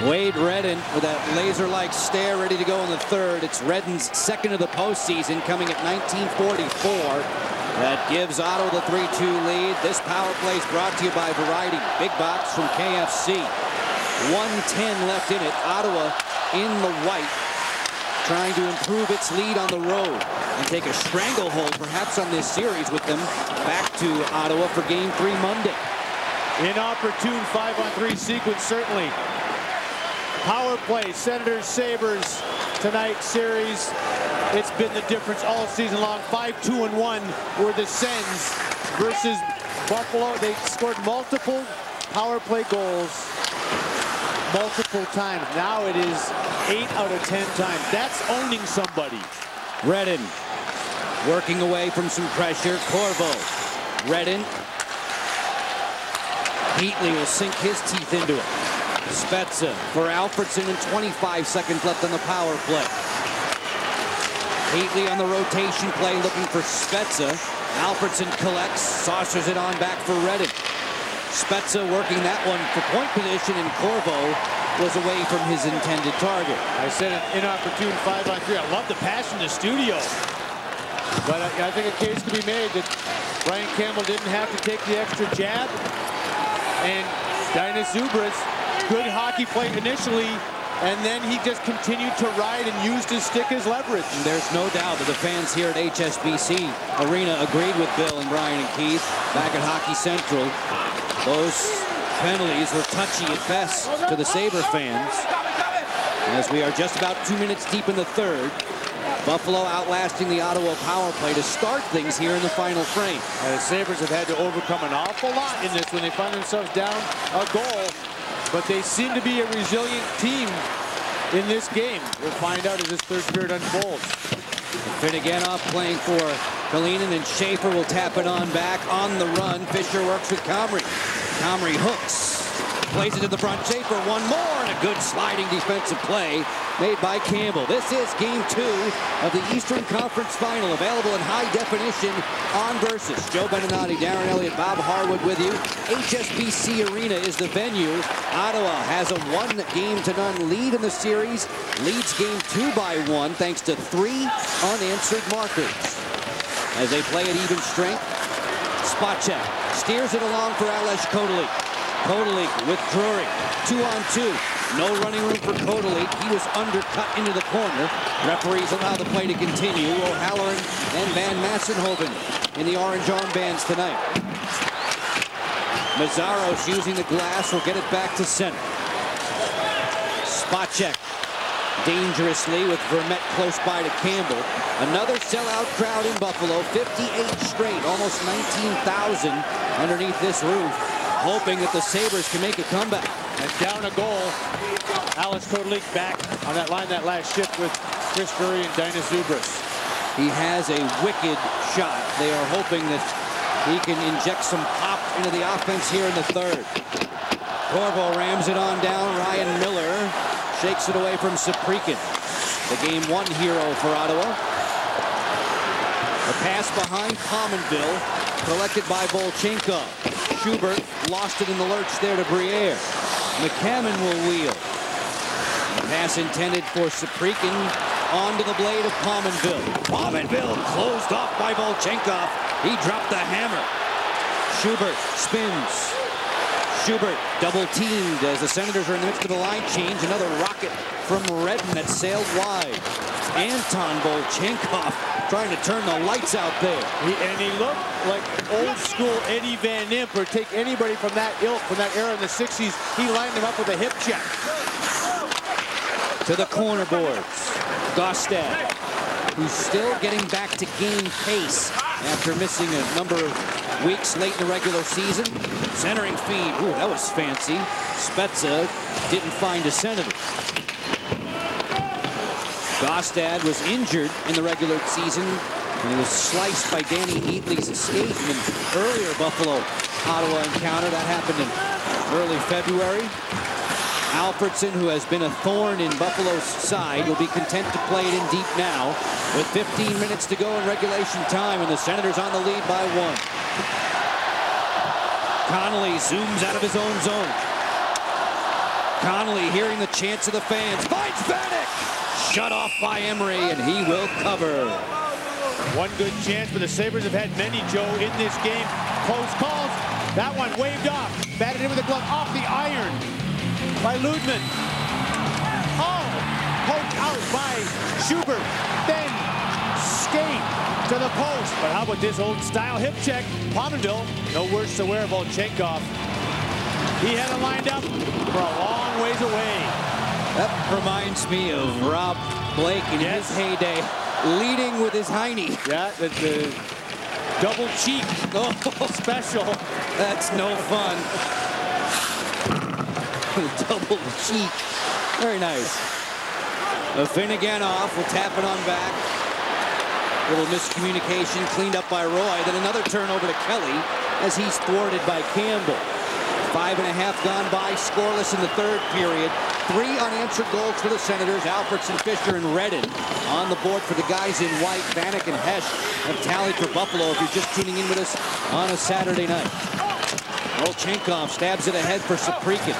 Wade Redden with that laser-like stare ready to go in the third. It's Redden's second of the postseason coming at 1944. That gives Ottawa the 3-2 lead. This power play is brought to you by Variety Big Box from KFC. 1:10 left in it. Ottawa in the white, trying to improve its lead on the road and take a stranglehold perhaps on this series with them back to Ottawa for Game 3 Monday. Inopportune 5-on-3 sequence, certainly. Power play, Senators, Sabres, tonight's series. It's been the difference all season long. 5-2-1 were the Sens versus Buffalo. They scored multiple power play goals multiple times. Now it is 8 out of 10 times. That's owning somebody. Redden working away from some pressure. Corvo. Redden. Heatley will sink his teeth into it. Spezza for Alfredson and 25 seconds left on the power play. Heatley on the rotation play looking for Spezza. Alfredson collects, saucers it on back for Redden. Spezza working that one for point position, and Corvo was away from his intended target. I said an inopportune 5-on-3. I love the pass in the studio. But I think a case could be made that Brian Campbell didn't have to take the extra jab. And Dainis Zubras, good hockey play initially, and then he just continued to ride and used his stick as leverage. And there's no doubt that the fans here at HSBC Arena agreed with Bill and Brian and Keith back at Hockey Central. Those penalties were touchy at best to the Sabre fans. As we are just about 2 minutes deep in the third, Buffalo outlasting the Ottawa power play to start things here in the final frame. The Sabres have had to overcome an awful lot in this when they find themselves down a goal, but they seem to be a resilient team in this game. We'll find out as this third period unfolds. Finneganov playing for Kalinin, and Schaefer will tap it on back on the run. Fisher works with Comrie. Comrie hooks, plays it to the front. Schaefer one more, and a good sliding defensive play made by Campbell. This is game 2 of the Eastern Conference Final, available in high definition on Versus. Joe Beninati, Darren Elliott, Bob Harwood with you. HSBC Arena is the venue. Ottawa has a 1-0 lead in the series. Leads game 2 by 1 thanks to 3 unanswered markers. As they play at even strength, spot check. Steers it along for Ales Kotelik. Kotelik with Drury. 2-on-2. No running room for Kotelik. He was undercut into the corner. Referees allow the play to continue. O'Halloran and Van Massenhoven in the orange armbands tonight. Mazzaros using the glass will get it back to center. Spot check. Dangerously with Vermette close by to Campbell. Another sellout crowd in Buffalo. 58 straight. Almost 19,000 underneath this roof, hoping that the Sabres can make a comeback. And down a goal. Ales Kotelik back on that line that last shift with Chris Drury and Dainis Zubras. He has a wicked shot. They are hoping that he can inject some pop into the offense here in the third. Corvo rams it on down. Ryan Miller shakes it away from Saprikin, the game 1 hero for Ottawa. A pass behind Pominville, collected by Volchenkov. Schubert lost it in the lurch there to Briere. McCammon will wheel. A pass intended for Saprikin onto the blade of Pominville. Pominville closed off by Volchenkov. He dropped the hammer. Schubert spins. Schubert double teamed as the Senators are in the midst of a line change. Another rocket from Redden that sailed wide. Anton Volchenkov trying to turn the lights out there. And he looked like old school Eddie Van Imp, or take anybody from that ilk, from that era in the 60s. He lined them up with a hip check. To the corner boards. Gostad, who's still getting back to game pace after missing a number of weeks late in the regular season. Centering feed. Ooh, that was fancy. Spezza didn't find a Senator. Gostad was injured in the regular season, and he was sliced by Danny Heatley's escape in an earlier Buffalo-Ottawa encounter. That happened in early February. Alfredson, who has been a thorn in Buffalo's side, will be content to play it in deep now with 15 minutes to go in regulation time, and the Senators on the lead by 1. Connolly zooms out of his own zone. Connolly, hearing the chants of the fans, finds Vanek! Shut off by Emery, and he will cover. One good chance, but the Sabres have had many, Joe, in this game. Close calls. That one waved off. Batted in with a glove off the iron by Ludman. Oh, poked out by Schubert. Then skate to the post. But how about this old style hip check? Pominville, no worse to wear. Volchenkov. He had it lined up for a long ways away. That reminds me of Rob Blake in his heyday, leading with his hiney. Yeah, the double cheek. Oh, special. That's no fun. Double cheek. Very nice. Finneganov will tap it on back. Little miscommunication cleaned up by Roy. Then another turnover to Kelly as he's thwarted by Campbell. 5.5 gone by, scoreless in the third period. 3 unanswered goals for the Senators. Alfredson, Fisher, and Redden on the board for the guys in white. Vanek and Hesh have tallied for Buffalo if you're just tuning in with us on a Saturday night. Volchenkov stabs it ahead for Saprikin.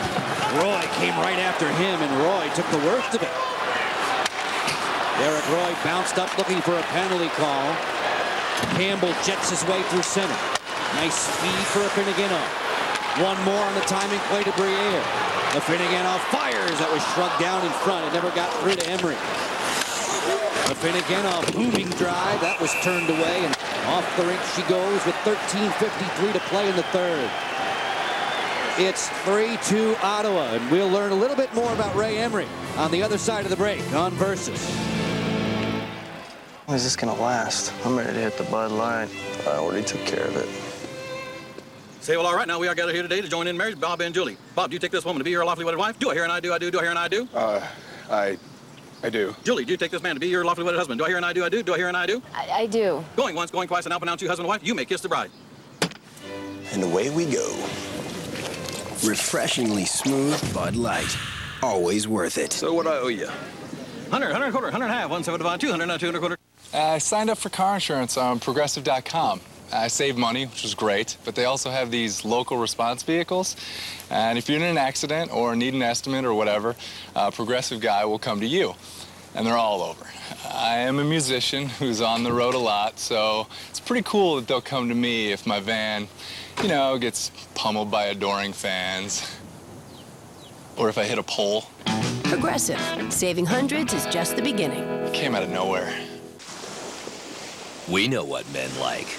Roy came right after him, and Roy took the worst of it. Derek Roy bounced up looking for a penalty call. Campbell jets his way through center. Nice feed for Afinogenov. One more on the timing play to Briere. Afinogenov fires. That was shrugged down in front. It never got through to Emery. Afinogenov booming drive. That was turned away, and off the rink she goes with 13:53 to play in the third. It's 3-2 Ottawa, and we'll learn a little bit more about Ray Emery on the other side of the break on Versus. How is this gonna last? I'm ready to hit the Bud Light. I already took care of it. Say, well, all right, now we are gathered here today to join in marriage, Bob and Julie. Bob, do you take this woman to be your lawfully wedded wife? Do I hear and I do, I do, do I hear and I do? I do. Julie, do you take this man to be your lawfully wedded husband? Do I hear and I do, I do, do I hear and I do? I do. Going once, going twice, and now pronounce you husband and wife, you may kiss the bride. And away we go. Refreshingly smooth Bud Light. Always worth it. So what I owe you? 100, 100 and a quarter, 100 and a half, 175, 200, 200 and a quarter. I signed up for car insurance on Progressive.com. I saved money, which was great, but they also have these local response vehicles. And if you're in an accident or need an estimate or whatever, a Progressive guy will come to you. And they're all over. I am a musician who's on the road a lot, so it's pretty cool that they'll come to me if my van, you know, gets pummeled by adoring fans. Or if I hit a pole. Progressive. Saving hundreds is just the beginning. It came out of nowhere. We know what men like.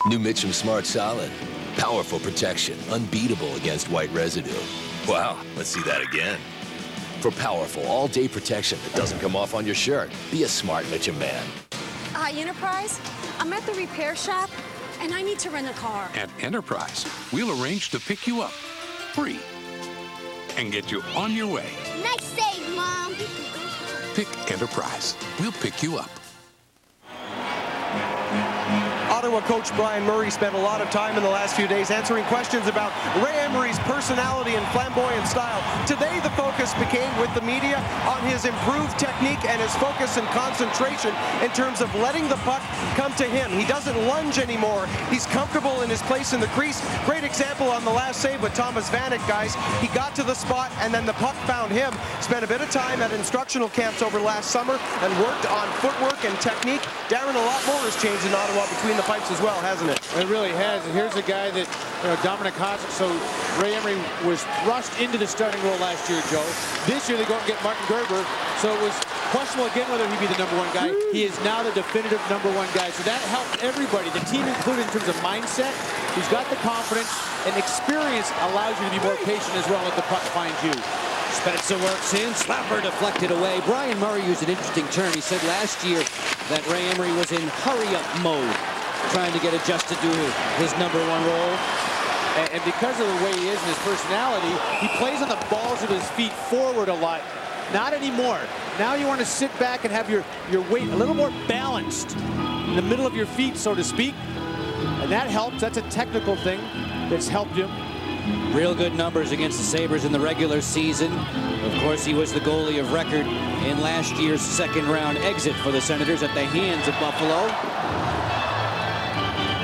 New Mitchum Smart Solid. Powerful protection, unbeatable against white residue. Wow, let's see that again. For powerful, all-day protection that doesn't come off on your shirt, be a smart Mitchum man. Hi, Enterprise. I'm at the repair shop, and I need to rent a car. At Enterprise, we'll arrange to pick you up free and get you on your way. Nice save, Mom. Pick Enterprise. We'll pick you up. Ottawa coach Brian Murray spent a lot of time in the last few days answering questions about Ray Emery's personality and flamboyant style. Today, the focus became with the media on his improved technique and his focus and concentration in terms of letting the puck come to him. He doesn't lunge anymore. He's comfortable in his place in the crease. Great example on the last save with Thomas Vanek, guys. He got to the spot and then the puck found him. Spent a bit of time at instructional camps over last summer and worked on footwork and technique. Darren, a lot more has changed in Ottawa between the pipes as well, hasn't it? It really has. And here's a guy that, you know, Dominic Hasek. So Ray Emery was thrust into the starting role last year, Joe. This year they go and get Martin Gerber. So it was questionable again whether he'd be the #1 guy. He is now the definitive #1 guy. So that helped everybody, the team included, in terms of mindset. He's got the confidence, and experience allows you to be more patient as well. Let the puck find you. Spezza works in, slapper deflected away. Brian Murray used an interesting term. He said last year that Ray Emery was in hurry-up mode, trying to get adjusted to his #1 role. And because of the way he is and his personality, he plays on the balls of his feet forward a lot. Not anymore. Now you want to sit back and have your weight a little more balanced in the middle of your feet, so to speak. And that helps. That's a technical thing that's helped him. Real good numbers against the Sabres in the regular season. Of course, he was the goalie of record in last year's second-round exit for the Senators at the hands of Buffalo.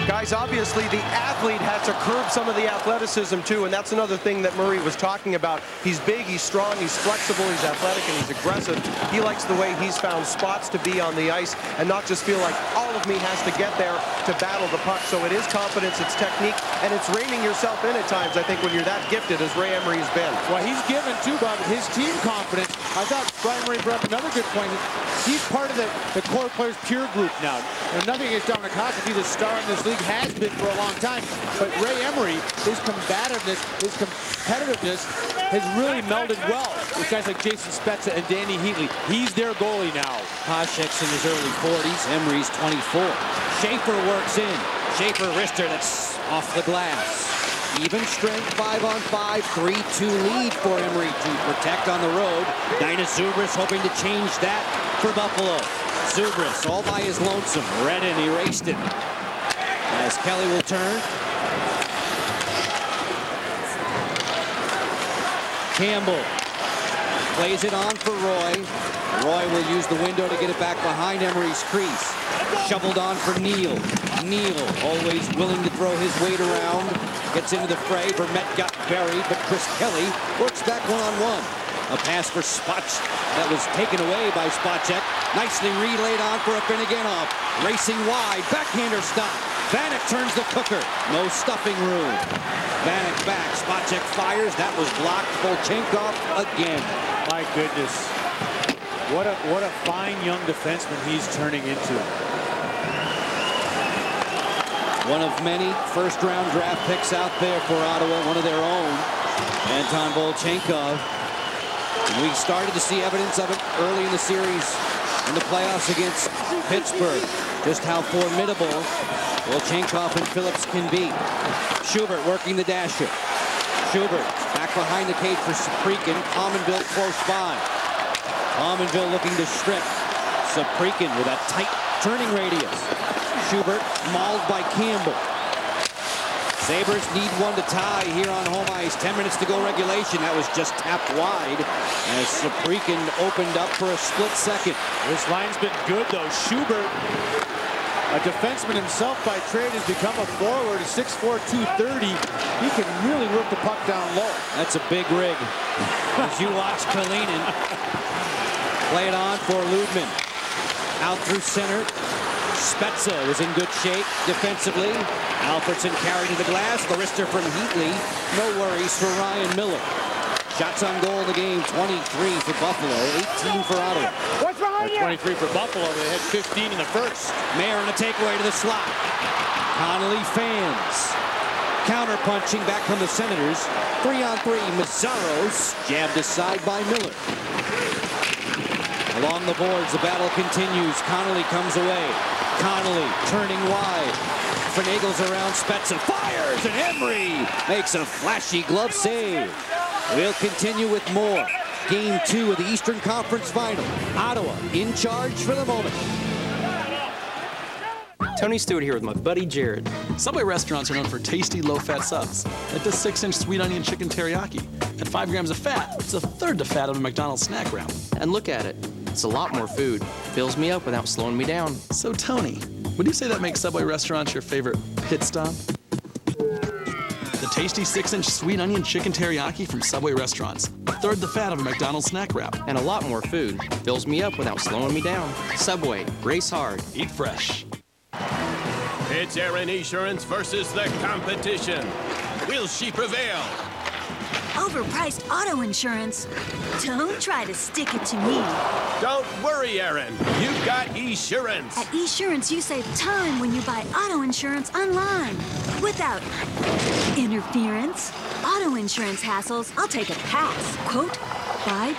Guys, obviously the athlete had to curb some of the athleticism too, and that's another thing that Murray was talking about. He's big, he's strong, he's flexible, he's athletic, and he's aggressive. He likes the way he's found spots to be on the ice and not just feel like all of me has to get there to battle the puck. So it is confidence, it's technique, and it's reining yourself in at times, I think, when you're that gifted as Ray Emery has been. Well, he's given, too, Bob, his team confidence. I thought Brian Murray brought up another good point. He's part of the core players peer group now. And nothing against Dominic Hasek. He's a star in this league, has been for a long time. But Ray Emery, his combativeness, his competitiveness has really melded well with guys like Jason Spezza and Danny Heatley. He's their goalie now. Hasek's in his early 40s. Emery's 24. Schaefer works in. Schaefer wrister that's off the glass. Even strength, 5-on-5, 3-2 lead for Emery to protect on the road. Dinah Zubris hoping to change that for Buffalo. Zubris all by his lonesome. Redden erased it. As Kelly will turn. Campbell plays it on for Roy. Roy will use the window to get it back behind Emery's crease. Shoveled on for Neal. Neal, always willing to throw his weight around. Gets into the fray. Vermette got buried, but Chris Kelly works back one-on-one. A pass for Spach that was taken away by Spacek. Nicely relayed on for a Finneganov. Racing wide, backhander stop. Vanek turns the cooker. No stuffing room. Vanek back, Spacek fires. That was blocked. Volchenkov again. My goodness. What a fine young defenseman he's turning into. One of many first-round draft picks out there for Ottawa, one of their own. Anton Volchenkov. And we started to see evidence of it early in the series in the playoffs against Pittsburgh. Just how formidable Volchenkov and Phillips can be. Schubert working the dasher. Schubert back behind the cage for Saprikin. Pominville close by. Pominville looking to strip. Saprikin with a tight turning radius. Schubert mauled by Campbell. Sabres need one to tie here on home ice. 10 minutes to go regulation. That was just tapped wide as Saprikin opened up for a split second. This line's been good, though. Schubert, a defenseman himself by trade, has become a forward, a 6'4", 230. He can really work the puck down low. That's a big rig. As you watch Kalinin play it on for Ludman. Out through center. Spezza was in good shape defensively. Alfredson carried to the glass. The wrister from Heatley. No worries for Ryan Miller. Shots on goal in the game, 23 for Buffalo, 18 for Ottawa. What's behind you? 23 for Buffalo. They had 15 in the first. Mayer in a takeaway to the slot. Connolly fans. Counter-punching back from the Senators. 3-on-3, Mazzaros jabbed aside by Miller. Along the boards, the battle continues. Connolly comes away. Connolly turning wide. Finagle's around Spezza. Fires, and Emery makes a flashy glove save. We'll continue with more. Game 2 of the Eastern Conference Final. Ottawa in charge for the moment. Tony Stewart here with my buddy Jared. Subway restaurants are known for tasty, low-fat subs, like this 6-inch sweet onion chicken teriyaki. At 5 grams of fat, it's a third the fat of a McDonald's snack wrap. And look at it. It's a lot more food. Fills me up without slowing me down. So, Tony, would you say that makes Subway restaurants your favorite pit stop? The tasty 6-inch sweet onion chicken teriyaki from Subway restaurants. A third the fat of a McDonald's snack wrap. And a lot more food. Fills me up without slowing me down. Subway. Race hard. Eat fresh. It's Aaron Insurance versus the competition. Will she prevail? Overpriced auto insurance. Don't try to stick it to me. Don't worry, Aaron. You've got Esurance. At Esurance, you save time when you buy auto insurance online. Without interference. Auto insurance hassles, I'll take a pass. Quote, buy,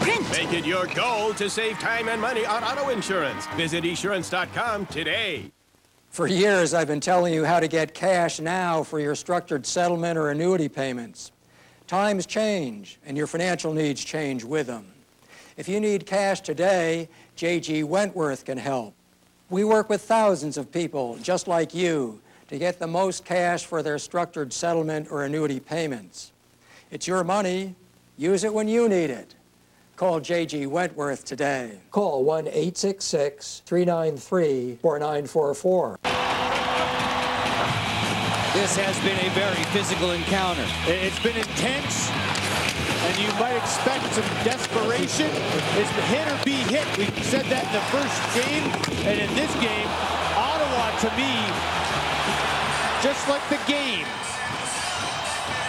print. Make it your goal to save time and money on auto insurance. Visit Esurance.com today. For years, I've been telling you how to get cash now for your structured settlement or annuity payments. Times change, and your financial needs change with them. If you need cash today, J.G. Wentworth can help. We work with thousands of people just like you to get the most cash for their structured settlement or annuity payments. It's your money. Use it when you need it. Call J.G. Wentworth today. Call 1-866-393-4944. This has been a very physical encounter. It's been intense, and you might expect some desperation. It's hit or be hit. We said that in the first game, and in this game, Ottawa, to me, just like the game.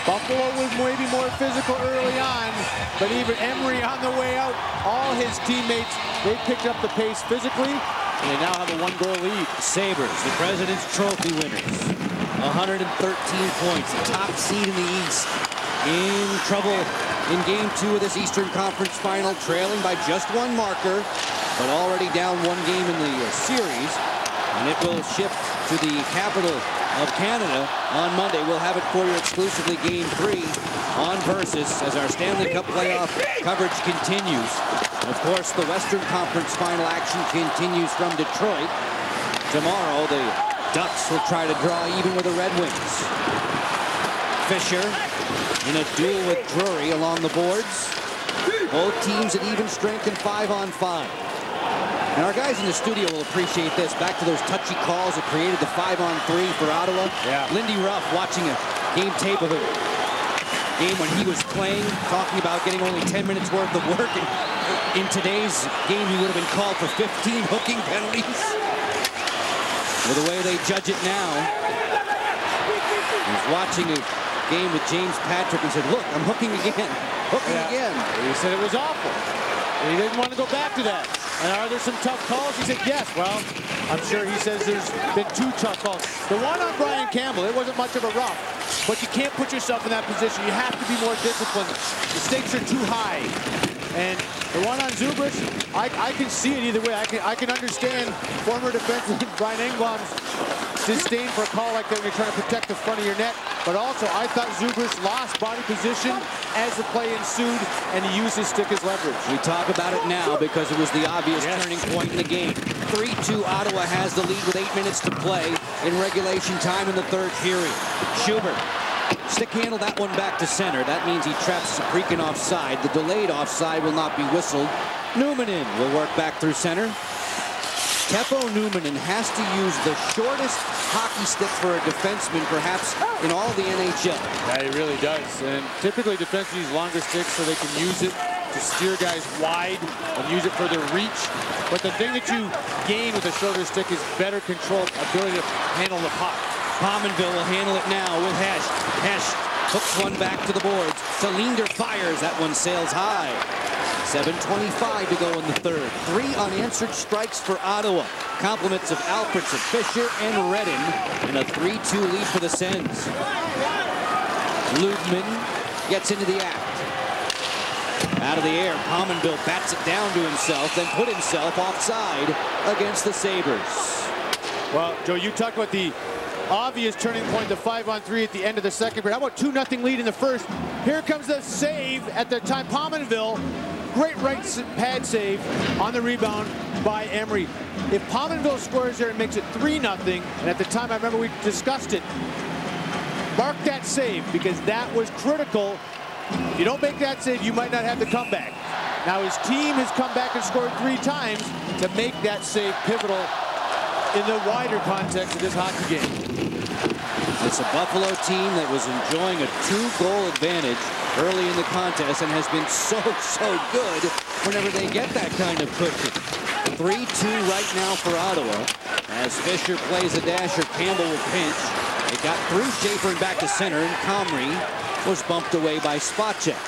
Buffalo was maybe more physical early on, but even Emery on the way out, all his teammates, they picked up the pace physically, and they now have a 1-goal lead. Sabres, the President's Trophy winners. 113 points, the top seed in the East. In trouble in Game 2 of this Eastern Conference Final, trailing by just 1 marker, but already down 1 game in the series. And it will shift to the capital of Canada on Monday. We'll have it for you exclusively Game 3 on Versus as our Stanley Cup playoff coverage continues. Of course, the Western Conference Final action continues from Detroit. Tomorrow, the Ducks will try to draw even with the Red Wings. Fisher in a duel with Drury along the boards. Both teams at even strength in 5-on-5. And our guys in the studio will appreciate this. Back to those touchy calls that created the 5-on-3 for Ottawa. Yeah. Lindy Ruff watching a game tape of a game when he was playing, talking about getting only 10 minutes worth of work. And in today's game, he would have been called for 15 hooking penalties. With the way they judge it now, he's watching a game with James Patrick and said, look, I'm hooking again. Hooking again. He said it was awful. He didn't want to go back to that. And are there some tough calls? He said, yes. Well, I'm sure he says there's been 2 tough calls. The one on Brian Campbell, it wasn't much of a rough. But you can't put yourself in that position. You have to be more disciplined. The stakes are too high. And the one on Zubris, I can see it either way. I can understand former defenseman Brian Engblom's disdain for a call like that when you're trying to protect the front of your net. But also, I thought Zubris lost body position as the play ensued, and he used his stick as leverage. We talk about it now because it was the obvious turning point in the game. 3-2, Ottawa has the lead with 8 minutes to play in regulation time in the third period. Schubert, stick handle that one back to center. That means he traps Saprikin offside. The delayed offside will not be whistled. Numanen will work back through center. Teppo Numanen has to use the shortest hockey stick for a defenseman, perhaps, in all the NHL. Yeah, he really does. And typically defensemen use longer sticks so they can use it to steer guys wide and use it for their reach. But the thing that you gain with a shorter stick is better control, ability to handle the puck. Pominville will handle it now with Hesh. Hesh hooks one back to the boards. Salinder fires. That one sails high. 7:25 to go in the third. 3 unanswered strikes for Ottawa. Compliments of Alfredson, Fisher, and Redden. And a 3-2 lead for the Sens. Lubman gets into the act. Out of the air, Pominville bats it down to himself, then put himself offside against the Sabres. Well, Joe, you talked about the obvious turning point, the 5-on-3 at the end of the second period. How about 2-0 lead in the first? Here comes the save at the time. Pominville, great right pad save on the rebound by Emery. If Pominville scores there, it makes it 3-0. And at the time, I remember we discussed it. Mark that save because that was critical. If you don't make that save, you might not have the comeback. Now his team has come back and scored 3 times to make that save pivotal in the wider context of this hockey game. It's a Buffalo team that was enjoying a 2-goal advantage early in the contest and has been so good whenever they get that kind of cushion. 3-2 right now for Ottawa. As Fisher plays a dasher, Campbell will pinch. It got through Schaefer and back to center, and Comrie was bumped away by Spacek.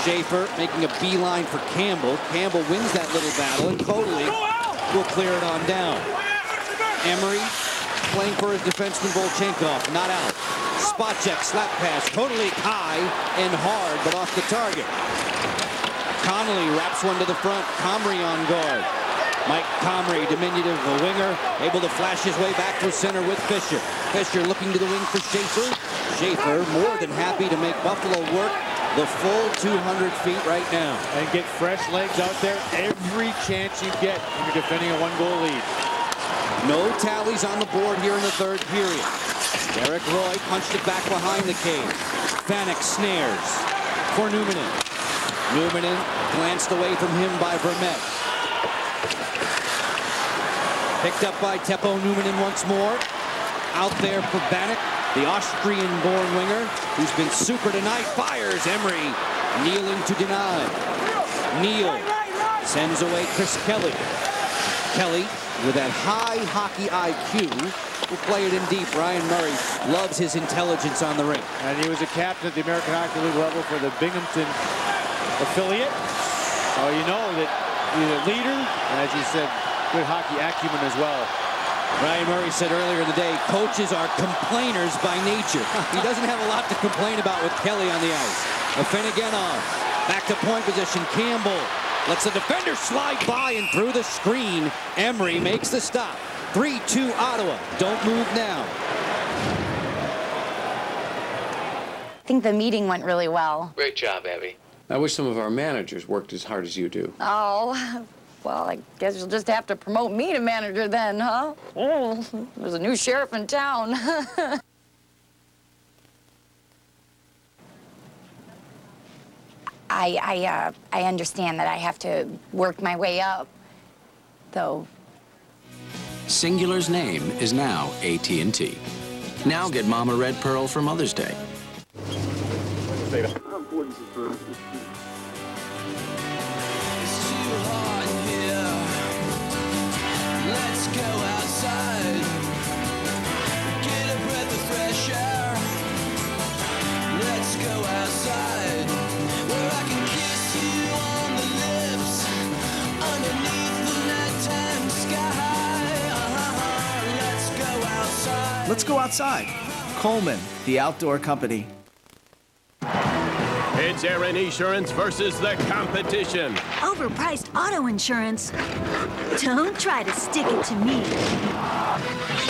Schaefer making a beeline for Campbell. Campbell wins that little battle, and Kodalik will clear it on down. Emery playing for his defenseman Volchenkov, not out. Spacek slap pass, Kodalik high and hard, but off the target. Connolly wraps one to the front, Comrie on guard. Mike Comrie, diminutive, a winger, able to flash his way back through center with Fisher. Fisher looking to the wing for Schaefer. Schaefer more than happy to make Buffalo work the full 200 feet right now. And get fresh legs out there every chance you get when you're defending a 1-goal lead. No tallies on the board here in the third period. Derek Roy punched it back behind the cage. Vanek snares for Numanen. Numanen glanced away from him by Vermette. Picked up by Teppo Numanen once more. Out there for Vanek, the Austrian-born winger, who's been super tonight, fires. Emery kneeling to deny. Neal sends away Chris Kelly. Kelly, with that high hockey IQ, will play it in deep. Ryan Murray loves his intelligence on the rink. And he was a captain at the American Hockey League level for the Binghamton affiliate. So you know that he's a leader, and as you said, good hockey acumen as well. Ryan Murray said earlier in the day, coaches are complainers by nature. He doesn't have a lot to complain about with Kelly on the ice. A Finneganov, back to point position, Campbell lets the defender slide by and through the screen. Emery makes the stop. 3-2 Ottawa. Don't move now. I think the meeting went really well. Great job, Abby. I wish some of our managers worked as hard as you do. Oh, well, I guess you'll just have to promote me to manager then, huh? Oh, there's a new sheriff in town. I understand that I have to work my way up, though. Singular's name is now AT&T. Now get Mom a red pearl for Mother's Day. Let's go outside, get a breath of fresh air. Let's go outside, where I can kiss you on the lips, underneath the nighttime sky. Let's go outside. Let's go outside. Coleman, the outdoor company. It's Aaron Insurance versus the competition. Overpriced auto insurance. Don't try to stick it to me.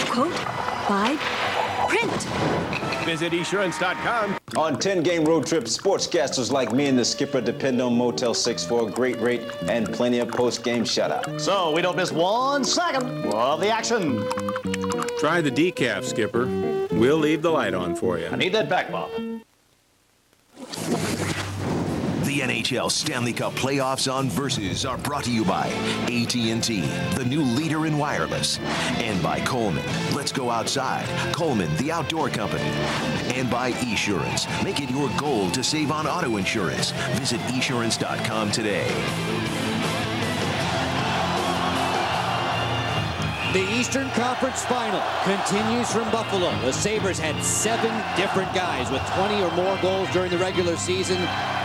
Quote, buy, print. Visit esurance.com. On 10-game road trips, sportscasters like me and the skipper depend on Motel 6 for a great rate and plenty of post-game shutout. So we don't miss 1 second of the action. Try the decaf, Skipper. We'll leave the light on for you. I need that back, Bob. The NHL Stanley Cup playoffs on Versus are brought to you by AT&T, the new leader in wireless, and by Coleman. Let's go outside. Coleman, the outdoor company. And by Esurance. Make it your goal to save on auto insurance. Visit esurance.com today. The Eastern Conference Final continues from Buffalo. The Sabres had 7 different guys with 20 or more goals during the regular season.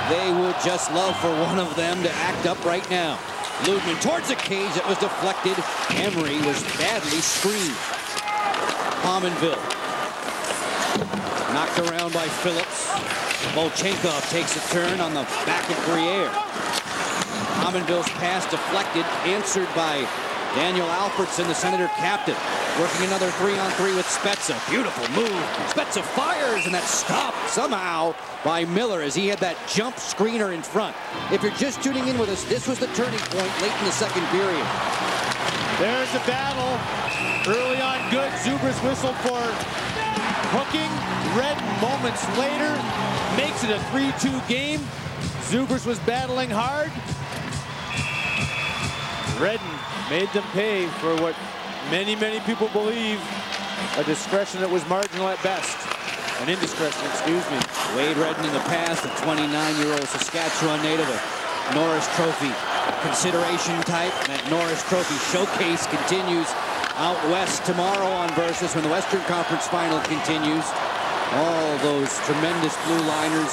They would just love for one of them to act up right now. Ludman towards the cage that was deflected. Emery was badly screened. Pominville knocked around by Phillips. Volchenkov takes a turn on the back of Briere. Pominville's pass deflected, answered by Daniel Alfredson, the Senator captain, working another 3-on-3 with Spezza. Beautiful move. Spezza fires, and that's stopped somehow by Miller as he had that jump screener in front. If you're just tuning in with us, this was the turning point late in the second period. There's the battle. Early on good. Zubras whistled for hooking. Red moments later makes it a 3-2 game. Zubras was battling hard. Redden made them pay for what many people believe a discretion that was marginal at best. An indiscretion, excuse me. Wade Redden in the past, a 29-year-old Saskatchewan native, a Norris Trophy consideration type. That Norris Trophy showcase continues out west tomorrow on Versus when the Western Conference Final continues. All those tremendous blue liners,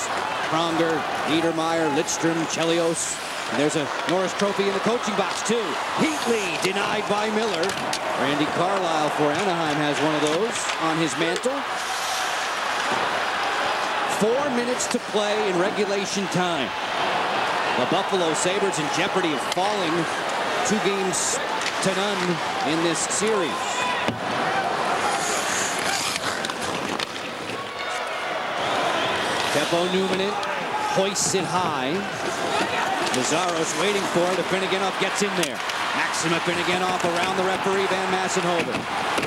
Pronger, Niedermeyer, Lidstrom, Chelios. And there's a Norris Trophy in the coaching box, too. Heatley denied by Miller. Randy Carlisle for Anaheim has one of those on his mantle. 4 minutes to play in regulation time. The Buffalo Sabres in jeopardy of falling 2-0 in this series. Teppo Numminen hoists it high. Mazzaro's waiting for it. Afinogenov gets in there. Maxim Afinogenov around the referee, Van Massenhoven.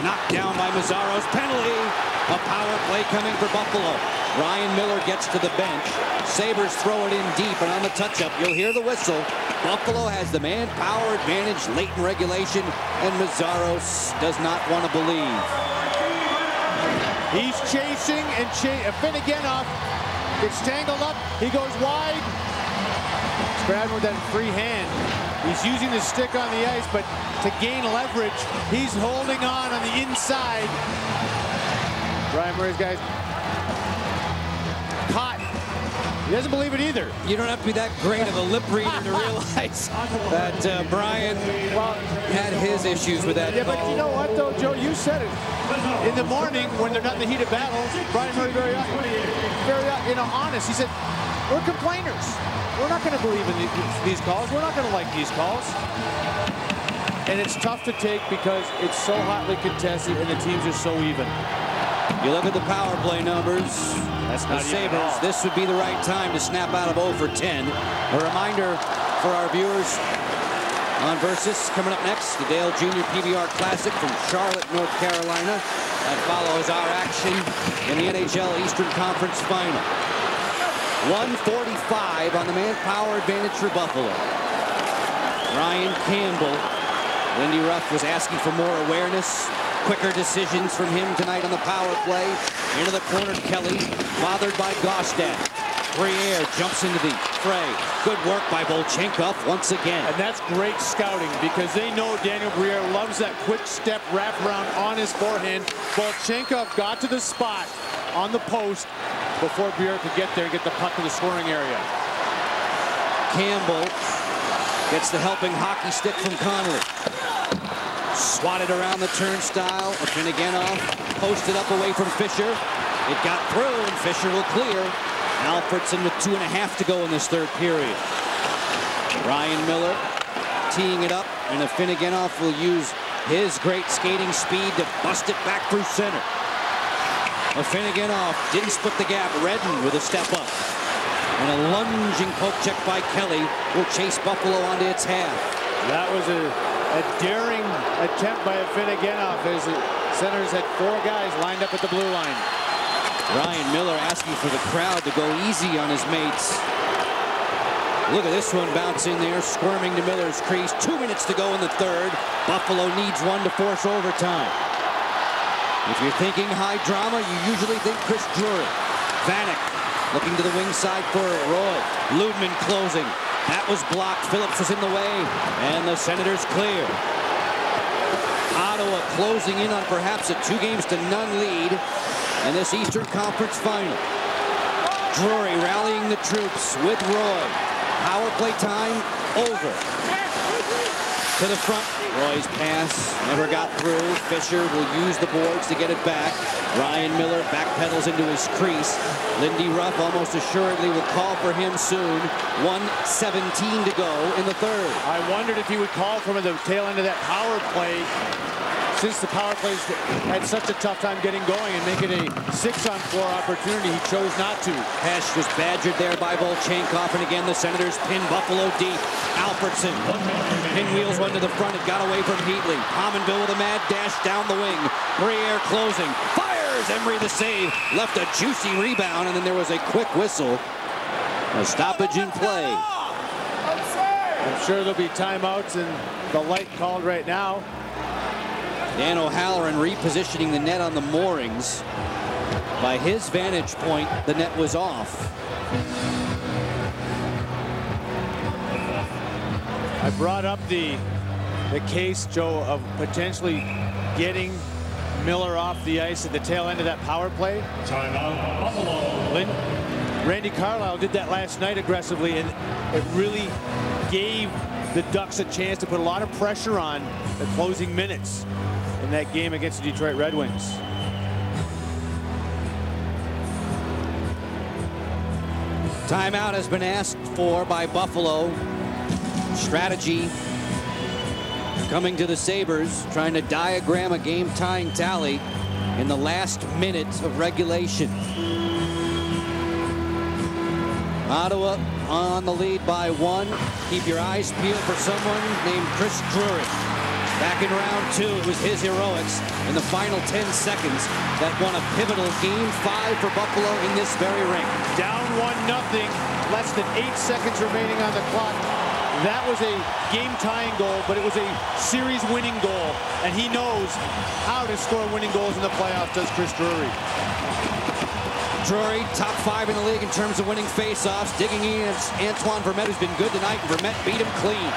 Knocked down by Mazzaro's penalty. A power play coming for Buffalo. Ryan Miller gets to the bench. Sabres throw it in deep, and on the touch-up, you'll hear the whistle. Buffalo has the manpower advantage late in regulation, and Mazzaros does not want to believe. He's chasing, and Afinogenov gets tangled up. He goes wide. Grabbing with that free hand. He's using the stick on the ice, but to gain leverage, he's holding on the inside. Brian Murray's guys caught. He doesn't believe it either. You don't have to be that great of a lip reader to realize that Brian had his issues with that. Yeah, but you know what, though, Joe? You said it. In the morning, when they're not in the heat of battle, Brian Murray very honest. He said, we're complainers. We're not going to believe in these calls. We're not going to like these calls. And it's tough to take because it's so hotly contested and the teams are so even. You look at the power play numbers. That's the Sabres. This would be the right time to snap out of 0 for 10. A reminder for our viewers on Versus coming up next, the Dale Jr. PBR Classic from Charlotte, North Carolina. That follows our action in the NHL Eastern Conference Final. 145 on the manpower advantage for Buffalo. Ryan Campbell. Lindy Ruff was asking for more awareness, quicker decisions from him tonight on the power play. Into the corner, Kelly, bothered by Gostad. Briere jumps into the fray. Good work by Bolchenkov once again. And that's great scouting because they know Daniel Briere loves that quick step wraparound on his forehand. Bolchenkov got to the spot on the post before Briere could get there and get the puck to the scoring area. Campbell gets the helping hockey stick from Connolly. Swatted around the turnstile. Finneganov posted up away from Fisher. It got through and Fisher will clear. Alfredson with 2.5 to go in this third period. Ryan Miller teeing it up, and Finneganov will use his great skating speed to bust it back through center. Finneganov didn't split the gap. Redden with a step up. And a lunging poke check by Kelly will chase Buffalo onto its half. That was a daring attempt by Finneganov as the Senators had 4 guys lined up at the blue line. Ryan Miller asking for the crowd to go easy on his mates. Look at this one bounce in there, squirming to Miller's crease. 2 minutes to go in the third. Buffalo needs one to force overtime. If you're thinking high drama, you usually think Chris Drury. Vanek looking to the wing side for Roy. Ludman closing. That was blocked. Phillips was in the way, and the Senators clear. Ottawa closing in on perhaps a 2-0 lead in this Eastern Conference final. Drury rallying the troops with Roy. Power play time over. To the front. Roy's pass never got through. Fisher will use the boards to get it back. Ryan Miller backpedals into his crease. Lindy Ruff almost assuredly will call for him soon. 1:17 to go in the third. I wondered if he would call from the tail end of that power play, since the power plays had such a tough time getting going, and make it a 6-on-4 opportunity. He chose not to. Hesh was badgered there by Bolchenkov, and again the Senators pin Buffalo deep. Alfredson pinwheels one to the front. It got away from Heatley. Pominville with a mad dash down the wing. Briere closing. Fires! Emery the save. Left a juicy rebound, and then there was a quick whistle. A stoppage in play. I'm sure there'll be timeouts and the light called right now. Dan O'Halloran repositioning the net on the moorings. By his vantage point, the net was off. I brought up the case, Joe, of potentially getting Miller off the ice at the tail end of that power play. Timeout, Buffalo. Randy Carlyle did that last night aggressively, and it really gave the Ducks a chance to put a lot of pressure on the closing minutes in that game against the Detroit Red Wings. Timeout has been asked for by Buffalo. Strategy coming to the Sabres, trying to diagram a game-tying tally in the last minute of regulation. Ottawa on the lead by 1. Keep your eyes peeled for someone named Chris Drury. Back in round 2, it was his heroics in the final 10 seconds that won a pivotal Game 5 for Buffalo in this very rink. Down 1-0, less than 8 seconds remaining on the clock. That was a game-tying goal, but it was a series-winning goal, and he knows how to score winning goals in the playoffs, does Chris Drury. Drury, top 5 in the league in terms of winning face-offs. Digging in is Antoine Vermette, who's been good tonight, and Vermette beat him clean.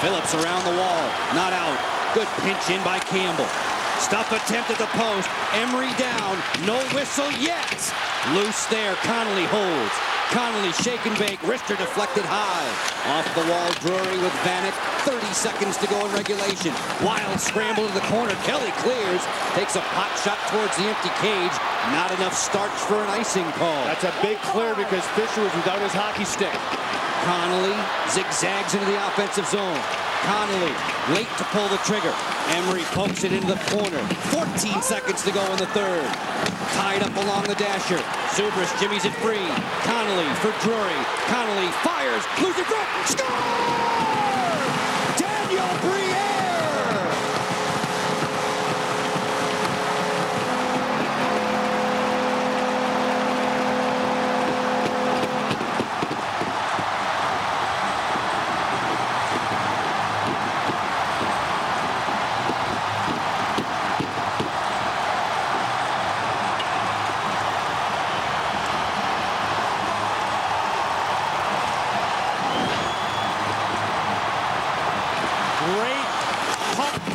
Phillips around the wall, not out. Good pinch in by Campbell. Stuff attempt at the post. Emery down, no whistle yet. Loose there, Connolly holds. Connolly shake and bake, wrister deflected high. Off the wall, Drury with Vanek. 30 seconds to go in regulation. Wild scramble to the corner. Kelly clears, takes a pot shot towards the empty cage. Not enough starch for an icing call. That's a big clear because Fisher was without his hockey stick. Connolly zigzags into the offensive zone. Connolly late to pull the trigger. Emery pokes it into the corner. 14 seconds to go in the third. Tied up along the dasher. Zubris jimmies it free. Connolly for Drury. Connolly fires. Loses grip. Score! Daniel Briere!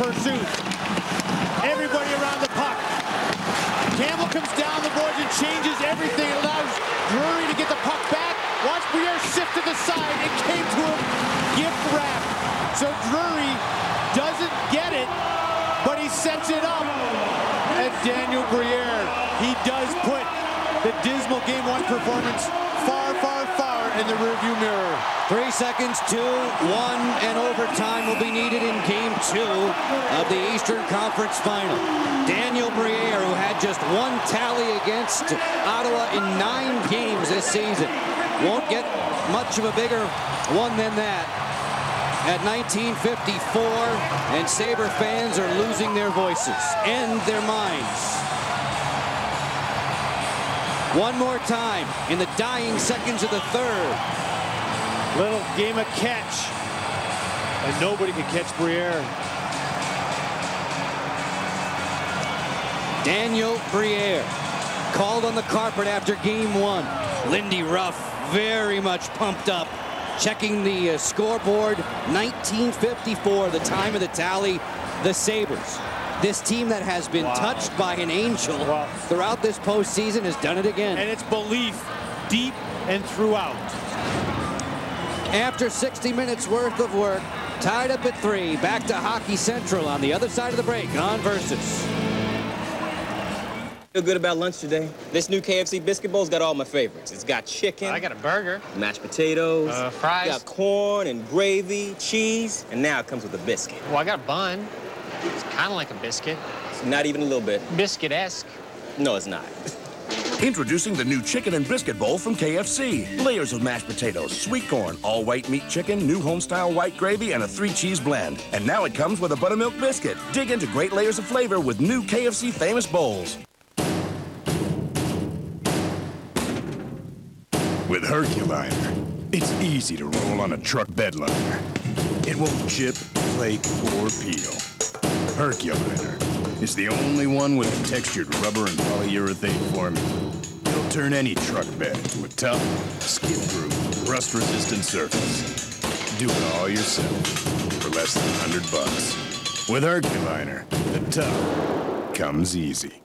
pursuit. Everybody around the puck. Campbell comes down the boards and changes everything. It allows Drury to get the puck back. Watch Briere shift to the side. It came to him gift wrap. So Drury doesn't get it, but he sets it up. And Daniel Briere, he does put the dismal Game 1 performance far, far, far in the rearview mirror. 3 seconds, 2, 1, and overtime will be needed in Game 2 of the Eastern Conference Final. Daniel Briere, who had just one tally against Ottawa in 9 games this season, won't get much of a bigger one than that. At 1954, and Sabre fans are losing their voices and their minds. One more time in the dying seconds of the third. Little game of catch, and nobody can catch Briere. Daniel Briere called on the carpet after Game 1. Lindy Ruff very much pumped up. Checking the scoreboard, 1954, the time of the tally, the Sabres. This team that has been touched by an angel throughout this postseason has done it again. And it's belief deep and throughout. After 60 minutes worth of work, tied up at 3, back to Hockey Central on the other side of the break on Versus. Feel good about lunch today. This new KFC biscuit bowl's got all my favorites. It's got chicken. I got a burger. Mashed potatoes. Fries. Got corn and gravy, cheese, and now it comes with a biscuit. Well, I got a bun. It's kind of like a biscuit. It's not even a little bit. Biscuit-esque. No, it's not. Introducing the new chicken and biscuit bowl from KFC. Layers of mashed potatoes, sweet corn, all white meat chicken, new home-style white gravy, and a 3-cheese blend. And now it comes with a buttermilk biscuit. Dig into great layers of flavor with new KFC famous bowls. With Herculiner, it's easy to roll on a truck bed liner. It won't chip, flake, or peel. Herculiner is the only one with a textured rubber and polyurethane formula. It'll turn any truck bed into a tough, skid-proof, rust-resistant surface. Do it all yourself for less than $100. With Herculiner, the tough comes easy.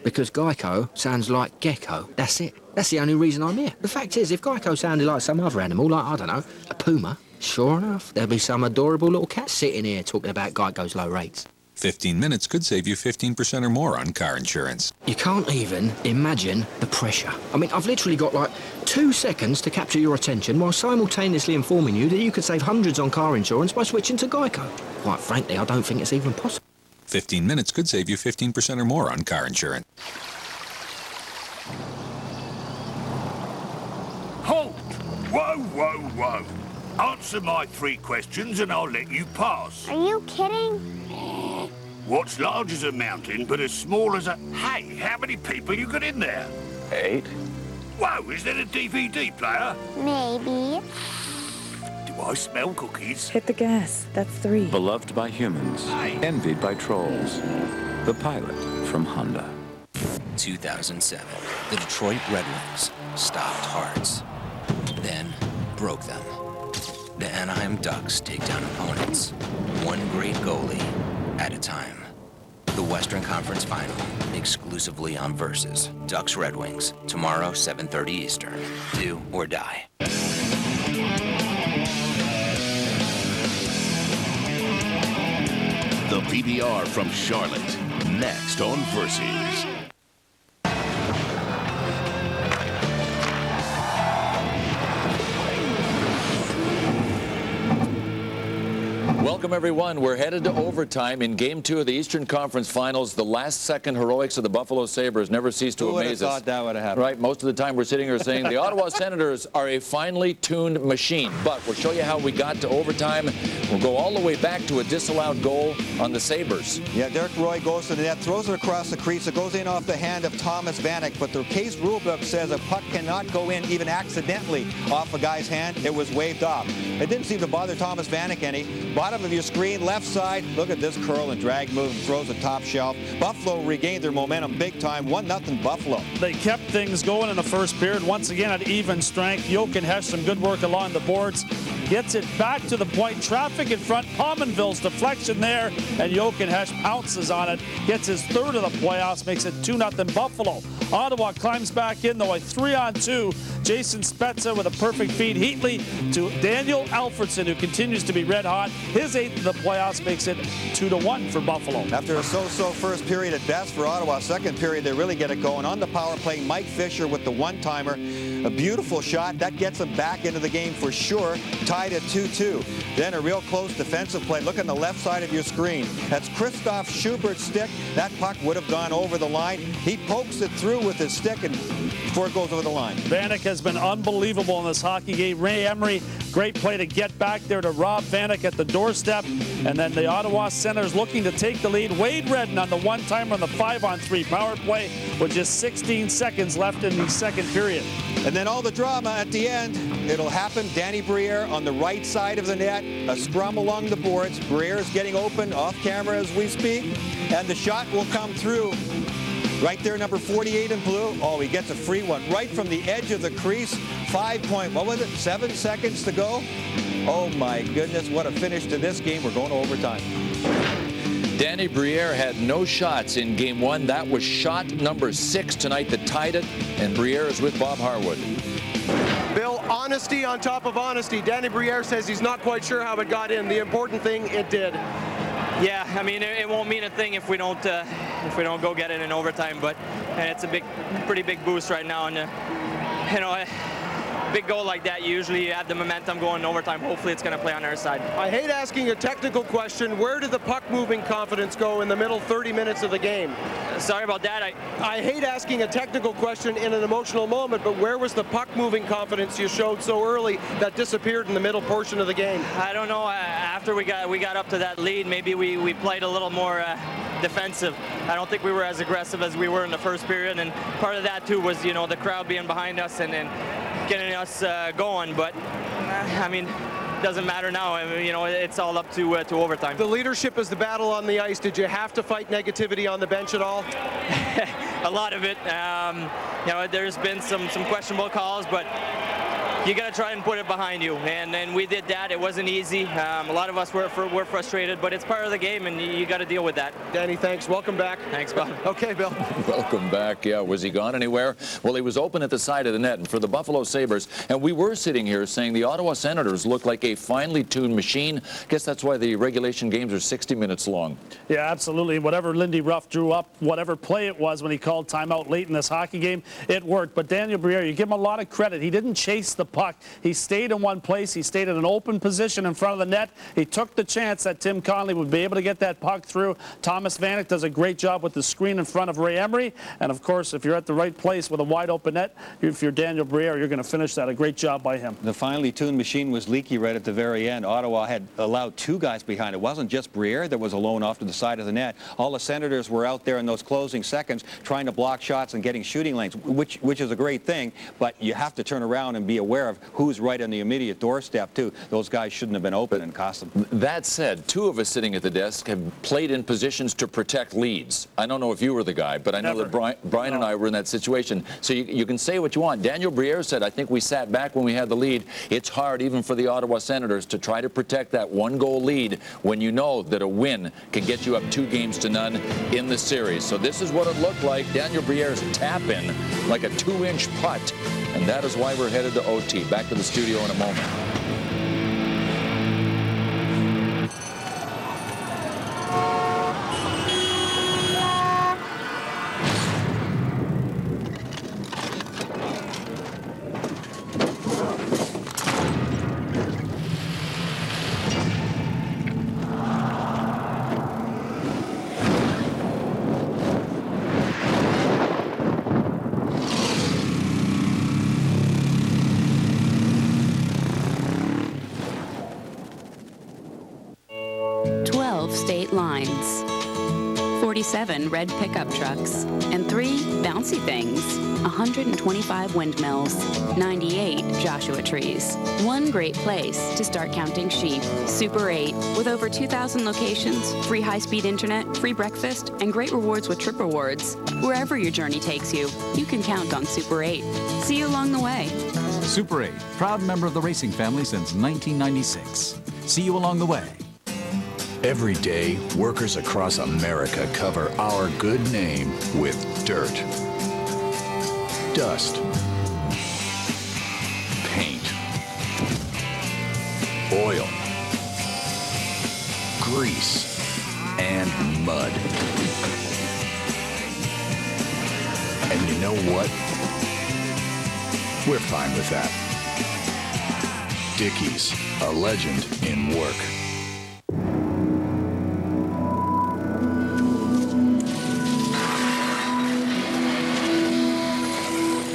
Because Geico sounds like gecko. That's it. That's the only reason I'm here. The fact is, if Geico sounded like some other animal, like, I don't know, a puma, sure enough, there'll be some adorable little cat sitting here talking about Geico's low rates. 15 minutes could save you 15% or more on car insurance. You can't even imagine the pressure. I mean, I've literally got like 2 seconds to capture your attention while simultaneously informing you that you could save hundreds on car insurance by switching to Geico. Quite frankly, I don't think it's even possible. 15 minutes could save you 15% or more on car insurance. Halt! Whoa, whoa, whoa. Answer my 3 questions and I'll let you pass. Are you kidding? What's large as a mountain but as small as a... Hey, how many people you got in there? 8. Whoa, is that a DVD player? Maybe. Do I smell cookies? Hit the gas. That's 3. Beloved by humans, envied by trolls. The pilot from Honda. 2007, the Detroit Red Wings stopped hearts, then broke them. The Anaheim Ducks take down opponents, one great goalie at a time. The Western Conference Final, exclusively on Versus. Ducks Red Wings, tomorrow, 7:30 Eastern. Do or die. The PBR from Charlotte, next on Versus. Welcome, everyone. We're headed to overtime in Game 2 of the Eastern Conference Finals. The last-second heroics of the Buffalo Sabres never cease to amaze us. Who would have thought that would have happened? Right. Most of the time, we're sitting here saying the Ottawa Senators are a finely tuned machine. But we'll show you how we got to overtime. We'll go all the way back to a disallowed goal on the Sabres. Yeah, Derek Roy goes to the net, throws it across the crease. It goes in off the hand of Thomas Vanek. But the case rulebook says a puck cannot go in even accidentally off a guy's hand. It was waved off. It didn't seem to bother Thomas Vanek any. Bottom of your screen, left side. Look at this curl and drag move, throws the top shelf. Buffalo regained their momentum big time, 1-0 Buffalo. They kept things going in the first period. Once again at even strength. Jochen Hesch, some good work along the boards. Gets it back to the point. Traffic in front. Pominville's deflection there. And Jochen Hesch pounces on it. Gets his third of the playoffs. Makes it 2-0 Buffalo. Ottawa climbs back in, though, a 3-on-2. Jason Spezza with a perfect feed. Heatley to Daniel Alfredson, who continues to be red hot. His 8th of the playoffs makes it 2-1 for Buffalo. After a so-so first period at best for Ottawa, second period they really get it going. On the power play, Mike Fisher with the one-timer. A beautiful shot. That gets them back into the game for sure. Tied at 2-2. Then a real close defensive play. Look on the left side of your screen. That's Christoph Schubert's stick. That puck would have gone over the line. He pokes it through with his stick and before it goes over the line. Vanek has been unbelievable in this hockey game. Ray Emery, great play to get back there to Rob Vanek at the doorstep. And then the Ottawa Senators looking to take the lead. Wade Redden on the one-timer on the 5-on-3 power play with just 16 seconds left in the second period. And then all the drama at the end. It'll happen. Danny Briere on the right side of the net. A scrum along the boards. Briere's getting open off camera as we speak. And the shot will come through. Right there, number 48 in blue. Oh, he gets a free one right from the edge of the crease. 7 seconds to go. Oh, my goodness, what a finish to this game. We're going to overtime. Danny Briere had no shots in Game 1. That was shot number 6 tonight that tied it, and Briere is with Bob Harwood. Bill, honesty on top of honesty. Danny Briere says he's not quite sure how it got in. The important thing, it did. Yeah, I mean, it won't mean a thing if we don't go get it in overtime. But and it's a pretty big boost right now, and you know, big goal like that, usually you have the momentum going in overtime. Hopefully it's going to play on our side. I hate asking a technical question. Where did the puck moving confidence go in the middle 30 minutes of the game? Sorry about that. I hate asking a technical question in an emotional moment, but where was the puck moving confidence you showed so early that disappeared in the middle portion of the game? I don't know. After we got up to that lead, maybe we played a little more defensive. I don't think we were as aggressive as we were in the first period, and part of that too was, you know, the crowd being behind us and getting us going. But I mean, doesn't matter now. I mean, you know, it's all up to overtime. The leadership is the battle on the ice. Did you have to fight negativity on the bench at all? A lot of it. You know, there's been some questionable calls, but you got to try and put it behind you, and we did that. It wasn't easy. A lot of us were frustrated, but it's part of the game, and you got to deal with that. Danny, thanks. Welcome back. Thanks, Bill. Okay, Bill. Welcome back. Yeah, was he gone anywhere? Well, he was open at the side of the net, and for the Buffalo Sabres, and we were sitting here saying the Ottawa Senators look like a finely tuned machine. Guess that's why the regulation games are 60 minutes long. Yeah, absolutely. Whatever Lindy Ruff drew up, whatever play it was when he called timeout late in this hockey game, it worked. But Daniel Briere, you give him a lot of credit. He didn't chase the puck. He stayed in one place. He stayed in an open position in front of the net. He took the chance that Tim Connolly would be able to get that puck through. Thomas Vanek does a great job with the screen in front of Ray Emery. And, of course, if you're at the right place with a wide open net, if you're Daniel Briere, you're going to finish that. A great job by him. The finely tuned machine was leaky right at the very end. Ottawa had allowed 2 guys behind. It wasn't just Briere that was alone off to the side of the net. All the Senators were out there in those closing seconds trying to block shots and getting shooting lanes, which is a great thing. But you have to turn around and be aware of who's right on the immediate doorstep, too. Those guys shouldn't have been open and cost them. That said, 2 of us sitting at the desk have played in positions to protect leads. I don't know if you were the guy, but I know that Brian and I were in that situation. So you can say what you want. Daniel Briere said, I think we sat back when we had the lead. It's hard, even for the Ottawa Senators, to try to protect that 1-goal lead when you know that a win can get you up 2-0 in the series. So this is what it looked like. Daniel Briere's tap-in, like a 2-inch putt. And that is why we're headed to OT. Back to the studio in a moment. State lines. 47 red pickup trucks, and 3 bouncy things, 125 windmills, 98 Joshua trees. One great place to start counting sheep. Super 8, with over 2,000 locations, free high-speed internet, free breakfast, and great rewards with Trip Rewards. Wherever your journey takes you, you can count on Super 8. See you along the way. Super 8, proud member of the racing family since 1996. See you along the way. Every day, workers across America cover our good name with dirt, dust, paint, oil, grease, and mud. And you know what? We're fine with that. Dickey's, a legend in work.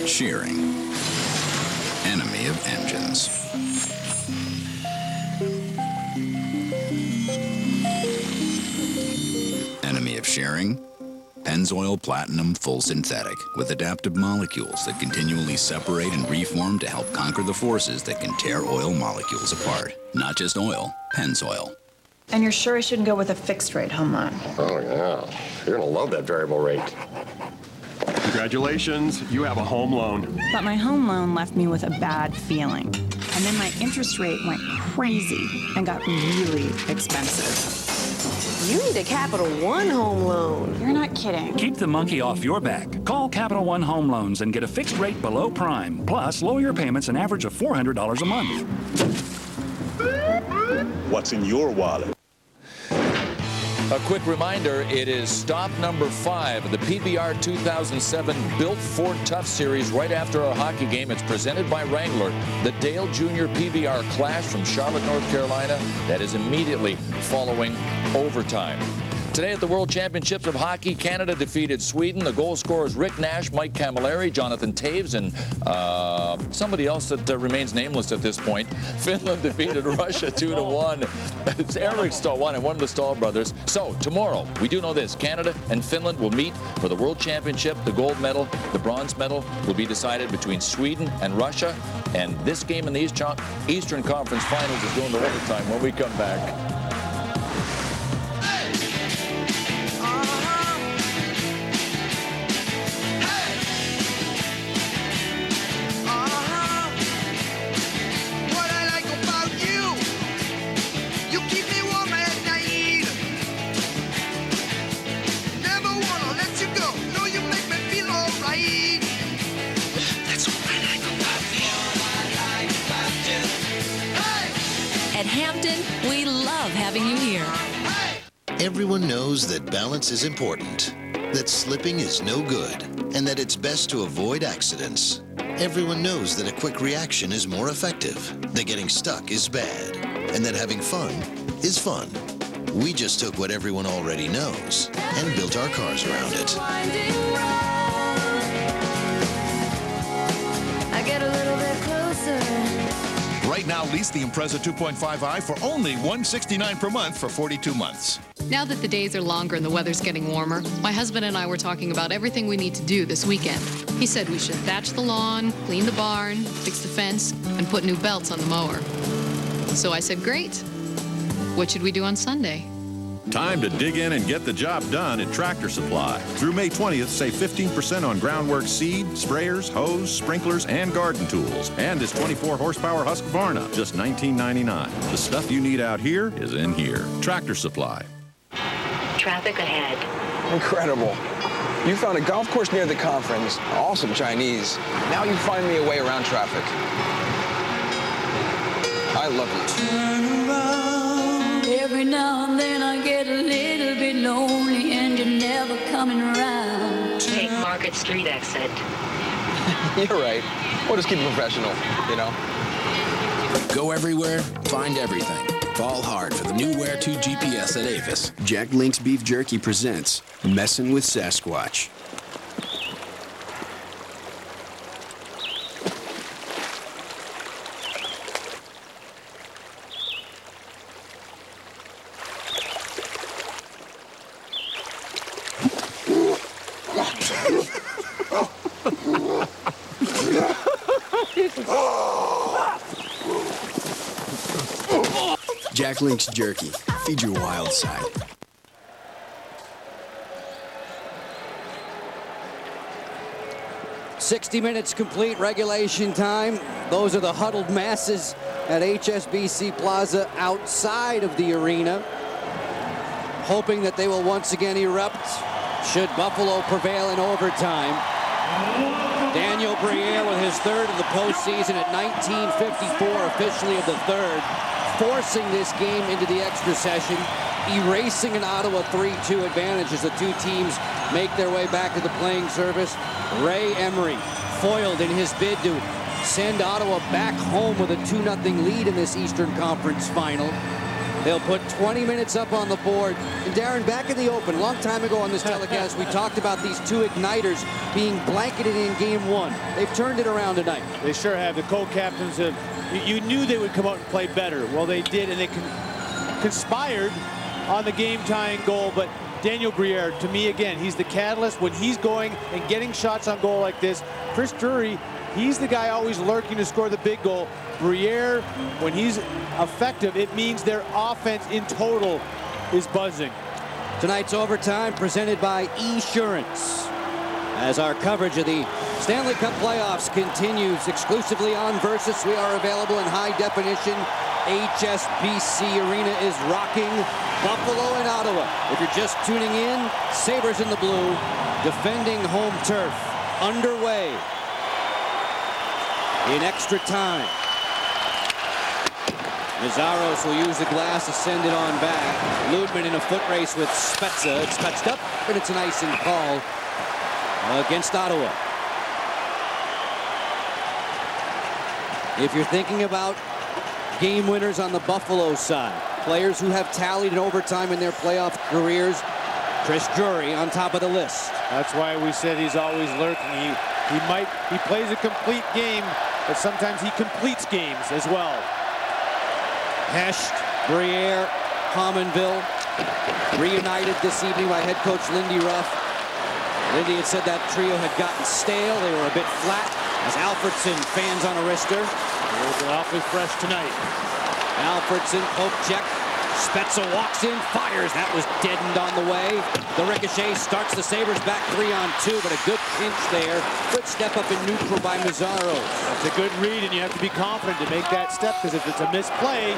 Shearing, enemy of engines. Enemy of shearing, Pennzoil Platinum Full Synthetic with adaptive molecules that continually separate and reform to help conquer the forces that can tear oil molecules apart. Not just oil, Pennzoil. And you're sure I shouldn't go with a fixed rate home loan? Oh, yeah. You're going to love that variable rate. Congratulations, you have a home loan. But my home loan left me with a bad feeling. And then my interest rate went crazy and got really expensive. You need a Capital One home loan. You're not kidding. Keep the monkey off your back. Call Capital One Home Loans and get a fixed rate below prime. Plus, lower your payments an average of $400 a month. What's in your wallet? A quick reminder, it is stop number 5 of the PBR 2007 Built Ford Tough Series right after our hockey game. It's presented by Wrangler. The Dale Jr. PBR Clash from Charlotte, North Carolina. That is immediately following overtime. Today at the World Championships of Hockey, Canada defeated Sweden. The goal scorers Rick Nash, Mike Camilleri, Jonathan Taves, and somebody else that remains nameless at this point. Finland defeated Russia 2-1. It's Eric Stahl, one of the Stahl brothers. So tomorrow, we do know this, Canada and Finland will meet for the World Championship. The gold medal, the bronze medal will be decided between Sweden and Russia. And this game in the Eastern Conference Finals is going to overtime when we come back. Everyone knows that balance is important, that slipping is no good, and that it's best to avoid accidents. Everyone knows that a quick reaction is more effective, that getting stuck is bad, and that having fun is fun. We just took what everyone already knows and built our cars around it. I get a little bit closer. Right now, lease the Impreza 2.5i for only $169 per month for 42 months. Now that the days are longer and the weather's getting warmer, my husband and I were talking about everything we need to do this weekend. He said we should thatch the lawn, clean the barn, fix the fence, and put new belts on the mower. So I said, great. What should we do on Sunday? Time to dig in and get the job done at Tractor Supply. Through May 20th, save 15% on groundwork seed, sprayers, hose, sprinklers, and garden tools. And this 24-horsepower Husqvarna, just $19.99. The stuff you need out here is in here. Tractor Supply. Traffic ahead. Incredible. You found a golf course near the conference. Awesome Chinese. Now you find me a way around traffic. I love you. Turn around. Every now and then I get a little bit lonely and you're never coming around. Take Market Street exit. You're right. We'll just keep it professional, you know? Go everywhere, find everything. Fall hard for the new Where To GPS at Avis. Jack Link's Beef Jerky presents Messin' with Sasquatch. Jack Link's Jerky. Feed your wild side. "60 minutes complete, regulation time." Those are the huddled masses at HSBC Plaza outside of the arena, hoping that they will once again erupt should Buffalo prevail in overtime. Daniel Briere with his third of the postseason at 19:54, officially of the third, forcing this game into the extra session, erasing an Ottawa 3-2 advantage as the two teams make their way back to the playing surface. Ray Emery foiled in his bid to send Ottawa back home with a 2-0 lead in this Eastern Conference final. They'll put 20 minutes up on the board. And Darren, back in the open, a long time ago on this telecast, we talked about these two igniters being blanketed in game one. They've turned it around tonight. They sure have. The co-captains have, you knew they would come out and play better. Well, they did, and they conspired on the game-tying goal. But Daniel Briere, to me, again, he's the catalyst when he's going and getting shots on goal like this. Chris Drury, he's the guy always lurking to score the big goal. Briere, when he's effective, it means their offense in total is buzzing. Tonight's overtime presented by Esurance. As our coverage of the Stanley Cup playoffs continues exclusively on Versus, we are available in high definition. HSBC Arena is rocking. Buffalo and Ottawa. If you're just tuning in, Sabres in the blue, defending home turf, underway in extra time. Nazaros will use the glass to send it on back. Ludman in a foot race with Spezza. It's touched up, and it's an icing call against Ottawa. If you're thinking about game winners on the Buffalo side, players who have tallied in overtime in their playoff careers, Chris Drury on top of the list. That's why we said he's always lurking. He plays a complete game, but sometimes he completes games as well. Hesht, Briere, Pominville, reunited this evening by head coach Lindy Ruff. Lindy had said that trio had gotten stale. They were a bit flat as Alfredson fans on a wrister. They're awfully fresh tonight. Alfredson, poke check. Spezza walks in, fires. That was deadened on the way. The ricochet starts the Sabres back 3-on-2, but a good pinch there. Good step up in neutral by Mazzaro. That's a good read, and you have to be confident to make that step, because if it's a misplay,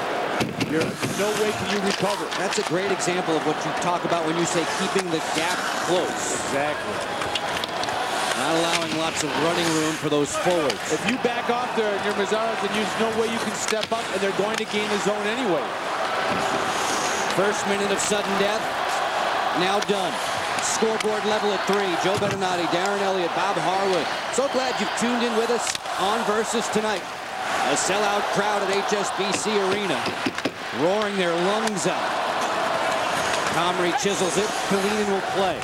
no way can you recover. That's a great example of what you talk about when you say keeping the gap close. Exactly. Not allowing lots of running room for those forwards. If you back off there and you're Mazzaro, then there's no way you can step up, and they're going to gain the zone anyway. First minute of sudden death, now done. Scoreboard level at 3. Joe Beninati, Darren Elliott, Bob Harwood. So glad you've tuned in with us on Versus tonight. A sellout crowd at HSBC Arena, roaring their lungs out. Comrie chisels it. Kalinin will play.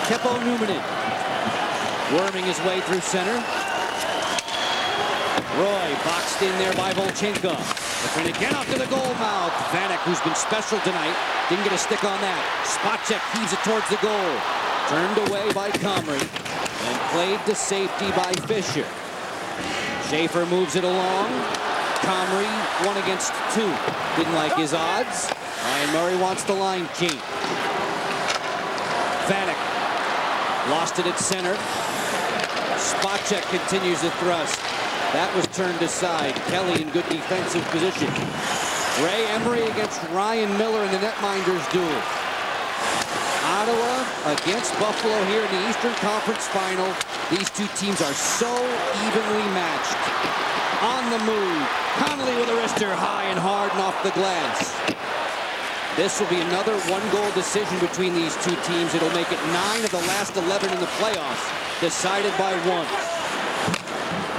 Keppo Numanen worming his way through center. Roy boxed in there by Volchenkov. Looking again up to the goal mouth. Vanek, who's been special tonight, didn't get a stick on that. Spacek heaves it towards the goal. Turned away by Comrie and played to safety by Fisher. Schaefer moves it along. Comrie 1 against 2. Didn't like his odds. Ryan Murray wants the line change. Vanek lost it at center. Spacek continues the thrust. That was turned aside. Kelly in good defensive position. Ray Emery against Ryan Miller in the netminders duel. Ottawa against Buffalo here in the Eastern Conference Final. These two teams are so evenly matched. On the move. Connolly with a wrister high and hard and off the glass. This will be another one-goal decision between these two teams. It'll make it 9 of the last 11 in the playoffs, decided by 1.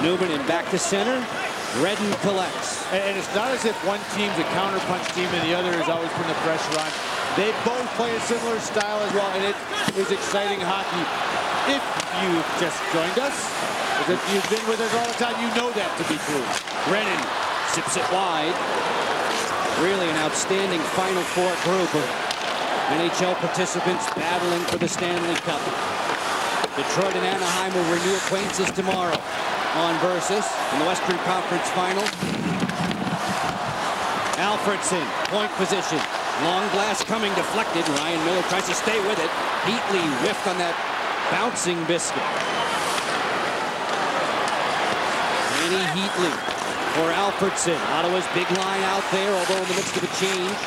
Newman back to center. Redden collects. And it's not as if one team's a counterpunch team and the other is always putting the pressure on. They both play a similar style as well, and it is exciting hockey. If you've just joined us, if you've been with us all the time, you know that to be true. Brennan sips it wide. Really an outstanding Final Four group of NHL participants battling for the Stanley Cup. Detroit and Anaheim will renew acquaintances tomorrow. on Versus in the Western Conference Final. Alfredson, point position. Long glass coming, deflected. Ryan Miller tries to stay with it. Heatley whiffed on that bouncing biscuit. Danny Heatley for Alfredson. Ottawa's big line out there, although in the midst of a change.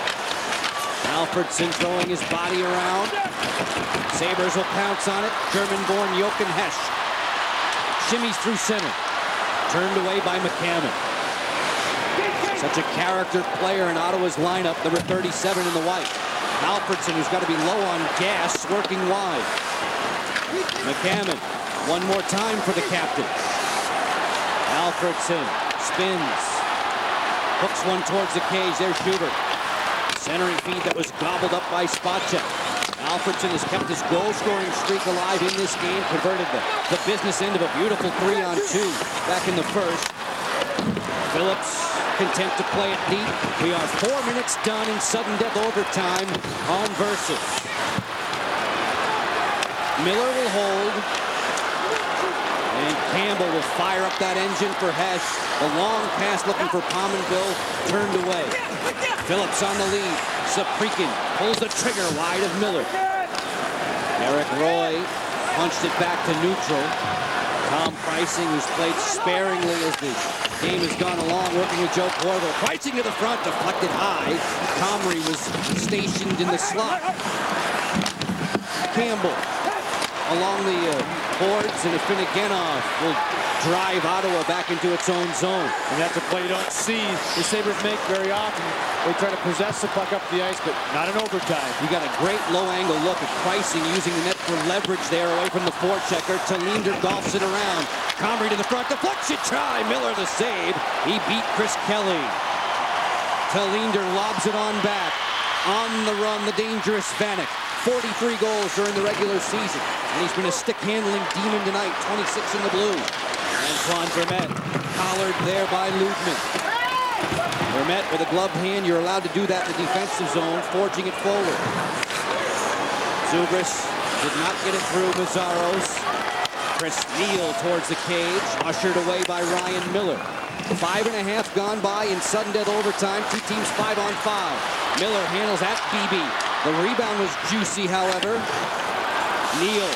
Alfredson throwing his body around. Sabres will pounce on it. German-born Jochen Hesch shimmies through center. Turned away by McCammon. Such a character player in Ottawa's lineup, number 37 in the white. Alfredson, who's got to be low on gas, working wide. McCammon, one more time for the captain. Alfredson spins. Hooks one towards the cage. There's Schubert. Centering feed that was gobbled up by Spacek. Alfredson has kept his goal-scoring streak alive in this game, converted the business end of a beautiful 3-on-2 back in the first. Phillips content to play it deep. We are 4 minutes done in sudden death overtime on Versus. Miller will hold. And Campbell will fire up that engine for Hesch. The long pass looking for Pominville, turned away. Phillips on the lead. Saprikin pulls the trigger wide of Miller. Eric Roy punched it back to neutral. Tom Preissing, who's played sparingly as the game has gone along, working with Joe Corvo. Preissing to the front, deflected high. Comrie was stationed in the slot. Campbell along the boards, and Afinogenov will drive Ottawa back into its own zone. And that's a play you don't see the Sabres make very often. They try to possess the puck up the ice, but not in overtime. You got a great low-angle look at Preissing using the net for leverage there away from the forechecker. Tallinder golfs it around. Comrie to the front, deflection try. Miller the save. He beat Chris Kelly. Tallinder lobs it on back. On the run, the dangerous Vanek. 43 goals during the regular season. And he's been a stick-handling demon tonight. 26 in the blue. Antoine Vermette collared there by Ludman. Vermette with a gloved hand. You're allowed to do that in the defensive zone, forging it forward. Zubris did not get it through Mazzaros. Chris Neal towards the cage, ushered away by Ryan Miller. 5.5 gone by in sudden death overtime. Two teams 5-on-5. Miller handles at BB. The rebound was juicy, however. Neal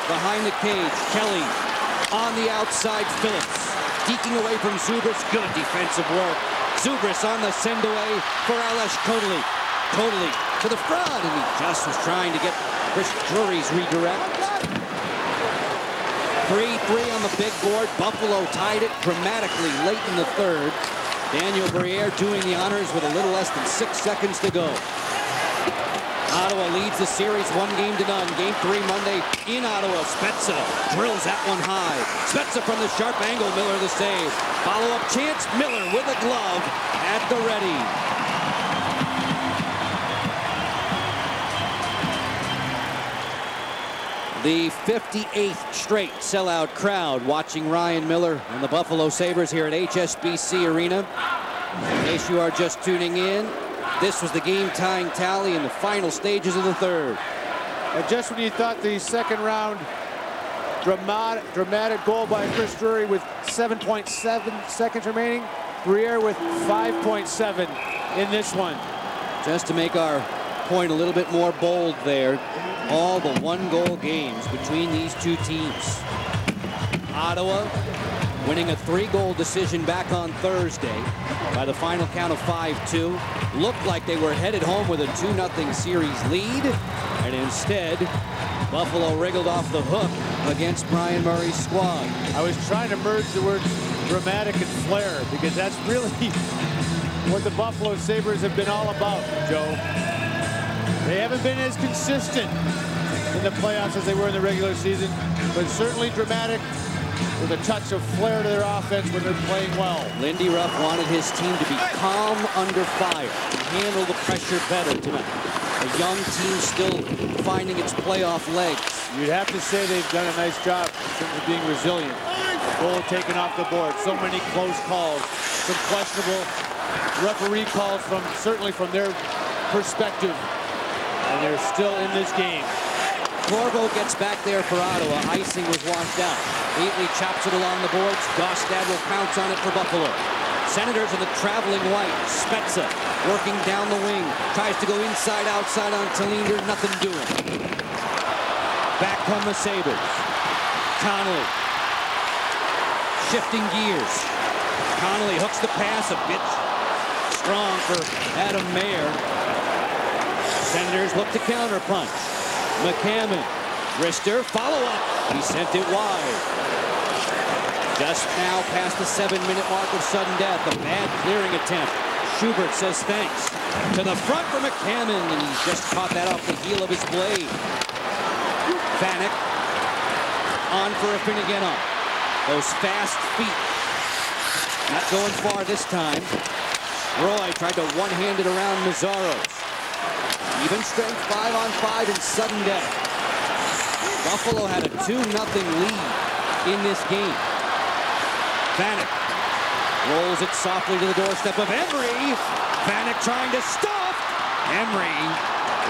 behind the cage. Kelly on the outside. Phillips deking away from Zubris. Good defensive work. Zubris on the send away for Alesh Kodali. Kodali to the front, and he just was trying to get Chris Drury's redirect. 3-3 on the big board. Buffalo tied it dramatically late in the third. Daniel Briere doing the honors with a little less than 6 seconds to go. Ottawa leads the series 1-0. Game 3 Monday in Ottawa. Spezza drills that one high. Spezza from the sharp angle. Miller the save. Follow-up chance. Miller with a glove at the ready. The 58th straight sellout crowd watching Ryan Miller and the Buffalo Sabres here at HSBC Arena. In case you are just tuning in, this was the game-tying tally in the final stages of the third. And just when you thought the second round dramatic goal by Chris Drury with 7.7 seconds remaining, Briere with 5.7 in this one. Just to make our point a little bit more bold there, all the one-goal games between these two teams. Ottawa winning a 3-goal decision back on Thursday by the final count of 5-2. Looked like they were headed home with a 2-0 series lead, and instead, Buffalo wriggled off the hook against Brian Murray's squad. I was trying to merge the words dramatic and flair, because that's really what the Buffalo Sabres have been all about, Joe. They haven't been as consistent in the playoffs as they were in the regular season, but certainly dramatic with a touch of flair to their offense when they're playing well. Lindy Ruff wanted his team to be calm under fire, to handle the pressure better tonight. A young team still finding its playoff legs. You'd have to say they've done a nice job in terms of being resilient. Goal taken off the board, so many close calls, some questionable referee calls certainly from their perspective. And they're still in this game. Corbo gets back there for Ottawa. Icing was washed out. Wheatley chops it along the boards. Gostad will pounce on it for Buffalo. Senators in the traveling white. Spezza working down the wing. Tries to go inside, outside on Tallinder. Nothing doing. Back come the Sabres. Connolly. Shifting gears. Connolly hooks the pass a bit strong for Adam Mayer. Senators look to counterpunch. McCammon. Rister. Follow-up. He sent it wide. Just now past the 7-minute mark of sudden death. A bad clearing attempt. Schubert says thanks. To the front for McCammon, and he just caught that off the heel of his blade. Vanek on for a Finnegan-off. Those fast feet. Not going far this time. Roy tried to one-hand it around Mazzaros. Even strength 5-on-5 in sudden death. Buffalo had a 2-0 lead in this game. Vanek rolls it softly to the doorstep of Emery. Vanek trying to stop. Emery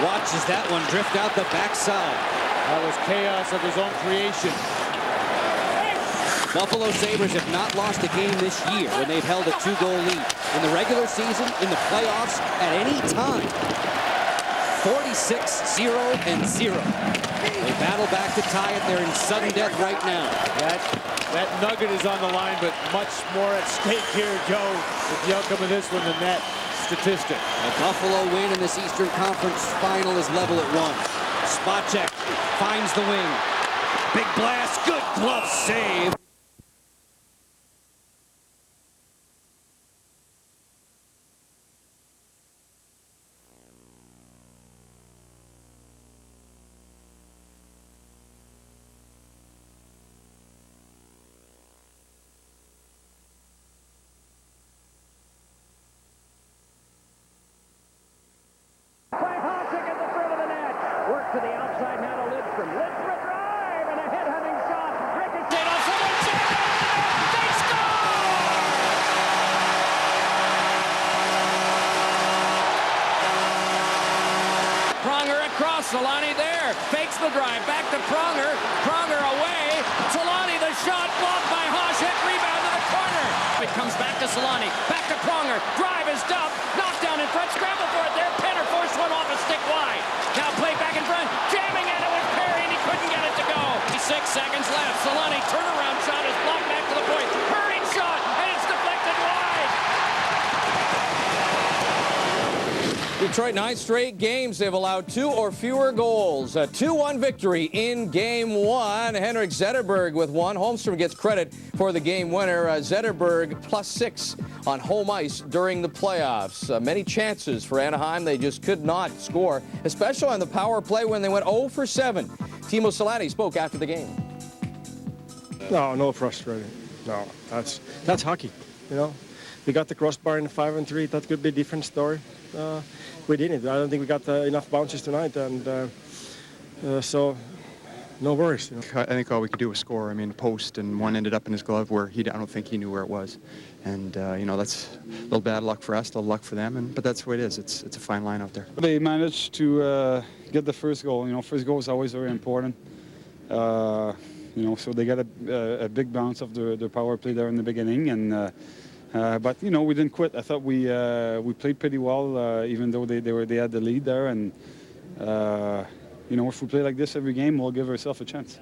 watches that one drift out the backside. That was chaos of his own creation. Buffalo Sabres have not lost a game this year when they've held a 2-goal lead. In the regular season, in the playoffs, at any time. 46-0-0. They battle back to tie it. They're in sudden death right now. That nugget is on the line, but much more at stake here, Joe, with the outcome of this one than that statistic. A Buffalo win in this Eastern Conference final is level at 1. Spacek finds the wing. Big blast, good glove save. To the outside now to Lidstrom. Lidstrom drive and a head-hunting shot. Ricochet on someone. They score! Pronger across. Solani there. Fakes the drive. Back to Pronger. Pronger away. Solani the shot blocked by Hasek. Rebound to the corner. It comes back to Solani. Back to Pronger. Drive is dumped. Knocked down in front. Scramble for it there. Penner forced one off a stick wide. Now play back in front, jamming at it with Perry, and he couldn't get it to go. 6 seconds left. Solani turnaround shot is blocked back to the point. Hurting shot, and it's deflected wide. Detroit, 9 straight games. They've allowed 2 or fewer goals. A 2-1 victory in Game 1. Henrik Zetterberg with 1. Holmstrom gets credit for the game winner. Zetterberg +6 on home ice during the playoffs. Many chances for Anaheim. They just could not score, especially on the power play when they went 0 for 7. Timo Solani spoke after the game. No frustrating. No, that's hockey. You know, we got the crossbar in 5-3. That could be a different story. We didn't. I don't think we got enough bounces tonight, and so no worries. You know. I think all we could do was score. I mean, post, and one ended up in his glove where I don't think he knew where it was. And, you know, that's a little bad luck for us, a little luck for them, but that's the way it is. It's a fine line out there. They managed to get the first goal. You know, first goal is always very important. You know, so they got a big bounce of the power play there in the beginning, and but you know, we didn't quit. I thought we played pretty well, even though they had the lead there, and you know, if we play like this every game, we'll give ourselves a chance.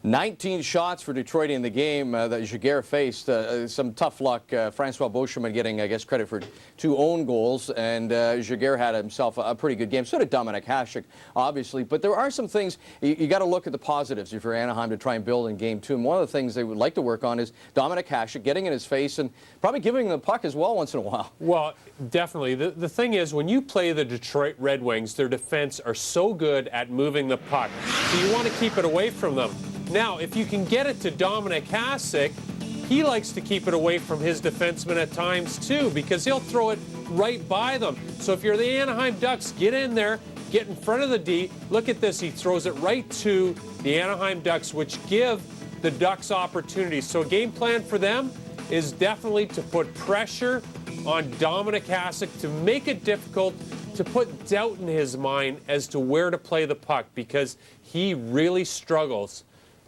19 shots for Detroit in the game that Giguère faced. Some tough luck. Francois Beauchemin getting, I guess, credit for 2 own goals, and Giguère had himself a pretty good game. So did Dominik Hasek, obviously. But there are some things you got to look at the positives if you're Anaheim to try and build in Game 2. And one of the things they would like to work on is Dominik Hasek getting in his face and probably giving him the puck as well once in a while. Well, definitely. The thing is, when you play the Detroit Red Wings, their defense are so good at moving the puck. So you want to keep it away from them. Now, if you can get it to Dominik Hasek, he likes to keep it away from his defensemen at times too, because he'll throw it right by them. So if you're the Anaheim Ducks, get in there, get in front of the D. Look at this, he throws it right to the Anaheim Ducks, which give the Ducks opportunities. So a game plan for them is definitely to put pressure on Dominic Hasek to make it difficult, to put doubt in his mind as to where to play the puck, because he really struggles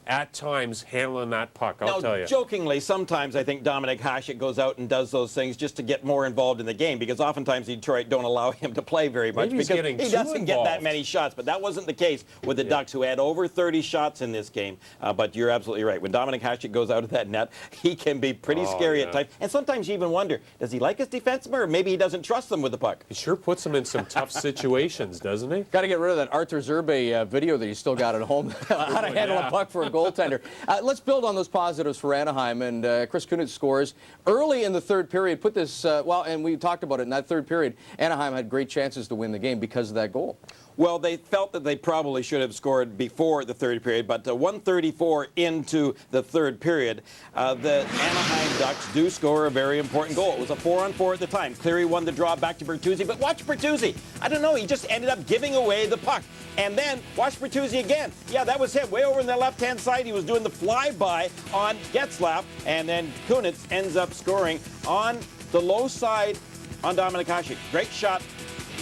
at times handling that puck, I'll tell you. Jokingly, sometimes I think Dominic Hasek goes out and does those things just to get more involved in the game, because oftentimes Detroit don't allow him to play very much because he doesn't get that many shots. But that wasn't the case with the Ducks, who had over 30 shots in this game. But you're absolutely right. When Dominic Hasek goes out of that net, he can be pretty scary at times. And sometimes you even wonder, does he like his defenseman, or maybe he doesn't trust them with the puck? He sure puts them in some tough situations, doesn't he? Got to get rid of that Arthur Zerbe video that he's still got at home. How to handle a puck for a goaltender. Let's build on those positives for Anaheim, and Chris Kunitz scores early in the third period. Put this, well, and we talked about it in that third period. Anaheim had great chances to win the game because of that goal. Well, they felt that they probably should have scored before the third period, but 1:34 into the third period, the Anaheim Ducks do score a very important goal. It was a 4-on-4 at the time. Cleary won the draw back to Bertuzzi, but watch Bertuzzi. I don't know, he just ended up giving away the puck. And then watch Bertuzzi again. Yeah, that was him. Way over on the left-hand side, he was doing the flyby on Getzlaf, and then Kunitz ends up scoring on the low side on Dominic Hasek. Great shot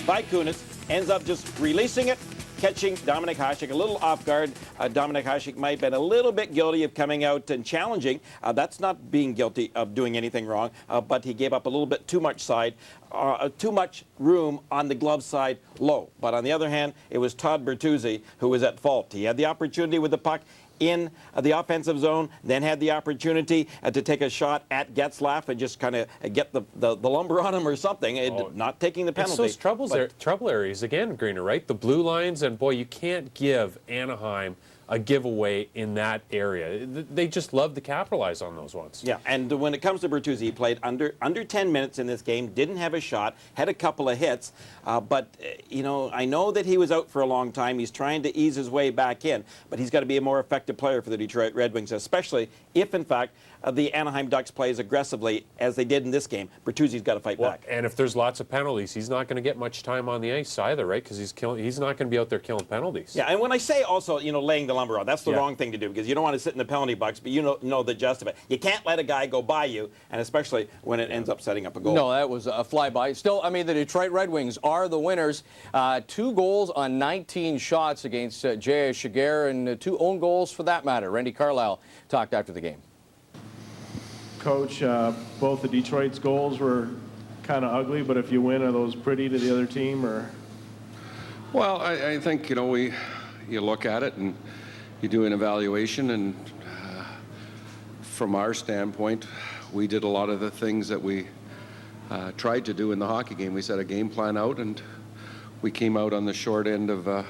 by Kunitz. Ends up just releasing it, catching Dominic Hasek a little off guard. Dominic Hasek might have been a little bit guilty of coming out and challenging. That's not being guilty of doing anything wrong, but he gave up a little bit too much side, too much room on the glove side low. But on the other hand, it was Todd Bertuzzi who was at fault. He had the opportunity with the puck in the offensive zone, then had the opportunity to take a shot at Getzlaf and just kind of get the lumber on him or something, not taking the penalty. It's those trouble areas again, Greener, right? The blue lines, and boy, you can't give Anaheim a giveaway in that area. They just love to capitalize on those ones. Yeah, and when it comes to Bertuzzi, he played under 10 minutes in this game, didn't have a shot, had a couple of hits, but, you know, I know that he was out for a long time. He's trying to ease his way back in, but he's got to be a more effective player for the Detroit Red Wings, especially if, in fact, the Anaheim Ducks play as aggressively as they did in this game. Bertuzzi's got to fight back. And if there's lots of penalties, he's not going to get much time on the ice either, right? Because he's not going to be out there killing penalties. Yeah, and when I say also, you know, laying the lumber on, that's the wrong thing to do, because you don't want to sit in the penalty box, but you know the gist of it. You can't let a guy go by you, and especially when it ends up setting up a goal. No, that was a flyby. Still, I mean, the Detroit Red Wings are the winners. 2 goals on 19 shots against J.A. Shiger, and 2 own goals for that matter. Randy Carlyle talked after the game. Coach, both of Detroit's goals were kind of ugly, but if you win, are those pretty to the other team, or? Well, I think, you know, you look at it and you do an evaluation, and from our standpoint, we did a lot of the things that we tried to do in the hockey game. We set a game plan out, and we came out on the short end of a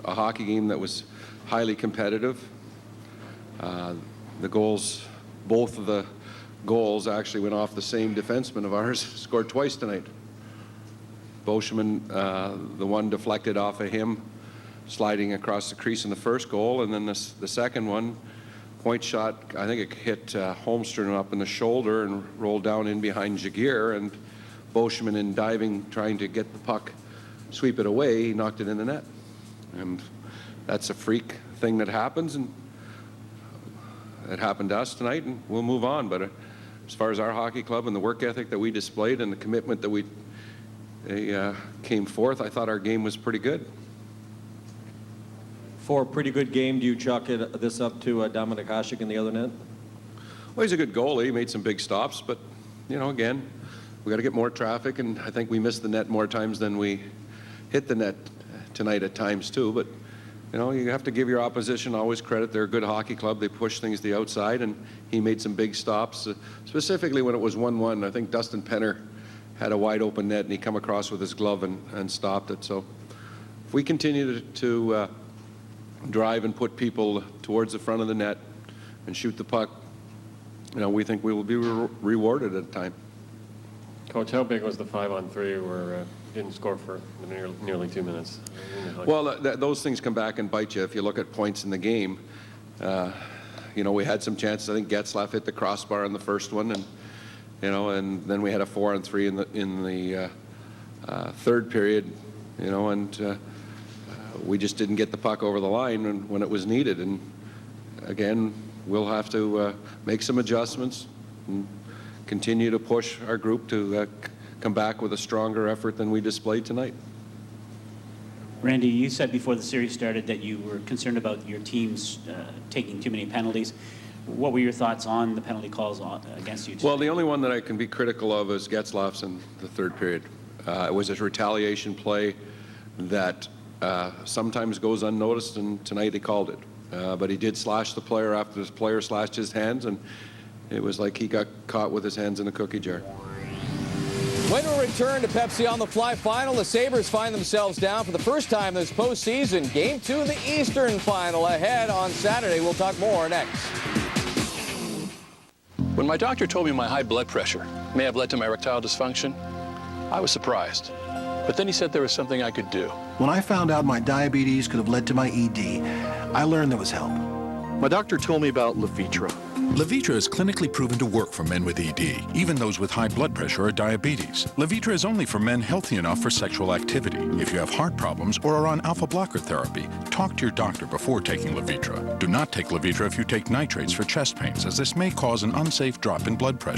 hockey game that was highly competitive. The goals, both of the goals actually went off the same defenseman of ours, scored twice tonight. Boschman, the one deflected off of him, sliding across the crease in the first goal, and then the second one, point shot, I think it hit Holmstrom up in the shoulder and rolled down in behind Jaguar, and Boschman, in diving, trying to get the puck, sweep it away, he knocked it in the net. And that's a freak thing that happens, and it happened to us tonight, and we'll move on. But as far as our hockey club and the work ethic that we displayed and the commitment that they came forth, I thought our game was pretty good. For a pretty good game, do you chalk this up to Dominic Hasek in the other net? Well, he's a good goalie. He made some big stops, but, you know, again, we got to get more traffic, and I think we missed the net more times than we hit the net tonight at times too. But, you know, you have to give your opposition always credit. They're a good hockey club. They push things to the outside, and he made some big stops, specifically when it was 1-1. I think Dustin Penner had a wide open net, and he come across with his glove and stopped it. So if we continue to drive and put people towards the front of the net and shoot the puck, you know, we think we will be rewarded at a time. Coach, how big was the 5-on-3 where didn't score for nearly 2 minutes? Well, those things come back and bite you if you look at points in the game. You know, we had some chances. I think Getzlaf hit the crossbar on the first one, and you know, and then we had a 4-on-3 in the third period. You know, and we just didn't get the puck over the line when it was needed. And again, we'll have to make some adjustments and continue to push our group to come back with a stronger effort than we displayed tonight. Randy, you said before the series started that you were concerned about your teams taking too many penalties. What were your thoughts on the penalty calls against you today? Well, the only one that I can be critical of is Getzlaf's in the third period. It was a retaliation play that sometimes goes unnoticed, and tonight he called it. But he did slash the player after the player slashed his hands, and it was like he got caught with his hands in a cookie jar. When we return to Pepsi on the Fly final, the Sabres find themselves down for the first time this postseason. Game 2 of the Eastern Final ahead on Saturday. We'll talk more next. When my doctor told me my high blood pressure may have led to my erectile dysfunction, I was surprised. But then he said there was something I could do. When I found out my diabetes could have led to my ED, I learned there was help. My doctor told me about Levitra. Levitra is clinically proven to work for men with ED, even those with high blood pressure or diabetes. Levitra is only for men healthy enough for sexual activity. If you have heart problems or are on alpha blocker therapy, talk to your doctor before taking Levitra. Do not take Levitra if you take nitrates for chest pains, as this may cause an unsafe drop in blood pressure.